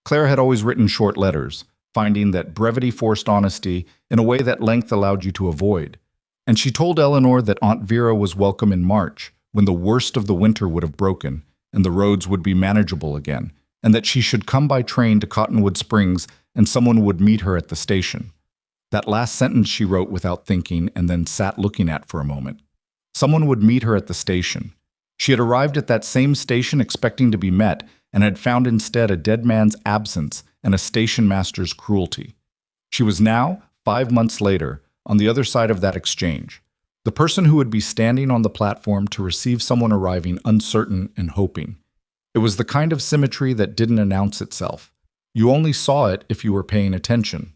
[SPEAKER 1] Clara had always written short letters, finding that brevity forced honesty in a way that length allowed you to avoid. And she told Eleanor that Aunt Vera was welcome in March, when the worst of the winter would have broken and the roads would be manageable again, and that she should come by train to Cottonwood Springs and someone would meet her at the station. That last sentence she wrote without thinking and then sat looking at for a moment. Someone would meet her at the station. She had arrived at that same station expecting to be met and had found instead a dead man's absence and a station master's cruelty. She was now, 5 months later, on the other side of that exchange, the person who would be standing on the platform to receive someone arriving uncertain and hoping. It was the kind of symmetry that didn't announce itself. You only saw it if you were paying attention.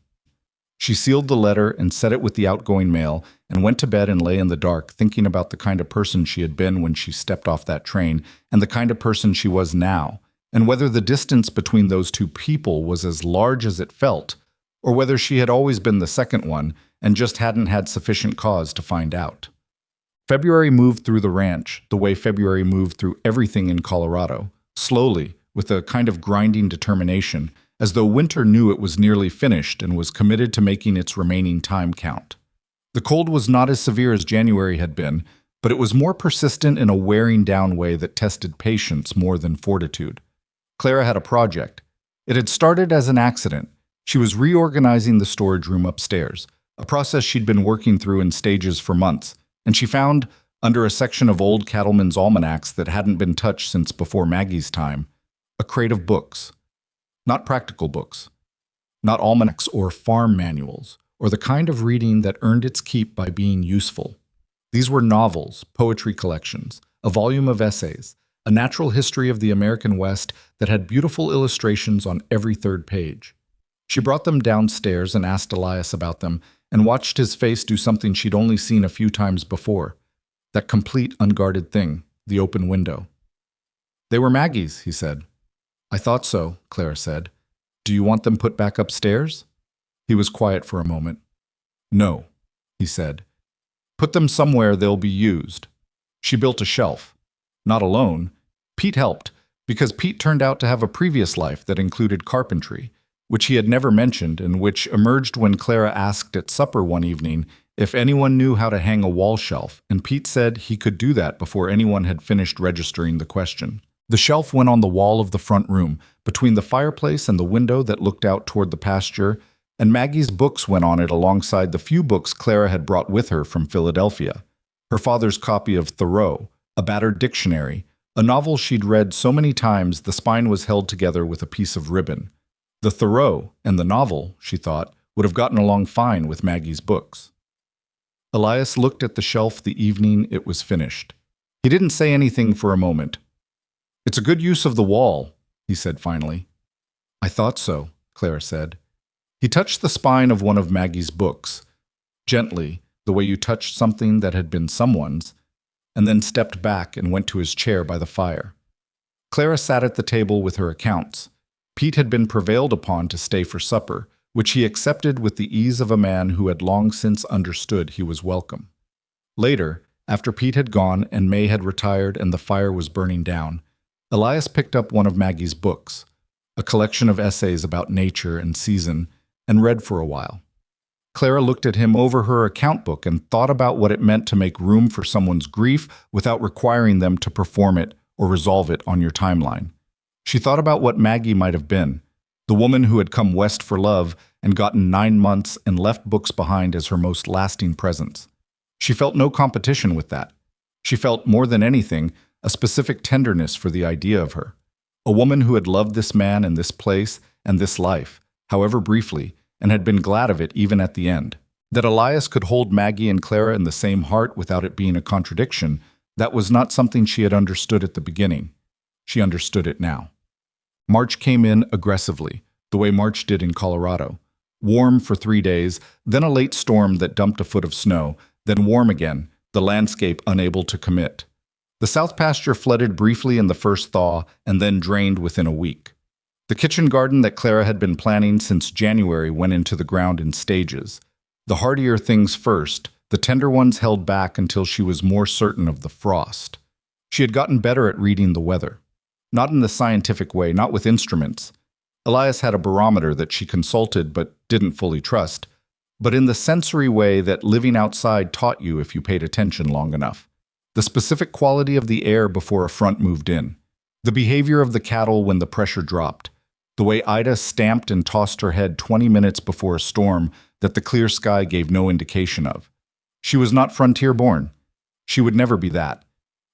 [SPEAKER 1] She sealed the letter and set it with the outgoing mail and went to bed and lay in the dark thinking about the kind of person she had been when she stepped off that train and the kind of person she was now, and whether the distance between those two people was as large as it felt, or whether she had always been the second one and just hadn't had sufficient cause to find out. February moved through the ranch the way February moved through everything in Colorado, slowly, with a kind of grinding determination, as though winter knew it was nearly finished and was committed to making its remaining time count. The cold was not as severe as January had been, but it was more persistent in a wearing down way that tested patience more than fortitude. Clara had a project. It had started as an accident. She was reorganizing the storage room upstairs, a process she'd been working through in stages for months, and she found, under a section of old cattlemen's almanacs that hadn't been touched since before Maggie's time, a crate of books. Not practical books, not almanacs or farm manuals, or the kind of reading that earned its keep by being useful. These were novels, poetry collections, a volume of essays, a natural history of the American West that had beautiful illustrations on every third page. She brought them downstairs and asked Elias about them, and watched his face do something she'd only seen a few times before. That complete, unguarded thing, the open window. "They were Maggie's," he said. "I thought so," Clara said. "Do you want them put back upstairs?" He was quiet for a moment. "No," he said. "Put them somewhere they'll be used." She built a shelf. Not alone. Pete helped, because Pete turned out to have a previous life that included carpentry, which he had never mentioned and which emerged when Clara asked at supper one evening if anyone knew how to hang a wall shelf, and Pete said he could do that before anyone had finished registering the question. The shelf went on the wall of the front room, between the fireplace and the window that looked out toward the pasture, and Maggie's books went on it alongside the few books Clara had brought with her from Philadelphia. Her father's copy of Thoreau, a battered dictionary, a novel she'd read so many times the spine was held together with a piece of ribbon. The Thoreau and the novel, she thought, would have gotten along fine with Maggie's books. Elias looked at the shelf the evening it was finished. He didn't say anything for a moment. "It's a good use of the wall," he said finally. "I thought so," Clara said. He touched the spine of one of Maggie's books, gently, the way you touched something that had been someone's, and then stepped back and went to his chair by the fire. Clara sat at the table with her accounts. Pete had been prevailed upon to stay for supper, which he accepted with the ease of a man who had long since understood he was welcome. Later, after Pete had gone and May had retired and the fire was burning down, Elias picked up one of Maggie's books, a collection of essays about nature and season, and read for a while. Clara looked at him over her account book and thought about what it meant to make room for someone's grief without requiring them to perform it or resolve it on your timeline. She thought about what Maggie might have been, the woman who had come west for love and gotten 9 months and left books behind as her most lasting presence. She felt no competition with that. She felt, more than anything, a specific tenderness for the idea of her. A woman who had loved this man and this place and this life, however briefly, and had been glad of it even at the end. That Elias could hold Maggie and Clara in the same heart without it being a contradiction, that was not something she had understood at the beginning. She understood it now. March came in aggressively, the way March did in Colorado. Warm for 3 days, then a late storm that dumped a foot of snow, then warm again, the landscape unable to commit. The south pasture flooded briefly in the first thaw and then drained within a week. The kitchen garden that Clara had been planning since January went into the ground in stages. The hardier things first, the tender ones held back until she was more certain of the frost. She had gotten better at reading the weather. Not in the scientific way, not with instruments. Elias had a barometer that she consulted but didn't fully trust, but in the sensory way that living outside taught you if you paid attention long enough. The specific quality of the air before a front moved in. The behavior of the cattle when the pressure dropped. The way Ida stamped and tossed her head 20 minutes before a storm that the clear sky gave no indication of. She was not frontier-born. She would never be that.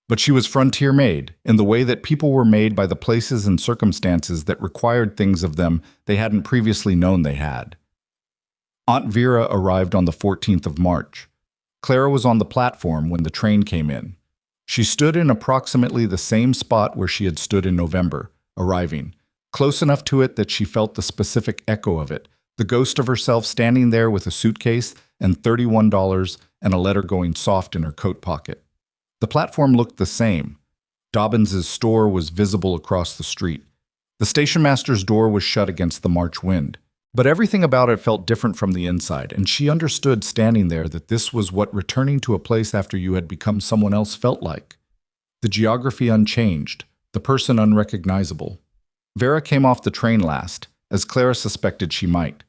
[SPEAKER 1] But she was frontier-made, in the way that people were made by the places and circumstances that required things of them they hadn't previously known they had. Aunt Vera arrived on the 14th of March. Clara was on the platform when the train came in. She stood in approximately the same spot where she had stood in November, arriving, close enough to it that she felt the specific echo of it, the ghost of herself standing there with a suitcase and $31 and a letter going soft in her coat pocket. The platform looked the same. Dobbins's store was visible across the street. The station master's door was shut against the March wind. But everything about it felt different from the inside, and she understood standing there that this was what returning to a place after you had become someone else felt like. The geography unchanged, the person unrecognizable. Vera came off the train last, as Clara suspected she might.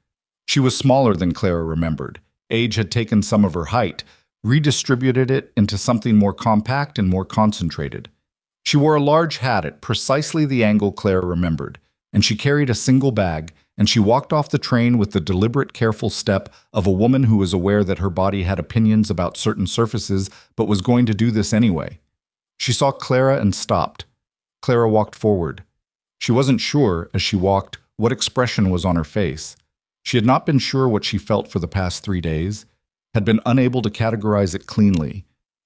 [SPEAKER 1] She was smaller than Clara remembered. Age had taken some of her height, redistributed it into something more compact and more concentrated. She wore a large hat at precisely the angle Clara remembered, and she carried a single bag, and she walked off the train with the deliberate, careful step of a woman who was aware that her body had opinions about certain surfaces but was going to do this anyway. She saw Clara and stopped. Clara walked forward. She wasn't sure, as she walked, what expression was on her face. She had not been sure what she felt for the past 3 days, had been unable to categorize it cleanly,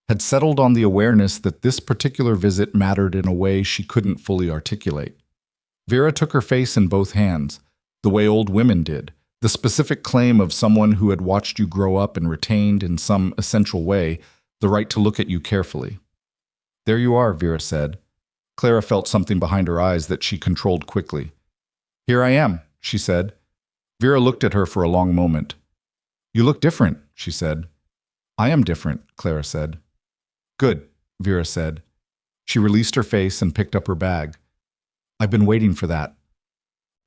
[SPEAKER 1] had settled on the awareness that this particular visit mattered in a way she couldn't fully articulate. Vera took her face in both hands, the way old women did, the specific claim of someone who had watched you grow up and retained, in some essential way, the right to look at you carefully. "There you are," Vera said. Clara felt something behind her eyes that she controlled quickly. "Here I am," she said. Vera looked at her for a long moment. "You look different," she said. "I am different," Clara said. "Good," Vera said. She released her face and picked up her bag. "I've been waiting for that."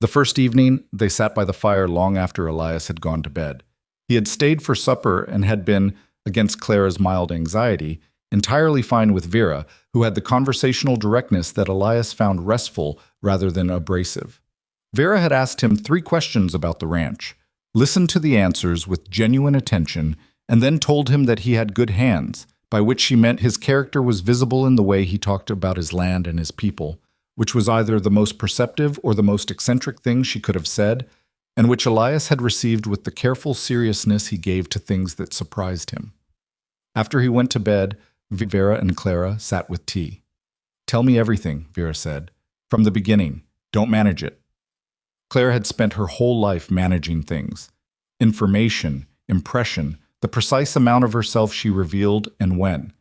[SPEAKER 1] The first evening, they sat by the fire long after Elias had gone to bed. He had stayed for supper and had been, against Clara's mild anxiety, entirely fine with Vera, who had the conversational directness that Elias found restful rather than abrasive. Vera had asked him 3 questions about the ranch, listened to the answers with genuine attention, and then told him that he had good hands, by which she meant his character was visible in the way he talked about his land and his people, which was either the most perceptive or the most eccentric thing she could have said, and which Elias had received with the careful seriousness he gave to things that surprised him. After he went to bed, Vera and Clara sat with tea. "Tell me everything," Vera said. "From the beginning. Don't manage it." Clara had spent her whole life managing things. Information, impression, the precise amount of herself she revealed and when.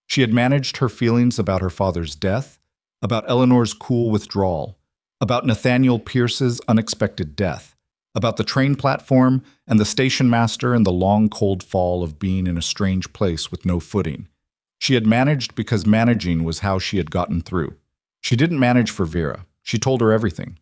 [SPEAKER 1] She had managed her feelings about her father's death, about Eleanor's cool withdrawal, about Nathaniel Pierce's unexpected death, about the train platform and the station master and the long cold fall of being in a strange place with no footing. She had managed because managing was how she had gotten through. She didn't manage for Vera. She told her everything.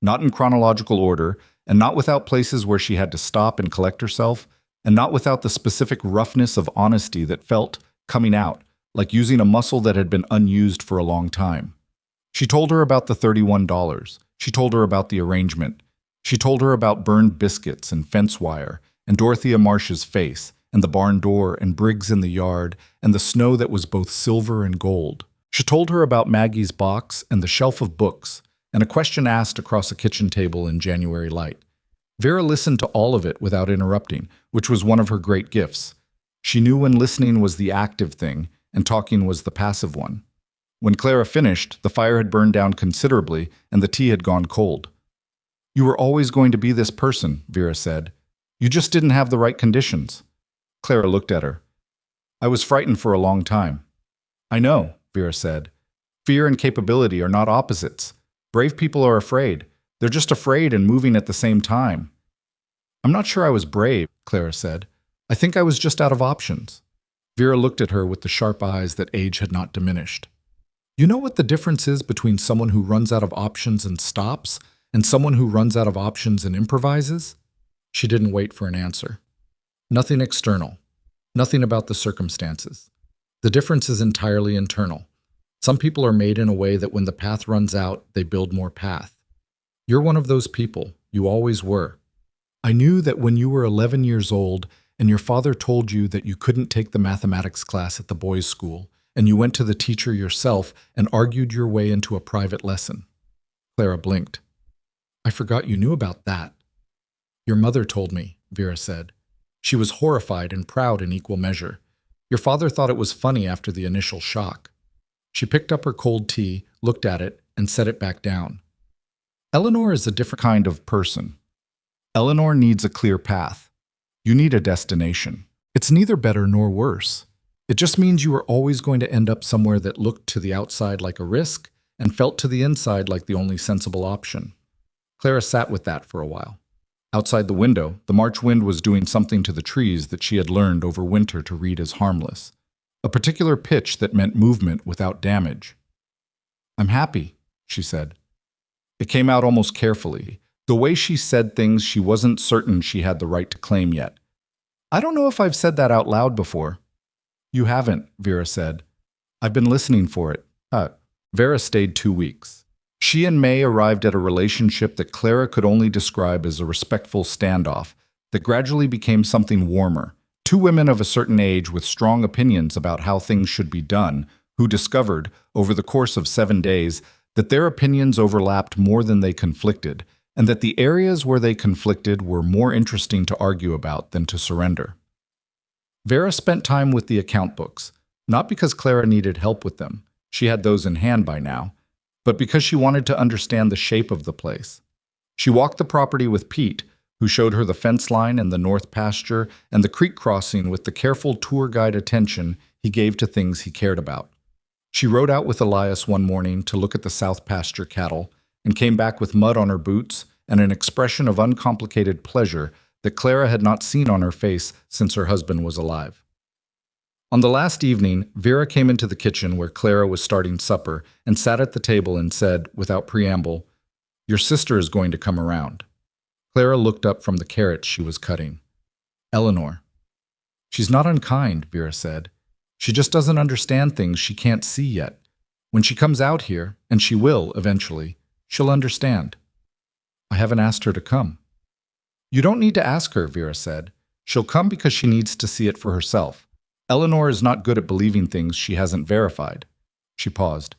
[SPEAKER 1] Not in chronological order, and not without places where she had to stop and collect herself, and not without the specific roughness of honesty that felt coming out, like using a muscle that had been unused for a long time. She told her about the $31. She told her about the arrangement. She told her about burned biscuits and fence wire, and Dorothea Marsh's face, and the barn door, and Briggs in the yard, and the snow that was both silver and gold. She told her about Maggie's box and the shelf of books, and a question asked across a kitchen table in January light. Vera listened to all of it without interrupting, which was one of her great gifts. She knew when listening was the active thing, and talking was the passive one. When Clara finished, the fire had burned down considerably, and the tea had gone cold. "You were always going to be this person," Vera said. "You just didn't have the right conditions." Clara looked at her. "I was frightened for a long time." "I know," Vera said. "Fear and capability are not opposites. Brave people are afraid. They're just afraid and moving at the same time." "I'm not sure I was brave," Clara said. "I think I was just out of options." Vera looked at her with the sharp eyes that age had not diminished. "You know what the difference is between someone who runs out of options and stops, and someone who runs out of options and improvises?" She didn't wait for an answer. "Nothing external. Nothing about the circumstances. The difference is entirely internal. Some people are made in a way that when the path runs out, they build more path. You're one of those people. You always were. I knew that when you were 11 years old and your father told you that you couldn't take the mathematics class at the boys' school, and you went to the teacher yourself and argued your way into a private lesson." Clara blinked. "I forgot you knew about that." "Your mother told me," Vera said. She was horrified and proud in equal measure. "Your father thought it was funny after the initial shock." She picked up her cold tea, looked at it, and set it back down. "Eleanor is a different kind of person. Eleanor needs a clear path. You need a destination. It's neither better nor worse. It just means you were always going to end up somewhere that looked to the outside like a risk and felt to the inside like the only sensible option." Clara sat with that for a while. Outside the window, the March wind was doing something to the trees that she had learned over winter to read as harmless. A particular pitch that meant movement without damage. "I'm happy," she said. It came out almost carefully. The way she said things she wasn't certain she had the right to claim yet. "I don't know if I've said that out loud before." "You haven't," Vera said. "I've been listening for it." Vera stayed 2 weeks. She and May arrived at a relationship that Clara could only describe as a respectful standoff that gradually became something warmer. Two women of a certain age with strong opinions about how things should be done, who discovered, over the course of 7 days, that their opinions overlapped more than they conflicted, and that the areas where they conflicted were more interesting to argue about than to surrender. Vera spent time with the account books, not because Clara needed help with them, she had those in hand by now, but because she wanted to understand the shape of the place. She walked the property with Pete, who showed her the fence line and the north pasture and the creek crossing with the careful tour guide attention he gave to things he cared about. She rode out with Elias one morning to look at the south pasture cattle and came back with mud on her boots and an expression of uncomplicated pleasure that Clara had not seen on her face since her husband was alive. On the last evening, Vera came into the kitchen where Clara was starting supper and sat at the table and said, without preamble, "Your sister is going to come around." Clara looked up from the carrots she was cutting. "Eleanor." "She's not unkind," Vera said. "She just doesn't understand things she can't see yet. When she comes out here, and she will eventually, she'll understand." "I haven't asked her to come." "You don't need to ask her," Vera said. "She'll come because she needs to see it for herself. Eleanor is not good at believing things she hasn't verified." She paused.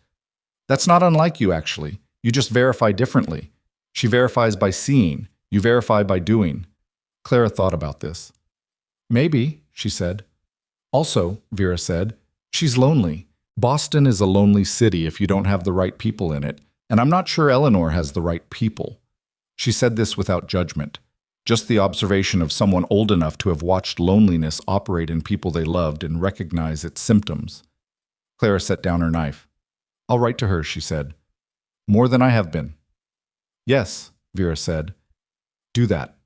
[SPEAKER 1] "That's not unlike you, actually. You just verify differently. She verifies by seeing. You verify by doing." Clara thought about this. "Maybe," she said. "Also," Vera said, "she's lonely. Boston is a lonely city if you don't have the right people in it, and I'm not sure Eleanor has the right people." She said this without judgment. Just the observation of someone old enough to have watched loneliness operate in people they loved and recognize its symptoms. Clara set down her knife. "I'll write to her," she said. "More than I have been." "Yes," Vera said. "Do that."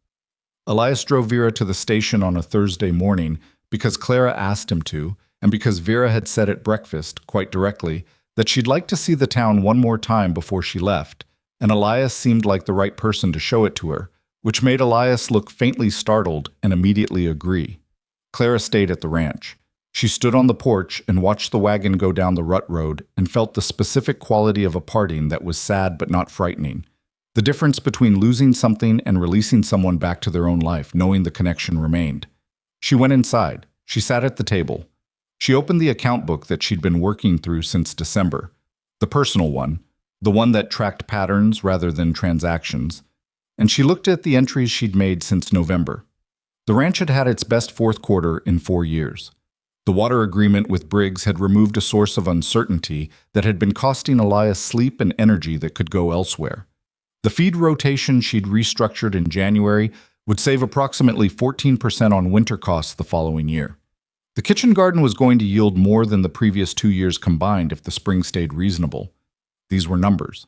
[SPEAKER 1] Elias drove Vera to the station on a Thursday morning because Clara asked him to, and because Vera had said at breakfast, quite directly, that she'd like to see the town one more time before she left, and Elias seemed like the right person to show it to her, which made Elias look faintly startled and immediately agree. Clara stayed at the ranch. She stood on the porch and watched the wagon go down the rut road and felt the specific quality of a parting that was sad but not frightening. The difference between losing something and releasing someone back to their own life, knowing the connection remained. She went inside. She sat at the table. She opened the account book that she'd been working through since December. The personal one, the one that tracked patterns rather than transactions. And she looked at the entries she'd made since November. The ranch had had its best fourth quarter in 4 years. The water agreement with Briggs had removed a source of uncertainty that had been costing Elias sleep and energy that could go elsewhere. The feed rotation she'd restructured in January would save approximately 14% on winter costs the following year. The kitchen garden was going to yield more than the previous 2 years combined if the spring stayed reasonable. These were numbers.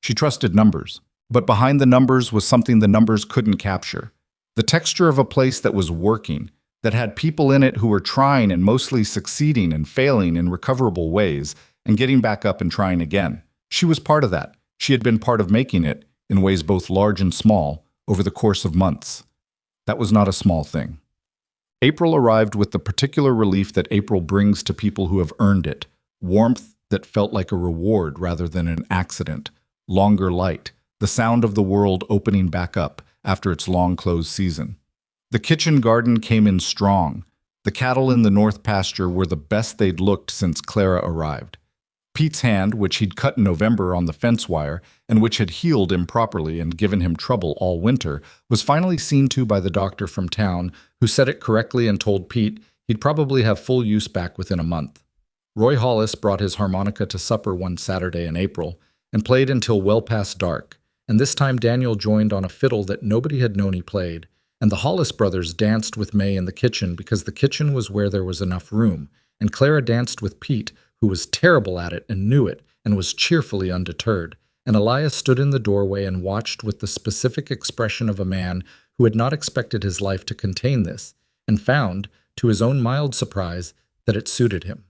[SPEAKER 1] She trusted numbers, but behind the numbers was something the numbers couldn't capture. The texture of a place that was working, that had people in it who were trying and mostly succeeding and failing in recoverable ways and getting back up and trying again. She was part of that. She had been part of making it, in ways both large and small, over the course of months. That was not a small thing. April arrived with the particular relief that April brings to people who have earned it, warmth that felt like a reward rather than an accident, longer light, the sound of the world opening back up after its long-closed season. The kitchen garden came in strong. The cattle in the north pasture were the best they'd looked since Clara arrived. Pete's hand, which he'd cut in November on the fence wire, and which had healed improperly and given him trouble all winter, was finally seen to by the doctor from town, who said it correctly and told Pete he'd probably have full use back within a month. Roy Hollis brought his harmonica to supper one Saturday in April, and played until well past dark, and this time Daniel joined on a fiddle that nobody had known he played, and the Hollis brothers danced with May in the kitchen because the kitchen was where there was enough room, and Clara danced with Pete, who was terrible at it and knew it and was cheerfully undeterred, and Elias stood in the doorway and watched with the specific expression of a man who had not expected his life to contain this, and found, to his own mild surprise, that it suited him.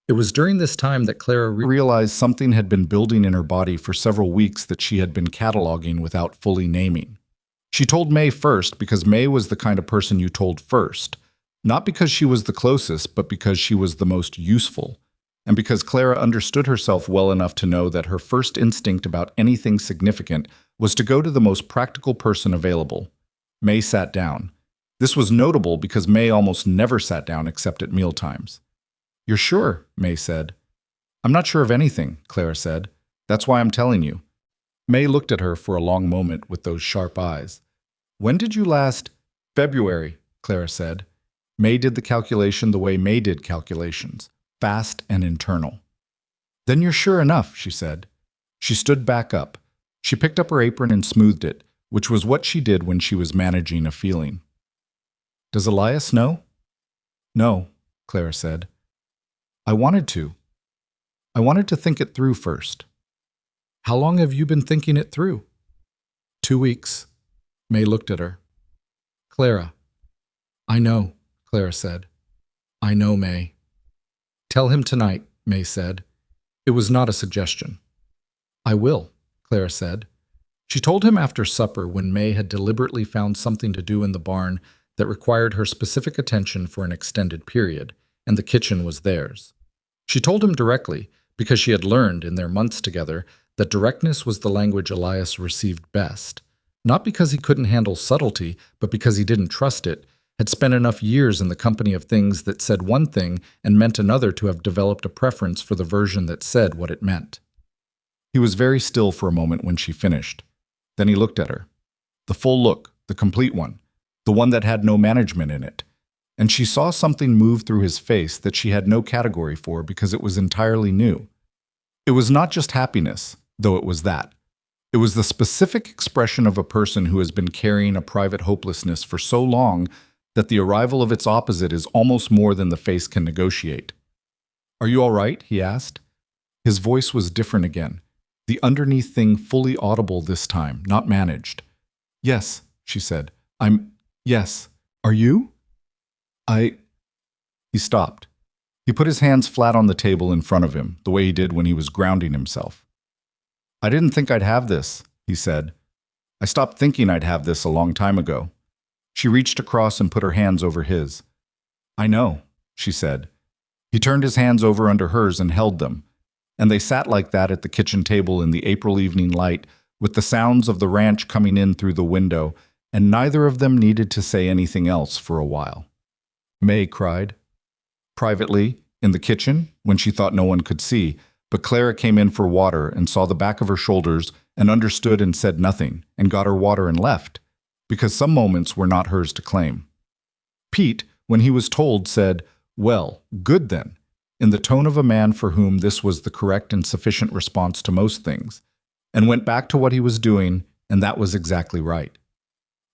[SPEAKER 1] It was during this time that Clara realized something had been building in her body for several weeks that she had been cataloging without fully naming. She told May first because May was the kind of person you told first, not because she was the closest, but because she was the most useful, and because Clara understood herself well enough to know that her first instinct about anything significant was to go to the most practical person available. May sat down. This was notable because May almost never sat down except at mealtimes. "You're sure?" May said. "I'm not sure of anything," Clara said. "That's why I'm telling you." May looked at her for a long moment with those sharp eyes. "When did you last—" "February," Clara said. May did the calculation the way May did calculations, fast and internal. "Then you're sure enough," she said. She stood back up. She picked up her apron and smoothed it, which was what she did when she was managing a feeling. "Does Elias know?" "No," Clara said. "I wanted to. I wanted to think it through first." "How long have you been thinking it through?" 2 weeks. May looked at her. "Clara." "I know," Clara said. "I know, May." "Tell him tonight," May said. It was not a suggestion. "I will," Clara said. She told him after supper when May had deliberately found something to do in the barn that required her specific attention for an extended period, and the kitchen was theirs. She told him directly, because she had learned in their months together that directness was the language Elias received best, not because he couldn't handle subtlety, but because he didn't trust it, had spent enough years in the company of things that said one thing and meant another to have developed a preference for the version that said what it meant. He was very still for a moment when she finished. Then he looked at her. The full look, the complete one, the one that had no management in it. And she saw something move through his face that she had no category for because it was entirely new. It was not just happiness, though it was that. It was the specific expression of a person who has been carrying a private hopelessness for so long that the arrival of its opposite is almost more than the face can negotiate. "Are you all right?" he asked. His voice was different again, the underneath thing fully audible this time, not managed. "Yes," she said. Yes. Are you?" He stopped. He put his hands flat on the table in front of him, the way he did when he was grounding himself. "I didn't think I'd have this," he said. I stopped thinking I'd have this a long time ago." She reached across and put her hands over his. "I know," she said. He turned his hands over under hers and held them, and they sat like that at the kitchen table in the April evening light, with the sounds of the ranch coming in through the window, and neither of them needed to say anything else for a while. May cried. Privately, in the kitchen, when she thought no one could see, but Clara came in for water and saw the back of her shoulders and understood and said nothing, and got her water and left, because some moments were not hers to claim. Pete, when he was told, said, "Well, good then," in the tone of a man for whom this was the correct and sufficient response to most things, and went back to what he was doing, and that was exactly right.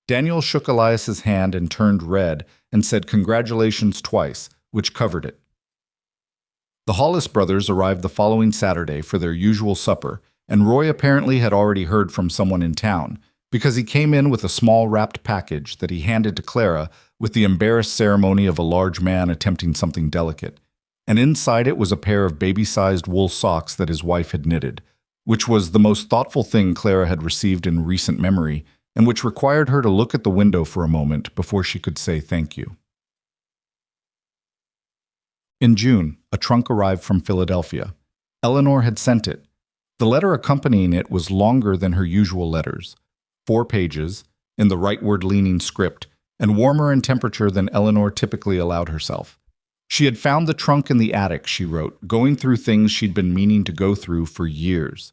[SPEAKER 1] Daniel shook Elias's hand and turned red and said congratulations twice, which covered it. The Hollis brothers arrived the following Saturday for their usual supper, and Roy apparently had already heard from someone in town, because he came in with a small wrapped package that he handed to Clara with the embarrassed ceremony of a large man attempting something delicate, and inside it was a pair of baby-sized wool socks that his wife had knitted, which was the most thoughtful thing Clara had received in recent memory, and which required her to look at the window for a moment before she could say thank you. In June, a trunk arrived from Philadelphia. Eleanor had sent it. The letter accompanying it was longer than her usual letters, 4 pages, in the rightward-leaning script, and warmer in temperature than Eleanor typically allowed herself. She had found the trunk in the attic, she wrote, going through things she'd been meaning to go through for years.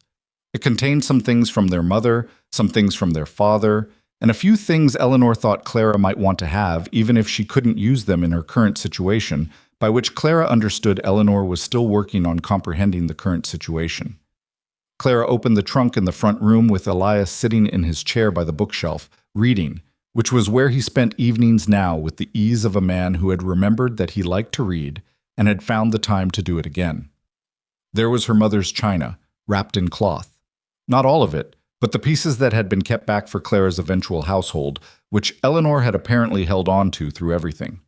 [SPEAKER 1] It contained some things from their mother, some things from their father, and a few things Eleanor thought Clara might want to have, even if she couldn't use them in her current situation, by which Clara understood Eleanor was still working on comprehending the current situation. Clara opened the trunk in the front room with Elias sitting in his chair by the bookshelf, reading, which was where he spent evenings now with the ease of a man who had remembered that he liked to read and had found the time to do it again. There was her mother's china, wrapped in cloth. Not all of it, but the pieces that had been kept back for Clara's eventual household, which Eleanor had apparently held on to through everything.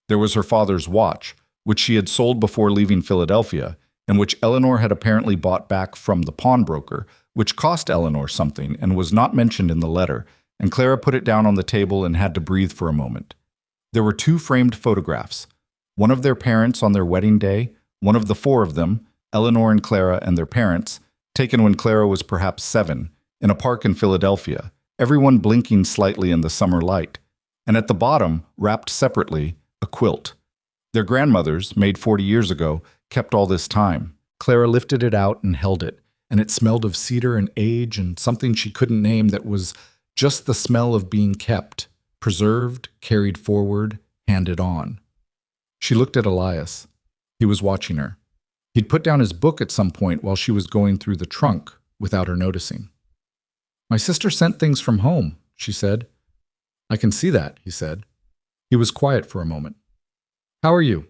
[SPEAKER 1] There was her father's watch, which she had sold before leaving Philadelphia, and which Eleanor had apparently bought back from the pawnbroker, which cost Eleanor something and was not mentioned in the letter, and Clara put it down on the table and had to breathe for a moment. There were 2 framed photographs, one of their parents on their wedding day, one of the 4 of them, Eleanor and Clara and their parents, taken when Clara was perhaps 7, in a park in Philadelphia, everyone blinking slightly in the summer light, and at the bottom, wrapped separately, a quilt. Their grandmothers, made 40 years ago, kept all this time. Clara lifted it out and held it, and it smelled of cedar and age and something she couldn't name that was just the smell of being kept, preserved, carried forward, handed on. She looked at Elias. He was watching her. He'd put down his book at some point while she was going through the trunk, without her noticing. "My sister sent things from home," she said. "I can see that," he said. He was quiet for a moment. "How are you?"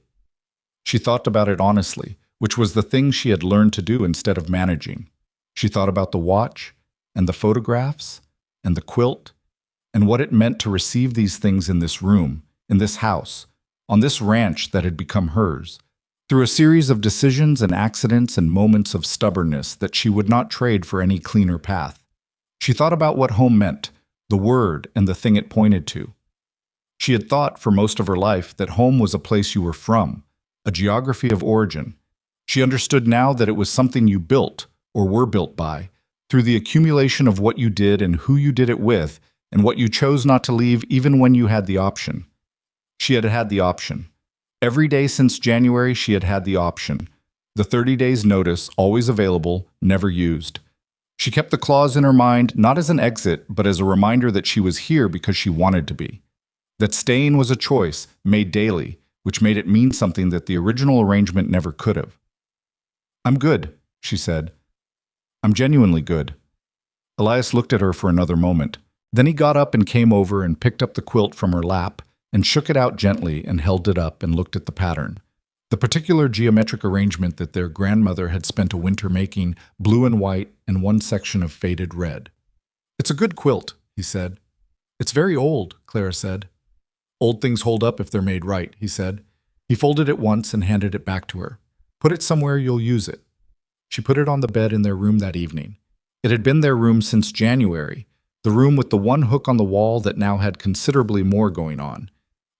[SPEAKER 1] She thought about it honestly, which was the thing she had learned to do instead of managing. She thought about the watch, and the photographs, and the quilt, and what it meant to receive these things in this room, in this house, on this ranch that had become hers, through a series of decisions and accidents and moments of stubbornness that she would not trade for any cleaner path. She thought about what home meant, the word and the thing it pointed to. She had thought for most of her life that home was a place you were from, a geography of origin. She understood now that it was something you built, or were built by, through the accumulation of what you did and who you did it with, and what you chose not to leave even when you had the option. She had had the option. Every day since January she had had the option. The 30 days notice, always available, never used. She kept the clause in her mind not as an exit, but as a reminder that she was here because she wanted to be. That staying was a choice, made daily, which made it mean something that the original arrangement never could have. "I'm good," she said. "I'm genuinely good." Elias looked at her for another moment. Then he got up and came over and picked up the quilt from her lap and shook it out gently and held it up and looked at the pattern. The particular geometric arrangement that their grandmother had spent a winter making, blue and white and one section of faded red. "It's a good quilt," he said. "It's very old," Clara said. "Old things hold up if they're made right," he said. He folded it once and handed it back to her. "Put it somewhere you'll use it." She put it on the bed in their room that evening. It had been their room since January, the room with the one hook on the wall that now had considerably more going on,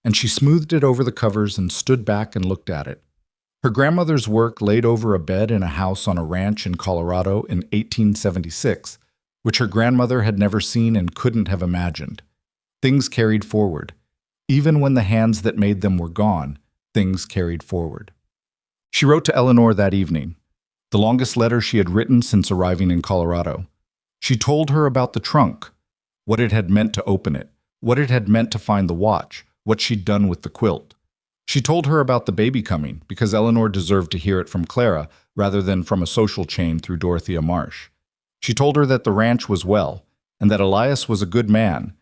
[SPEAKER 1] and she smoothed it over the covers and stood back and looked at it. Her grandmother's work laid over a bed in a house on a ranch in Colorado in 1876, which her grandmother had never seen and couldn't have imagined. Things carried forward. Even when the hands that made them were gone, things carried forward. She wrote to Eleanor that evening, the longest letter she had written since arriving in Colorado. She told her about the trunk, what it had meant to open it, what it had meant to find the watch, what she'd done with the quilt. She told her about the baby coming because Eleanor deserved to hear it from Clara rather than from a social chain through Dorothea Marsh. She told her that the ranch was well and that Elias was a good man,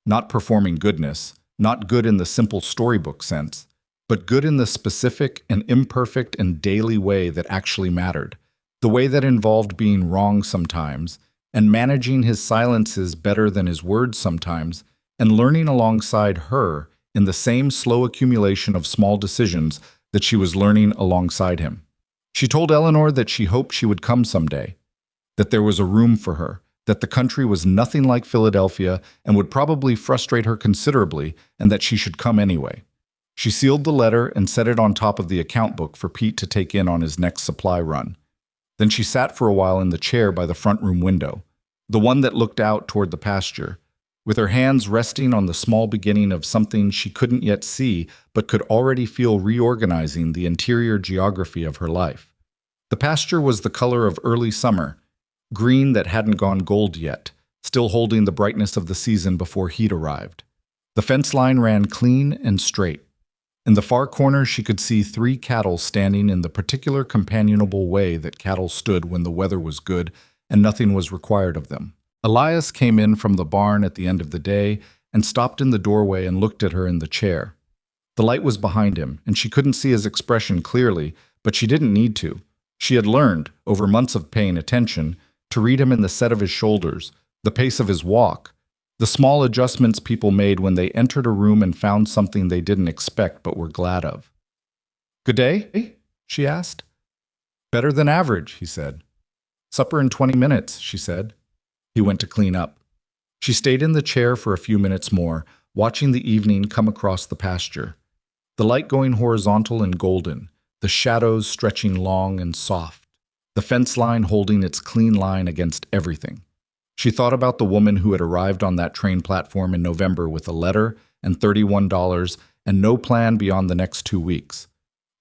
[SPEAKER 1] not performing goodness, not good in the simple storybook sense, but good in the specific and imperfect and daily way that actually mattered, the way that involved being wrong sometimes and managing his silences better than his words sometimes and learning alongside her in the same slow accumulation of small decisions that she was learning alongside him. She told Eleanor that she hoped she would come someday, that there was a room for her, that the country was nothing like Philadelphia and would probably frustrate her considerably, and that she should come anyway. She sealed the letter and set it on top of the account book for Pete to take in on his next supply run. Then she sat for a while in the chair by the front room window, the one that looked out toward the pasture, with her hands resting on the small beginning of something she couldn't yet see but could already feel reorganizing the interior geography of her life. The pasture was the color of early summer, green that hadn't gone gold yet, still holding the brightness of the season before heat arrived. The fence line ran clean and straight. In the far corner she could see 3 cattle standing in the particular companionable way that cattle stood when the weather was good and nothing was required of them. Elias came in from the barn at the end of the day and stopped in the doorway and looked at her in the chair. The light was behind him, and she couldn't see his expression clearly, but she didn't need to. She had learned, over months of paying attention, to read him in the set of his shoulders, the pace of his walk, the small adjustments people made when they entered a room and found something they didn't expect but were glad of. "Good day?" she asked. "Better than average," he said. "Supper in 20 minutes, she said. He went to clean up. She stayed in the chair for a few minutes more, watching the evening come across the pasture. The light going horizontal and golden, the shadows stretching long and soft, the fence line holding its clean line against everything. She thought about the woman who had arrived on that train platform in November with a letter and $31 and no plan beyond the next 2 weeks.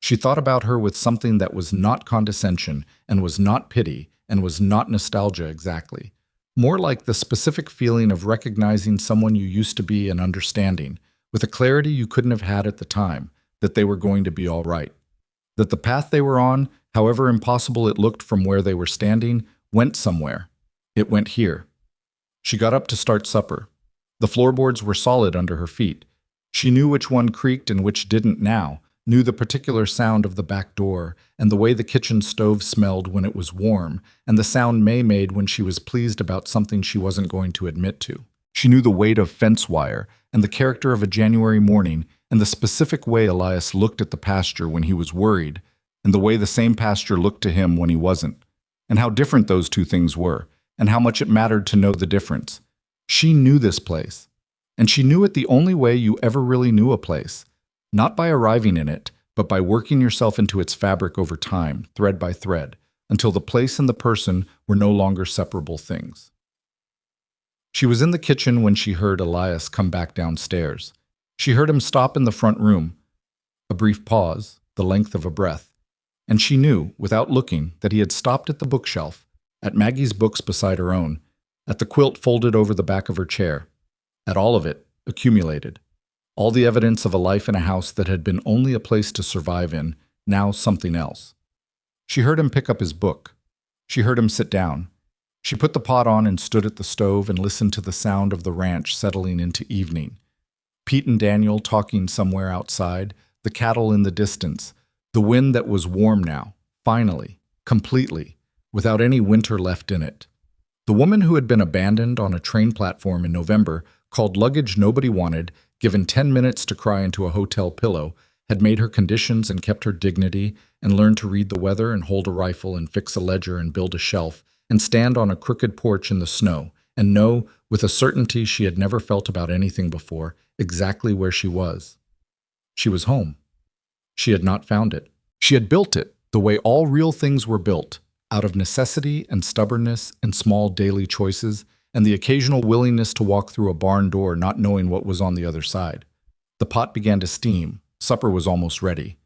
[SPEAKER 1] She thought about her with something that was not condescension and was not pity and was not nostalgia exactly. More like the specific feeling of recognizing someone you used to be and understanding, with a clarity you couldn't have had at the time, that they were going to be all right. That the path they were on, however impossible it looked from where they were standing, went somewhere. It went here. She got up to start supper. The floorboards were solid under her feet. She knew which one creaked and which didn't now, knew the particular sound of the back door, and the way the kitchen stove smelled when it was warm, and the sound May made when she was pleased about something she wasn't going to admit to. She knew the weight of fence wire, and the character of a January morning, and the specific way Elias looked at the pasture when he was worried, and the way the same pasture looked to him when he wasn't, and how different those 2 things were, and how much it mattered to know the difference. She knew this place, and she knew it the only way you ever really knew a place. Not by arriving in it, but by working yourself into its fabric over time, thread by thread, until the place and the person were no longer separable things. She was in the kitchen when she heard Elias come back downstairs. She heard him stop in the front room. A brief pause, the length of a breath, and she knew, without looking, that he had stopped at the bookshelf, at Maggie's books beside her own, at the quilt folded over the back of her chair, at all of it, accumulated. All the evidence of a life in a house that had been only a place to survive in, now something else. She heard him pick up his book. She heard him sit down. She put the pot on and stood at the stove and listened to the sound of the ranch settling into evening. Pete and Daniel talking somewhere outside, the cattle in the distance, the wind that was warm now, finally, completely, without any winter left in it. The woman who had been abandoned on a train platform in November, called luggage nobody wanted, given 10 minutes to cry into a hotel pillow, had made her conditions and kept her dignity, and learned to read the weather and hold a rifle and fix a ledger and build a shelf and stand on a crooked porch in the snow and know, with a certainty she had never felt about anything before, exactly where she was. She was home. She had not found it. She had built it the way all real things were built, out of necessity and stubbornness and small daily choices, and the occasional willingness to walk through a barn door not knowing what was on the other side. The pot began to steam. Supper was almost ready.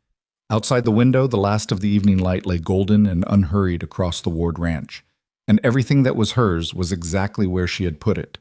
[SPEAKER 1] Outside the window, the last of the evening light lay golden and unhurried across the Ward ranch, and everything that was hers was exactly where she had put it.